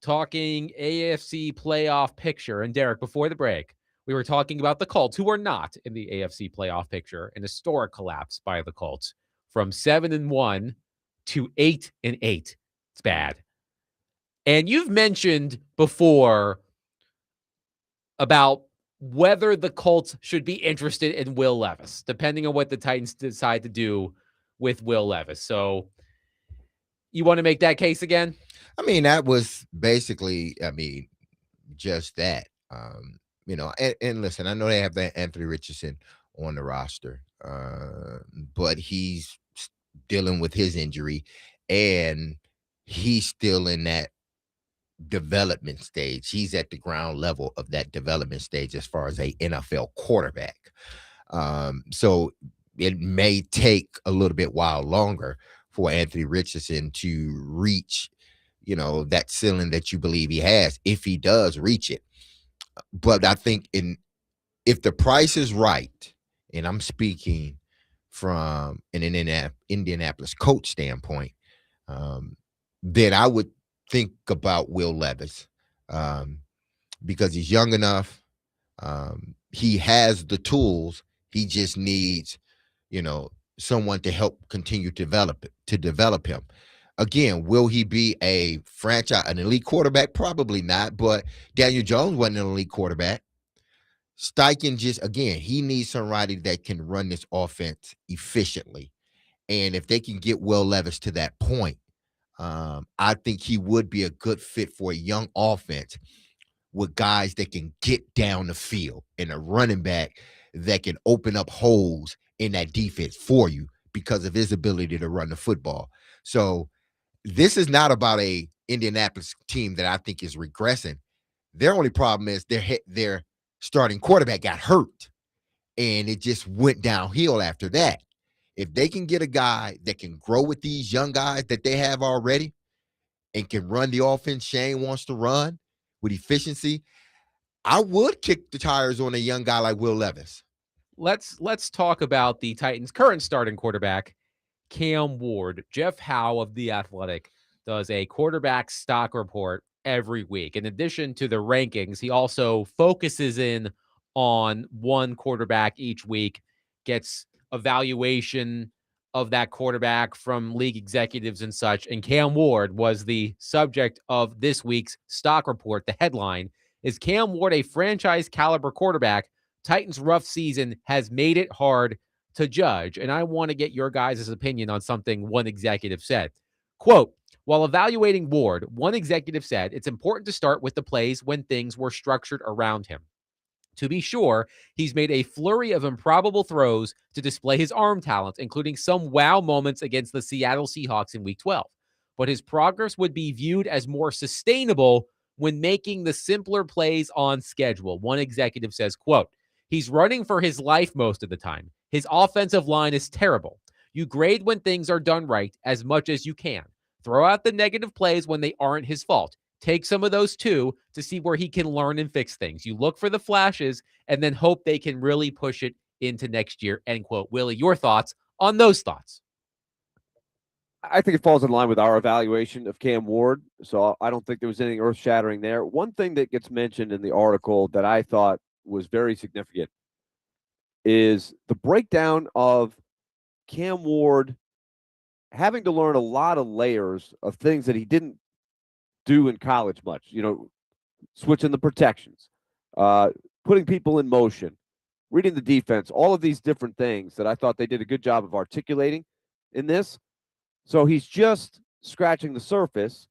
[SPEAKER 1] talking AFC playoff picture. And Derek, before the break, we were talking about the Colts, who are not in the AFC playoff picture. An historic collapse by the Colts from 7-1 to 8-8. It's bad. And you've mentioned before about whether the Colts should be interested in Will Levis, depending on what the Titans decide to do with Will Levis. So you want to make that case again?
[SPEAKER 5] I mean, that was basically, just that. And listen, I know they have that Anthony Richardson on the roster, but he's dealing with his injury, and he's still in that development stage. He's at the ground level of that development stage as far as a NFL quarterback. So it may take a little bit while longer for Anthony Richardson to reach, that ceiling that you believe he has, if he does reach it. But I think if the price is right, and I'm speaking from an Indianapolis coach standpoint, then I would think about Will Levis, because he's young enough. He has the tools. He just needs, someone to help continue to develop him. Again, will he be an elite quarterback? Probably not, but Daniel Jones wasn't an elite quarterback. Steichen he needs somebody that can run this offense efficiently. And if they can get Will Levis to that point, I think he would be a good fit for a young offense with guys that can get down the field and a running back that can open up holes in that defense for you because of his ability to run the football. So this is not about a Indianapolis team that I think is regressing. Their only problem is their starting quarterback got hurt, and it just went downhill after that. If they can get a guy that can grow with these young guys that they have already and can run the offense Shane wants to run with efficiency, I would kick the tires on a young guy like Will Levis.
[SPEAKER 1] Let's talk about the Titans' current starting quarterback, Cam Ward. Jeff Howe of The Athletic does a quarterback stock report every week. In addition to the rankings, he also focuses in on one quarterback each week, gets evaluation of that quarterback from league executives and such. And Cam Ward was the subject of this week's stock report. The headline is Cam Ward a franchise caliber quarterback? Titans' rough season has made it hard to judge. And I want to get your guys' opinion on something one executive said. Quote, while evaluating Ward, one executive said it's important to start with the plays when things were structured around him. To be sure, he's made a flurry of improbable throws to display his arm talent, including some wow moments against the Seattle Seahawks in Week 12. But his progress would be viewed as more sustainable when making the simpler plays on schedule. One executive says, quote, he's running for his life most of the time. His offensive line is terrible. You grade when things are done right as much as you can. Throw out the negative plays when they aren't his fault. Take some of those too to see where he can learn and fix things. You look for the flashes and then hope they can really push it into next year, end quote. Willie, your thoughts on those thoughts?
[SPEAKER 2] I think it falls in line with our evaluation of Cam Ward, so I don't think there was anything earth-shattering there. One thing that gets mentioned in the article that I thought was very significant is the breakdown of Cam Ward having to learn a lot of layers of things that he didn't do in college much, switching the protections, putting people in motion, reading the defense, all of these different things that I thought they did a good job of articulating in this. So he's just scratching the surface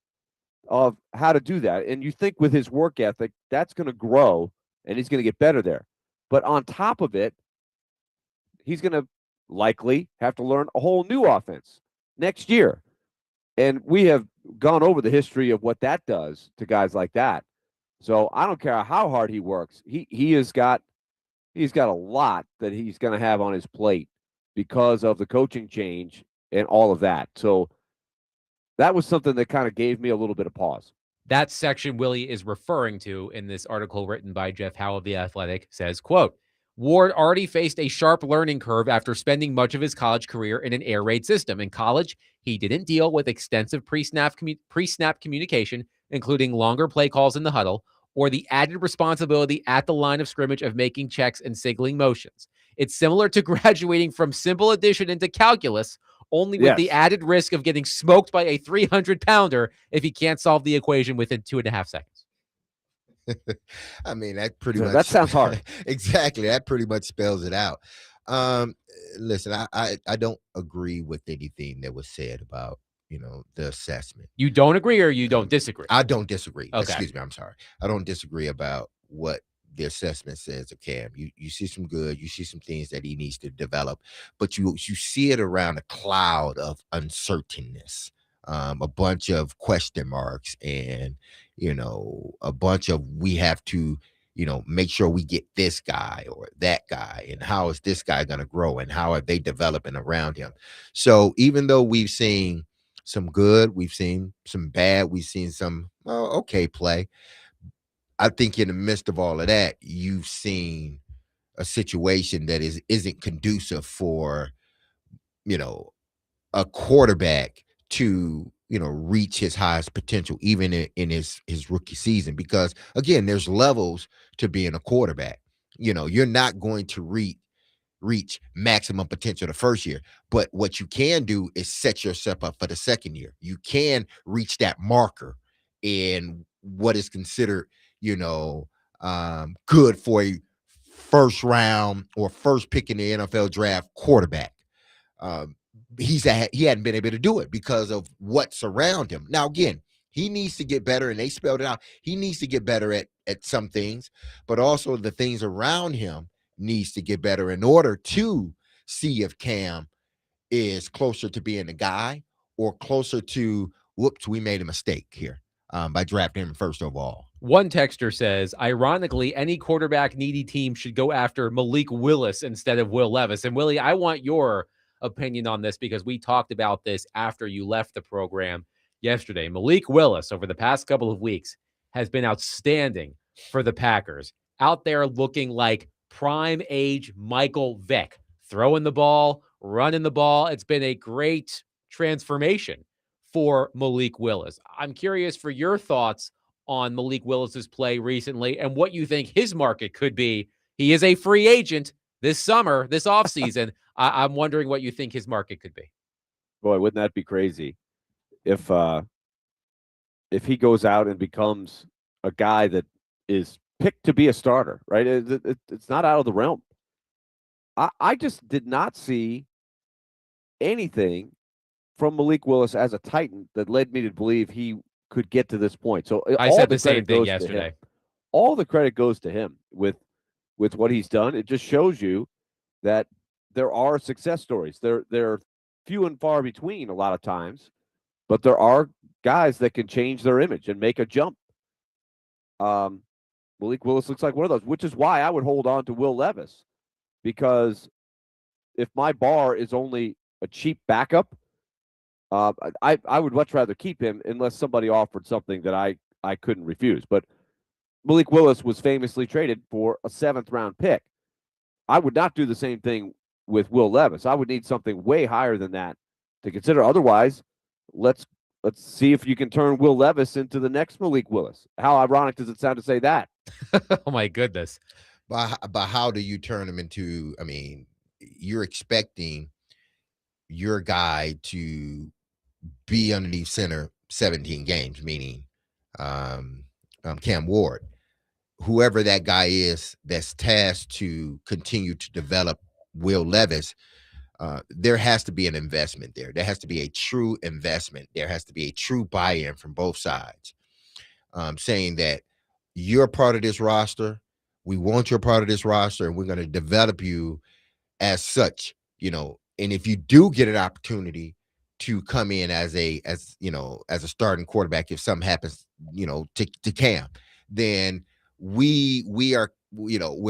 [SPEAKER 2] of how to do that. And you think with his work ethic, that's going to grow and he's going to get better there. But on top of it, he's going to likely have to learn a whole new offense next year. And we have gone over the history of what that does to guys like that. So I don't care how hard he works. He's got a lot that he's going to have on his plate because of the coaching change and all of that. So that was something that kind of gave me a little bit of pause.
[SPEAKER 1] That section Willie is referring to in this article written by Jeff Howe of The Athletic says, quote, Ward already faced a sharp learning curve after spending much of his college career in an air raid system. In college, he didn't deal with extensive pre-snap communication, including longer play calls in the huddle, or the added responsibility at the line of scrimmage of making checks and signaling motions. It's similar to graduating from simple addition into calculus, only with the added risk of getting smoked by a 300-pounder if he can't solve the equation within 2.5 seconds.
[SPEAKER 5] I mean, that pretty much.
[SPEAKER 2] That sounds hard.
[SPEAKER 5] Exactly. That pretty much spells it out. Listen, I don't agree with anything that was said about, the assessment.
[SPEAKER 1] You don't agree or you don't disagree?
[SPEAKER 5] I don't disagree.
[SPEAKER 1] Okay.
[SPEAKER 5] Excuse me. I'm sorry. I don't disagree about what the assessment says of Cam. You see some good, you see some things that he needs to develop, but you see it around a cloud of uncertainness, a bunch of question marks, and a bunch of we have to make sure we get this guy or that guy, and how is this guy going to grow, and how are they developing around him. So even though we've seen some good, we've seen some bad, we've seen some okay play, I think in the midst of all of that, you've seen a situation that isn't conducive for, a quarterback to, reach his highest potential, even in his rookie season. Because again, there's levels to being a quarterback. You're not going to reach maximum potential the first year, but what you can do is set yourself up for the second year. You can reach that marker in what is considered good for a first round or first pick in the NFL draft quarterback. He hadn't been able to do it because of what's around him. Now, again, he needs to get better, and they spelled it out. He needs to get better at some things, but also the things around him needs to get better in order to see if Cam is closer to being the guy or closer to, whoops, we made a mistake here by drafting him first overall.
[SPEAKER 1] One texter says, ironically, any quarterback needy team should go after Malik Willis instead of Will Levis. And Willie, I want your opinion on this because we talked about this after you left the program yesterday. Malik Willis, over the past couple of weeks, has been outstanding for the Packers. Out there looking like prime age Michael Vick, throwing the ball, running the ball. It's been a great transformation for Malik Willis. I'm curious for your thoughts on Malik Willis's play recently and what you think his market could be. He is a free agent this summer, this offseason. I'm wondering what you think his market could be.
[SPEAKER 2] Boy, wouldn't that be crazy if he goes out and becomes a guy that is picked to be a starter, right? It's not out of the realm. I just did not see anything from Malik Willis as a Titan that led me to believe he could get to this point. So
[SPEAKER 1] I said the same thing yesterday.
[SPEAKER 2] All the credit goes to him with what he's done. It just shows you that there are success stories. They're few and far between a lot of times, but there are guys that can change their image and make a jump. Malik Willis looks like one of those, which is why I would hold on to Will Levis, because if my bar is only a cheap backup, I would much rather keep him unless somebody offered something that I couldn't refuse. But Malik Willis was famously traded for a 7th-round pick. I would not do the same thing with Will Levis. I would need something way higher than that to consider. Otherwise, let's see if you can turn Will Levis into the next Malik Willis. How ironic does it sound to say that?
[SPEAKER 1] Oh, my goodness.
[SPEAKER 5] But how do you turn him into, I mean, you're expecting your guy to be underneath center 17 games, meaning Cam Ward. Whoever that guy is that's tasked to continue to develop Will Levis, there has to be an investment there. There has to be a true investment. There has to be a true buy-in from both sides, saying that you're part of this roster. We want you a part of this roster, and we're going to develop you as such, and if you do get an opportunity to come in as a starting quarterback, if something happens, to Cam, then we're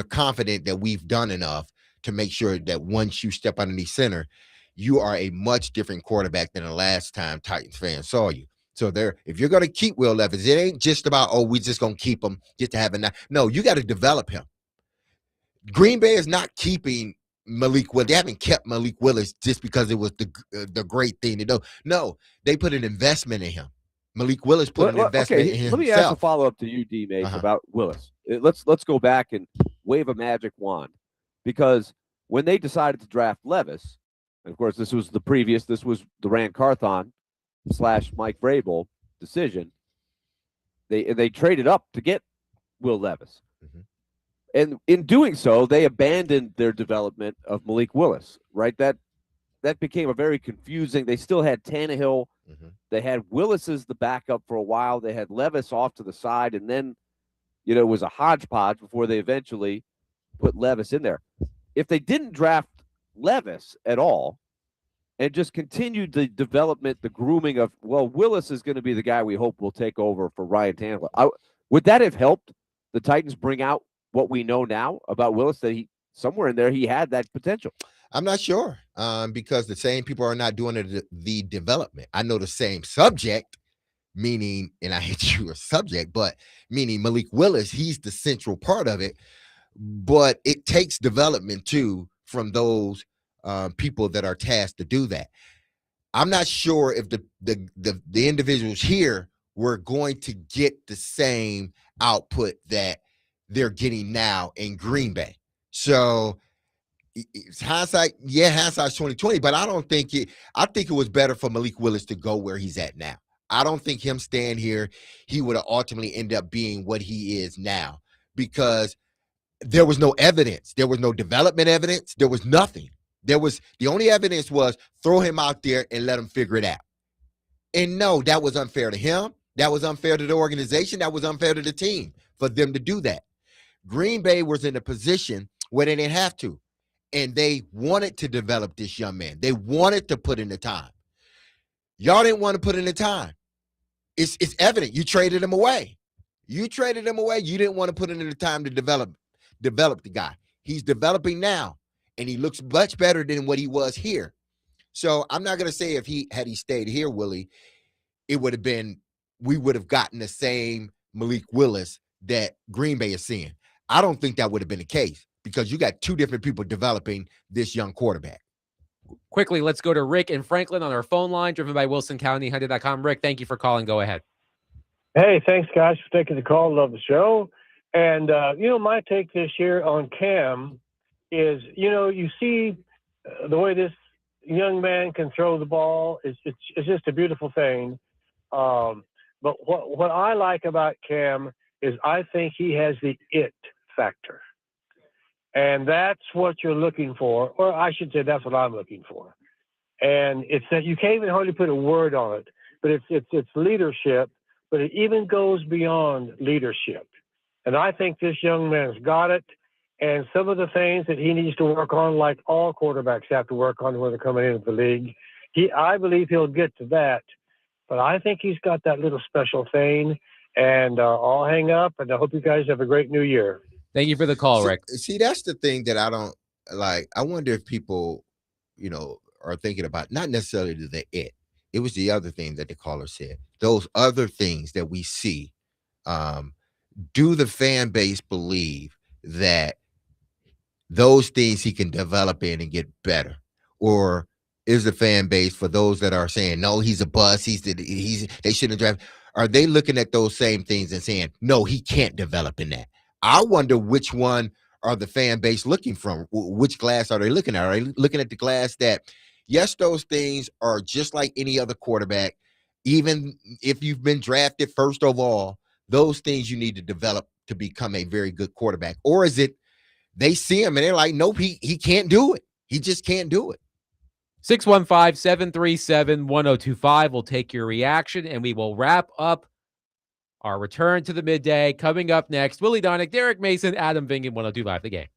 [SPEAKER 5] confident that we've done enough to make sure that once you step underneath center, you are a much different quarterback than the last time Titans fans saw you. So if you're going to keep Will Levis, it ain't just about, we're just going to keep him just to have a night. No, you got to develop him. Green Bay is not keeping Malik Willis. They haven't kept Malik Willis just because it was the great thing to do. No, they put an investment in him. Malik Willis put an investment in
[SPEAKER 2] let me ask a
[SPEAKER 5] himself.
[SPEAKER 2] follow-up to you, D. Mace,
[SPEAKER 5] Uh-huh.
[SPEAKER 2] about Willis. Let's go back and wave a magic wand, because when they decided to draft Levis, and of course this was the Rand Carthon / Mike Vrabel decision. They traded up to get Will Levis.
[SPEAKER 5] Mhm.
[SPEAKER 2] And in doing so, they abandoned their development of Malik Willis, right? That became a very confusing. They still had Tannehill.
[SPEAKER 5] Mhm.
[SPEAKER 2] They had Willis as the backup for a while. They had Levis off to the side, and then, it was a hodgepodge before they eventually put Levis in there. If they didn't draft Levis at all and just continued the development, the grooming of, well, Willis is going to be the guy we hope will take over for Ryan Tannehill, would that have helped the Titans bring out what we know now about Willis, that he somewhere in there he had that potential?
[SPEAKER 5] I'm not sure, because the same people are not doing the development. I know the same subject, meaning, and I hate you a subject, but meaning Malik Willis, he's the central part of it. But it takes development too from those people that are tasked to do that. I'm not sure if the individuals here were going to get the same output that they're getting now in Green Bay. So it's hindsight, hindsight's 2020, but I think it was better for Malik Willis to go where he's at now. I don't think him staying here, he would have ultimately ended up being what he is now, because there was no evidence. There was no development evidence. There was nothing. The only evidence was throw him out there and let him figure it out. And no, that was unfair to him. That was unfair to the organization. That was unfair to the team for them to do that. Green Bay was in a position where they didn't have to. And they wanted to develop this young man. They wanted to put in the time. Y'all didn't want to put in the time. It's evident. You traded him away. You didn't want to put in the time to develop the guy. He's developing now, and he looks much better than what he was here. So I'm not going to say if had he stayed here, Willie, we would have gotten the same Malik Willis that Green Bay is seeing. I don't think that would have been the case, because you got two different people developing this young quarterback.
[SPEAKER 1] Quickly, let's go to Rick in Franklin on our phone line, driven by WilsonCountyHunter.com. Rick, thank you for calling. Go ahead.
[SPEAKER 8] Hey, thanks, guys, for taking the call. Love the show. And, my take this year on Cam is, you see the way this young man can throw the ball. It's just a beautiful thing. But what I like about Cam is I think he has the it factor. And that's what you're looking for, or I should say that's what I'm looking for. And it's that you can't even hardly put a word on it, but it's leadership, but it even goes beyond leadership. And I think this young man's got it. And some of the things that he needs to work on, like all quarterbacks have to work on when they're coming into the league, I believe he'll get to that. But I think he's got that little special thing. And I'll hang up, and I hope you guys have a great new year.
[SPEAKER 1] Thank you for the call, Rick.
[SPEAKER 5] See, that's the thing that I don't like. I wonder if people, are thinking about not necessarily the it. It was the other thing that the caller said. Those other things that we see. Do the fan base believe that those things he can develop in and get better? Or is the fan base, for those that are saying, no, he's a bust, they shouldn't draft, are they looking at those same things and saying, no, he can't develop in that? I wonder which one are the fan base looking from? Which glass are they looking at? Are they looking at the glass that, yes, those things are just like any other quarterback, even if you've been drafted first overall, those things you need to develop to become a very good quarterback? Or is it they see him and they're like, nope, he can't do it. He just can't do it.
[SPEAKER 1] 615-737-1025. We'll take your reaction, and we will wrap up our return to the midday. Coming up next, Willie Donick, Derek Mason, Adam Vingan, 102 Live, the game.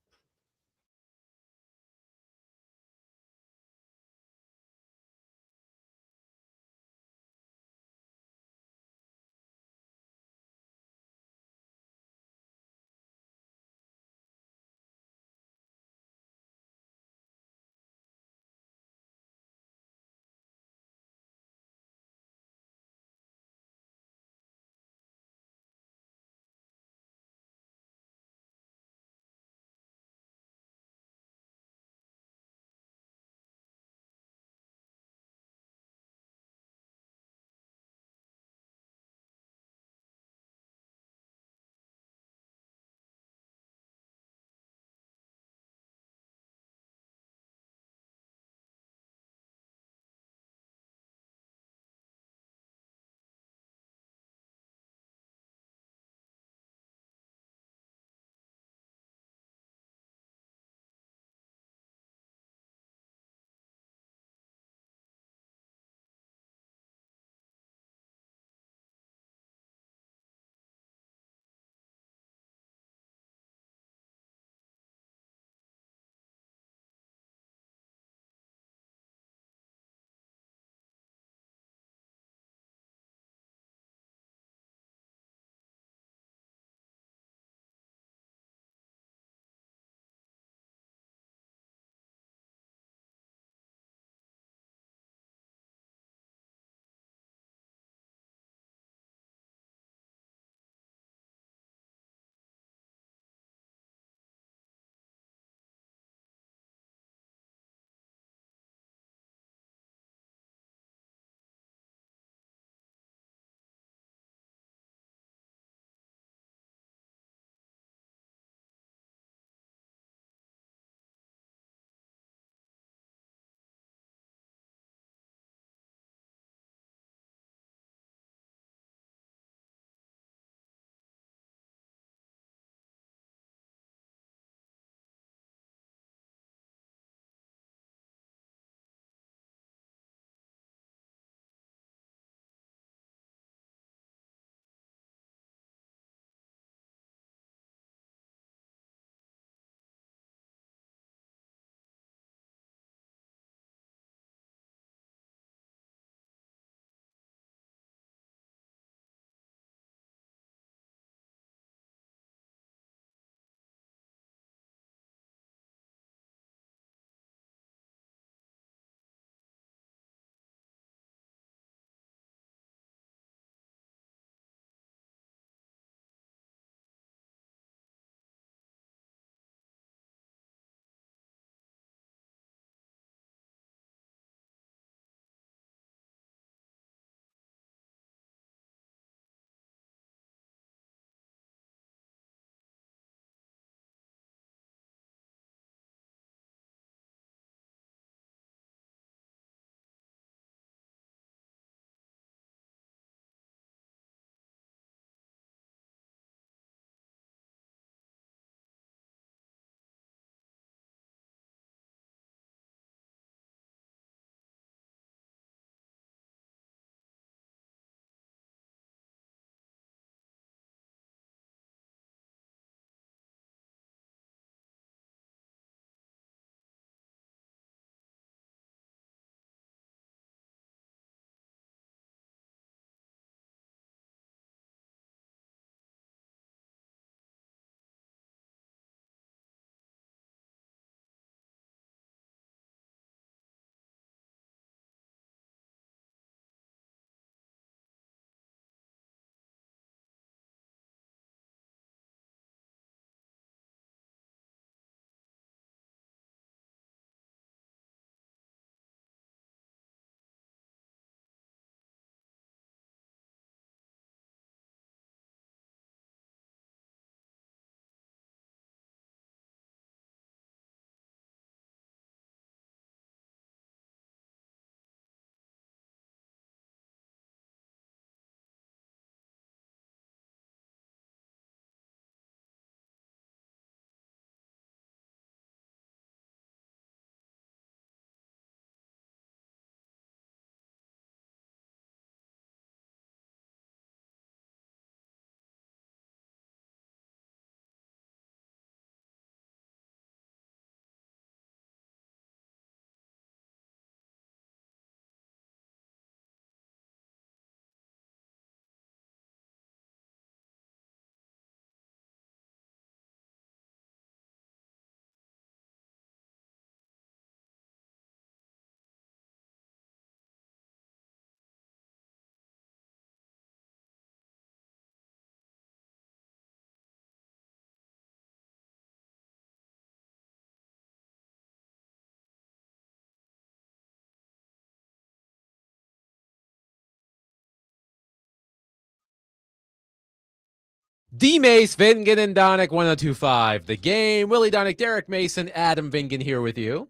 [SPEAKER 1] D Mace, Vingan, and Donick 1025. The game. Willie Donick, Derek Mason, Adam Vingan here with you.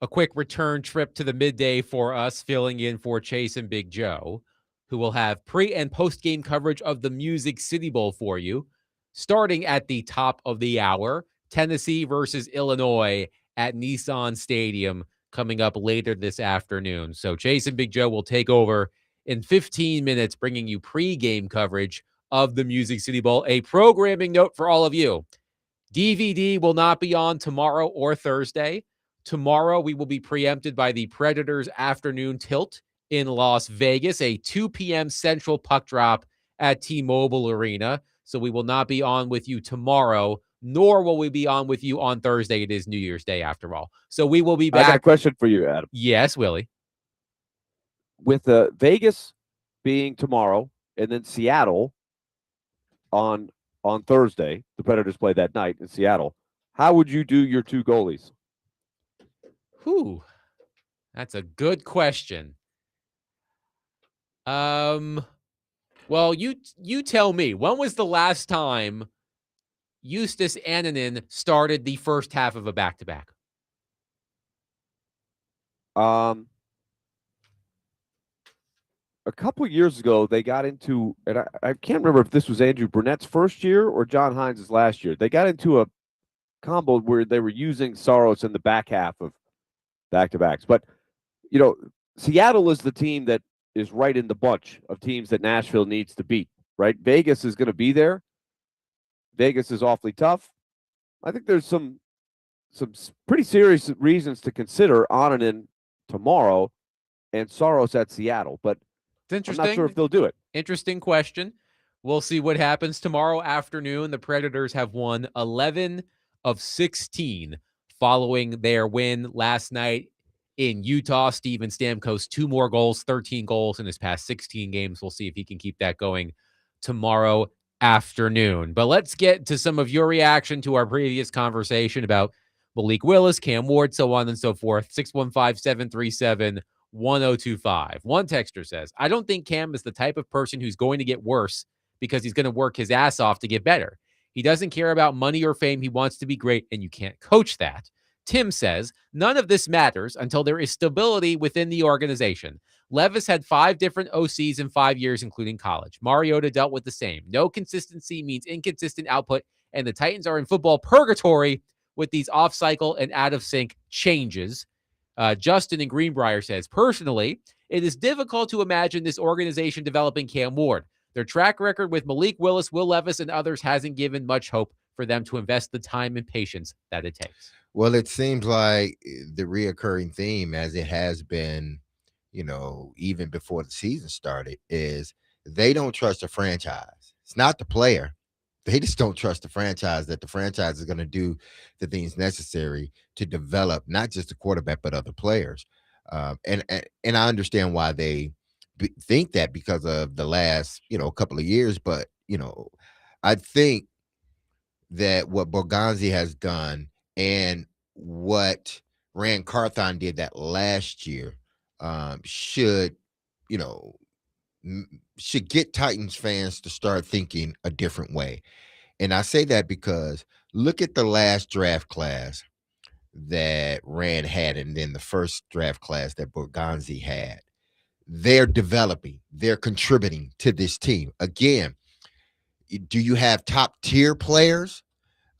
[SPEAKER 1] A quick return trip to the midday for us, filling in for Chase and Big Joe, who will have pre and post game coverage of the Music City Bowl for you, starting at the top of the hour. Tennessee versus Illinois at Nissan Stadium coming up later this afternoon. So Chase and Big Joe will take over in 15 minutes, bringing you pre-game coverage of the Music City Bowl. A programming note for all of you. DVD will not be on tomorrow or Thursday. Tomorrow, we will be preempted by the Predators afternoon tilt in Las Vegas, a 2 p.m. Central puck drop at T-Mobile Arena. So we will not be on with you tomorrow, nor will we be on with you on Thursday. It is New Year's Day, after all. So we will be back.
[SPEAKER 2] I got a question for you, Adam.
[SPEAKER 1] Yes, Willie.
[SPEAKER 2] With Vegas being tomorrow and then Seattle on Thursday, the Predators play that night in Seattle. How would you do your two goalies?
[SPEAKER 1] Whew. That's a good question. Well, you tell me. When was the last time Justus Annunen started the first half of a back-to-back?
[SPEAKER 2] A couple years ago, they got into, and I can't remember if this was Andrew Burnett's first year or John Hines' last year. They got into a combo where they were using Saros in the back half of back-to-backs. But, Seattle is the team that is right in the bunch of teams that Nashville needs to beat, right? Vegas is going to be there. Vegas is awfully tough. I think there's some pretty serious reasons to consider Annunen tomorrow and Saros at Seattle, but
[SPEAKER 1] It's interesting.
[SPEAKER 2] I'm not sure if they'll do it.
[SPEAKER 1] Interesting question. We'll see what happens tomorrow afternoon. The Predators have won 11 of 16 following their win last night in Utah. Steven Stamkos, 2 more goals, 13 goals in his past 16 games. We'll see if he can keep that going tomorrow afternoon. But let's get to some of your reaction to our previous conversation about Malik Willis, Cam Ward, so on and so forth. 615-737-1025. One texter says, I don't think Cam is the type of person who's going to get worse because he's going to work his ass off to get better. He doesn't care about money or fame. He wants to be great, and you can't coach that. Tim says, none of this matters until there is stability within the organization. Levis had 5 different OCs in 5 years, including college. Mariota dealt with the same. No consistency means inconsistent output, and the Titans are in football purgatory with these off-cycle and out-of-sync changes. Justin in Greenbrier says, personally, it is difficult to imagine this organization developing Cam Ward. Their track record with Malik Willis, Will Levis, and others hasn't given much hope for them to invest the time and patience that it takes.
[SPEAKER 5] Well, it seems like the reoccurring theme, as it has been, even before the season started, is they don't trust the franchise. It's not the player. They just don't trust the franchise, that the franchise is going to do the things necessary to develop not just the quarterback, but other players. And I understand why they think that because of the last, couple of years. But, I think that what Borgonzi has done and what Rand Carthon did that last year should get Titans fans to start thinking a different way. And I say that because look at the last draft class that Rand had and then the first draft class that Borgonzi had. They're developing, they're contributing to this team. Again, do you have top tier players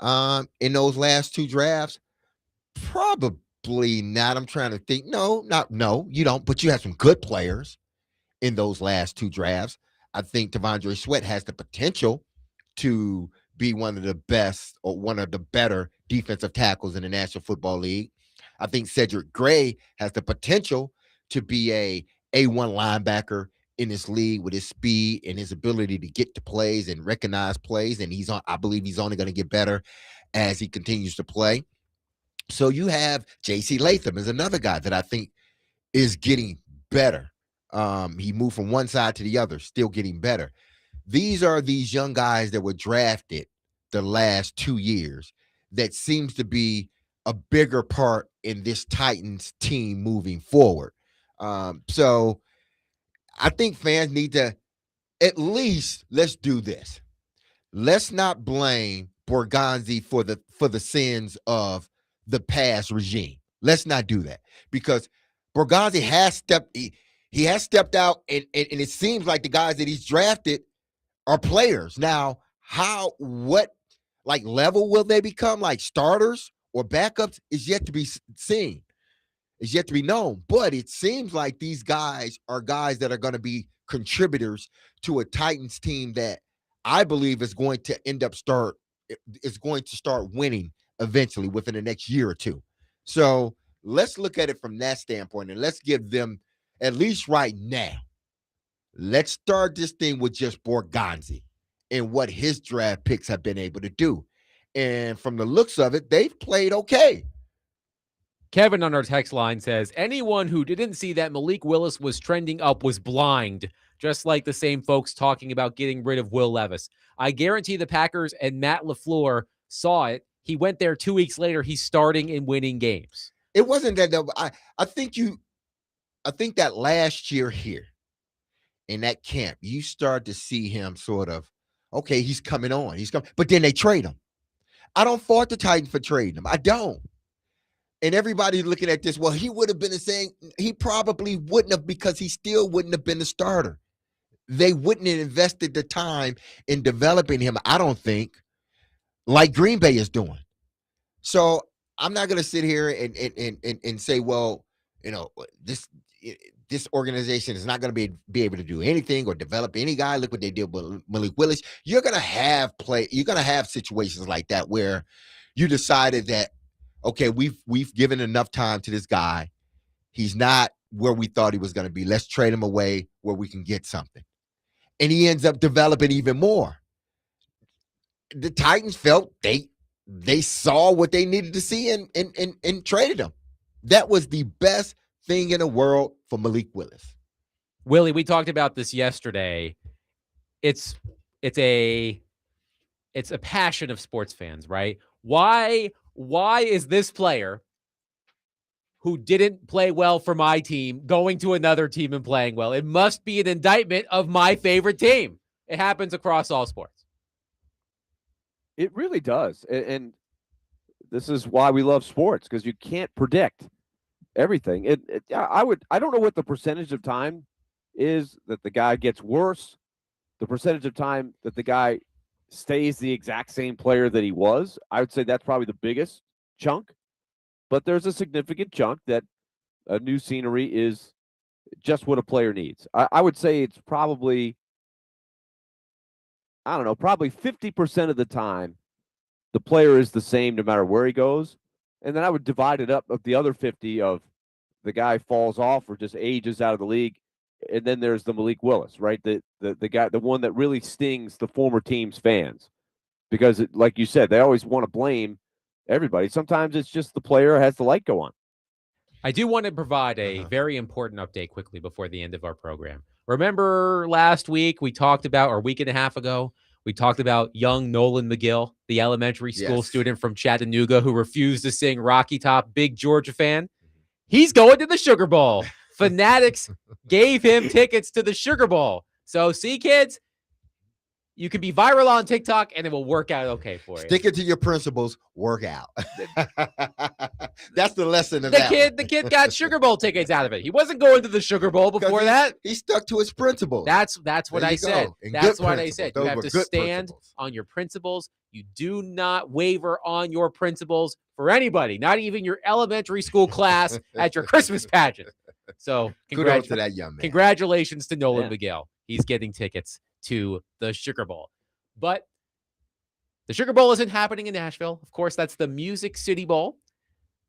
[SPEAKER 5] in those last 2 drafts? Probably not. I'm trying to think. No, you don't. But you have some good players in those last 2 drafts. I think Devondre Sweat has the potential to be one of the best or one of the better defensive tackles in the National Football League. I think Cedric Gray has the potential to be a A1 linebacker in this league with his speed and his ability to get to plays and recognize plays. And I believe he's only going to get better as he continues to play. So you have J.C. Latham is another guy that I think is getting better. He moved from one side to the other, still getting better. These are these young guys that were drafted the last 2 years that seems to be a bigger part in this Titans team moving forward. So I think fans need to at least, let's do this. let's not blame Borgonzi for the sins of the past regime. Let's not do that, because Borgonzi has he has stepped out, and it seems like the guys that he's drafted are players. Now, what like level will they become, like starters or backups, is yet to be seen. Is yet to be known. But it seems like these guys are guys that are going to be contributors to a Titans team that I believe is going to start winning eventually within the next year or two. So let's look at it from that standpoint, and let's give them, at least right now, let's start this thing with just Borgonzi and what his draft picks have been able to do. And from the looks of it, they've played okay.
[SPEAKER 1] Kevin on our text line says, anyone who didn't see that Malik Willis was trending up was blind, just like the same folks talking about getting rid of Will Levis. I guarantee the Packers and Matt LaFleur saw it. He went there 2 weeks later. He's starting and winning games.
[SPEAKER 5] It wasn't that, though. I think that last year here in that camp, you start to see him sort of, okay, he's coming on. He's coming, but then they trade him. I don't fault the Titans for trading him. I don't. And everybody's looking at this, well, he would have been saying, he probably wouldn't have, because he still wouldn't have been the starter. They wouldn't have invested the time in developing him, I don't think, like Green Bay is doing. So I'm not going to sit here and say, well, this organization is not going to be able to do anything or develop any guy. Look what they did with Malik Willis. You're going to have situations like that where you decided that, okay, we've given enough time to this guy. He's not where we thought he was going to be. Let's trade him away where we can get something. And he ends up developing even more. The Titans felt they saw what they needed to see and traded him. That was the best thing in the world for Malik Willis.
[SPEAKER 1] Willie, we talked about this yesterday. It's a passion of sports fans, right? Why is this player who didn't play well for my team going to another team and playing well? It must be an indictment of my favorite team. It happens across all sports.
[SPEAKER 2] It really does. And this is why we love sports, because you can't predict everything. I don't know what the percentage of time is that the guy gets worse, the percentage of time that the guy stays the exact same player that he was. I would say that's probably the biggest chunk, but there's a significant chunk that a new scenery is just what a player needs. I would say it's probably, I don't know, probably 50% of the time the player is the same no matter where he goes. And then I would divide it up of the other 50 of the guy falls off or just ages out of the league. And then there's the Malik Willis, right? The guy, the one that really stings the former team's fans, because like you said, they always want to blame everybody. Sometimes it's just the player has the light go on.
[SPEAKER 1] I do want to provide a very important update quickly before the end of our program. Remember last week we talked about, or a week and a half ago, we talked about young Nolan McGill, the elementary school student from Chattanooga who refused to sing Rocky Top, big Georgia fan. He's going to the Sugar Bowl. Fanatics gave him tickets to the Sugar Bowl. So see, kids, you can be viral on TikTok and it will work out okay for you.
[SPEAKER 5] Stick it to your principles, work out. That's the lesson of that.
[SPEAKER 1] The kid got Sugar Bowl tickets out of it. He wasn't going to the Sugar Bowl before that.
[SPEAKER 5] He stuck to his principles.
[SPEAKER 1] That's what I said. That's what I said. You have to stand on your principles. You do not waver on your principles for anybody, not even your elementary school class at your Christmas pageant. So
[SPEAKER 5] kudos to that young man.
[SPEAKER 1] Congratulations to Nolan McGill. He's getting tickets to the Sugar Bowl. But the Sugar Bowl isn't happening in Nashville. Of course, that's the Music City Bowl.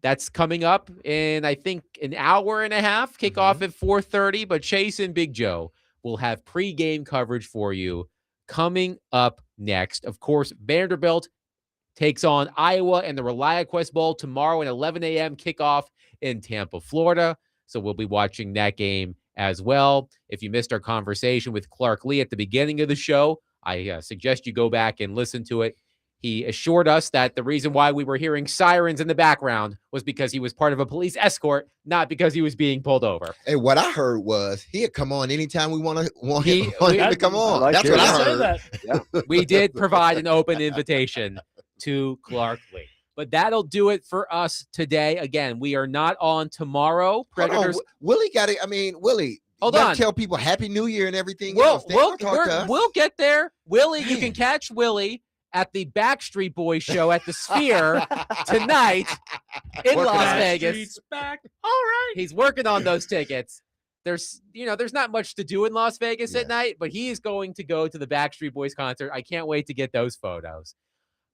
[SPEAKER 1] That's coming up in, I think, an hour and a half. Kickoff at 4:30. But Chase and Big Joe will have pregame coverage for you coming up next. Of course, Vanderbilt takes on Iowa in the ReliaQuest Bowl tomorrow at 11 a.m. kickoff in Tampa, Florida. So we'll be watching that game as well. If you missed our conversation with Clark Lea at the beginning of the show, I suggest you go back and listen to it. He assured us that the reason why we were hearing sirens in the background was because he was part of a police escort, not because he was being pulled over.
[SPEAKER 5] Hey, what I heard was he'd come on anytime we want him
[SPEAKER 1] He-
[SPEAKER 5] to come on.
[SPEAKER 6] like
[SPEAKER 5] That's
[SPEAKER 6] it.
[SPEAKER 5] what I
[SPEAKER 3] Say
[SPEAKER 5] heard.
[SPEAKER 3] that.
[SPEAKER 1] We did provide an open invitation to Clark Lea. But that'll do it for us today. Again, we are not on tomorrow.
[SPEAKER 5] Hold on,
[SPEAKER 1] Predators.
[SPEAKER 5] Willie got it. I mean, Willie,
[SPEAKER 1] Hold
[SPEAKER 5] you gotta
[SPEAKER 1] on.
[SPEAKER 5] tell people Happy New Year and everything else. They gonna talk to us.
[SPEAKER 1] We'll get there. Willie, you
[SPEAKER 5] Man.
[SPEAKER 1] can catch Willie at the Backstreet Boys show at the Sphere tonight in
[SPEAKER 2] Working
[SPEAKER 1] Las
[SPEAKER 2] on it.
[SPEAKER 1] Vegas.
[SPEAKER 3] Streets back. All right.
[SPEAKER 1] He's working on those tickets. There's not much to do in Las Vegas
[SPEAKER 5] Yeah.
[SPEAKER 1] at night, but he is going to go to the Backstreet Boys concert. I can't wait to get those photos.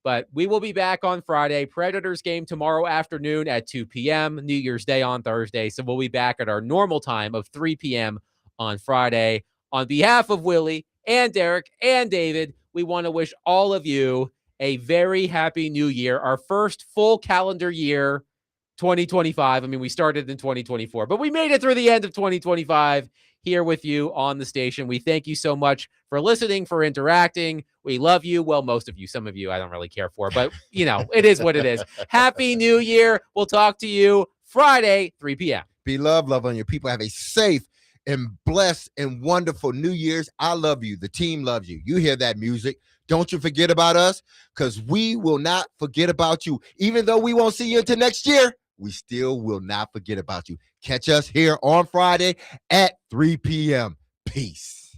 [SPEAKER 1] But we will be back on Friday. Predators game tomorrow afternoon at 2 p.m. New Year's Day on Thursday. So we'll be back at our normal time of 3 p.m. on Friday. On behalf of Willie and Derek and David, we want to wish all of you a very happy new year. Our first full calendar year, 2025. I mean, we started in 2024, but we made it through the end of 2025 here with you on the station. We thank you so much for listening, for interacting. We love you. Well, most of you, some of you I don't really care for, but it is what it is. Happy New Year. We'll talk to you Friday, 3 p.m.
[SPEAKER 5] Be love on your people. Have a safe and blessed and wonderful New Year's. I love you. The team loves you. You hear that music. Don't you forget about us, because we will not forget about you. Even though we won't see you until next year, we still will not forget about you. Catch us here on Friday at 3 p.m. Peace.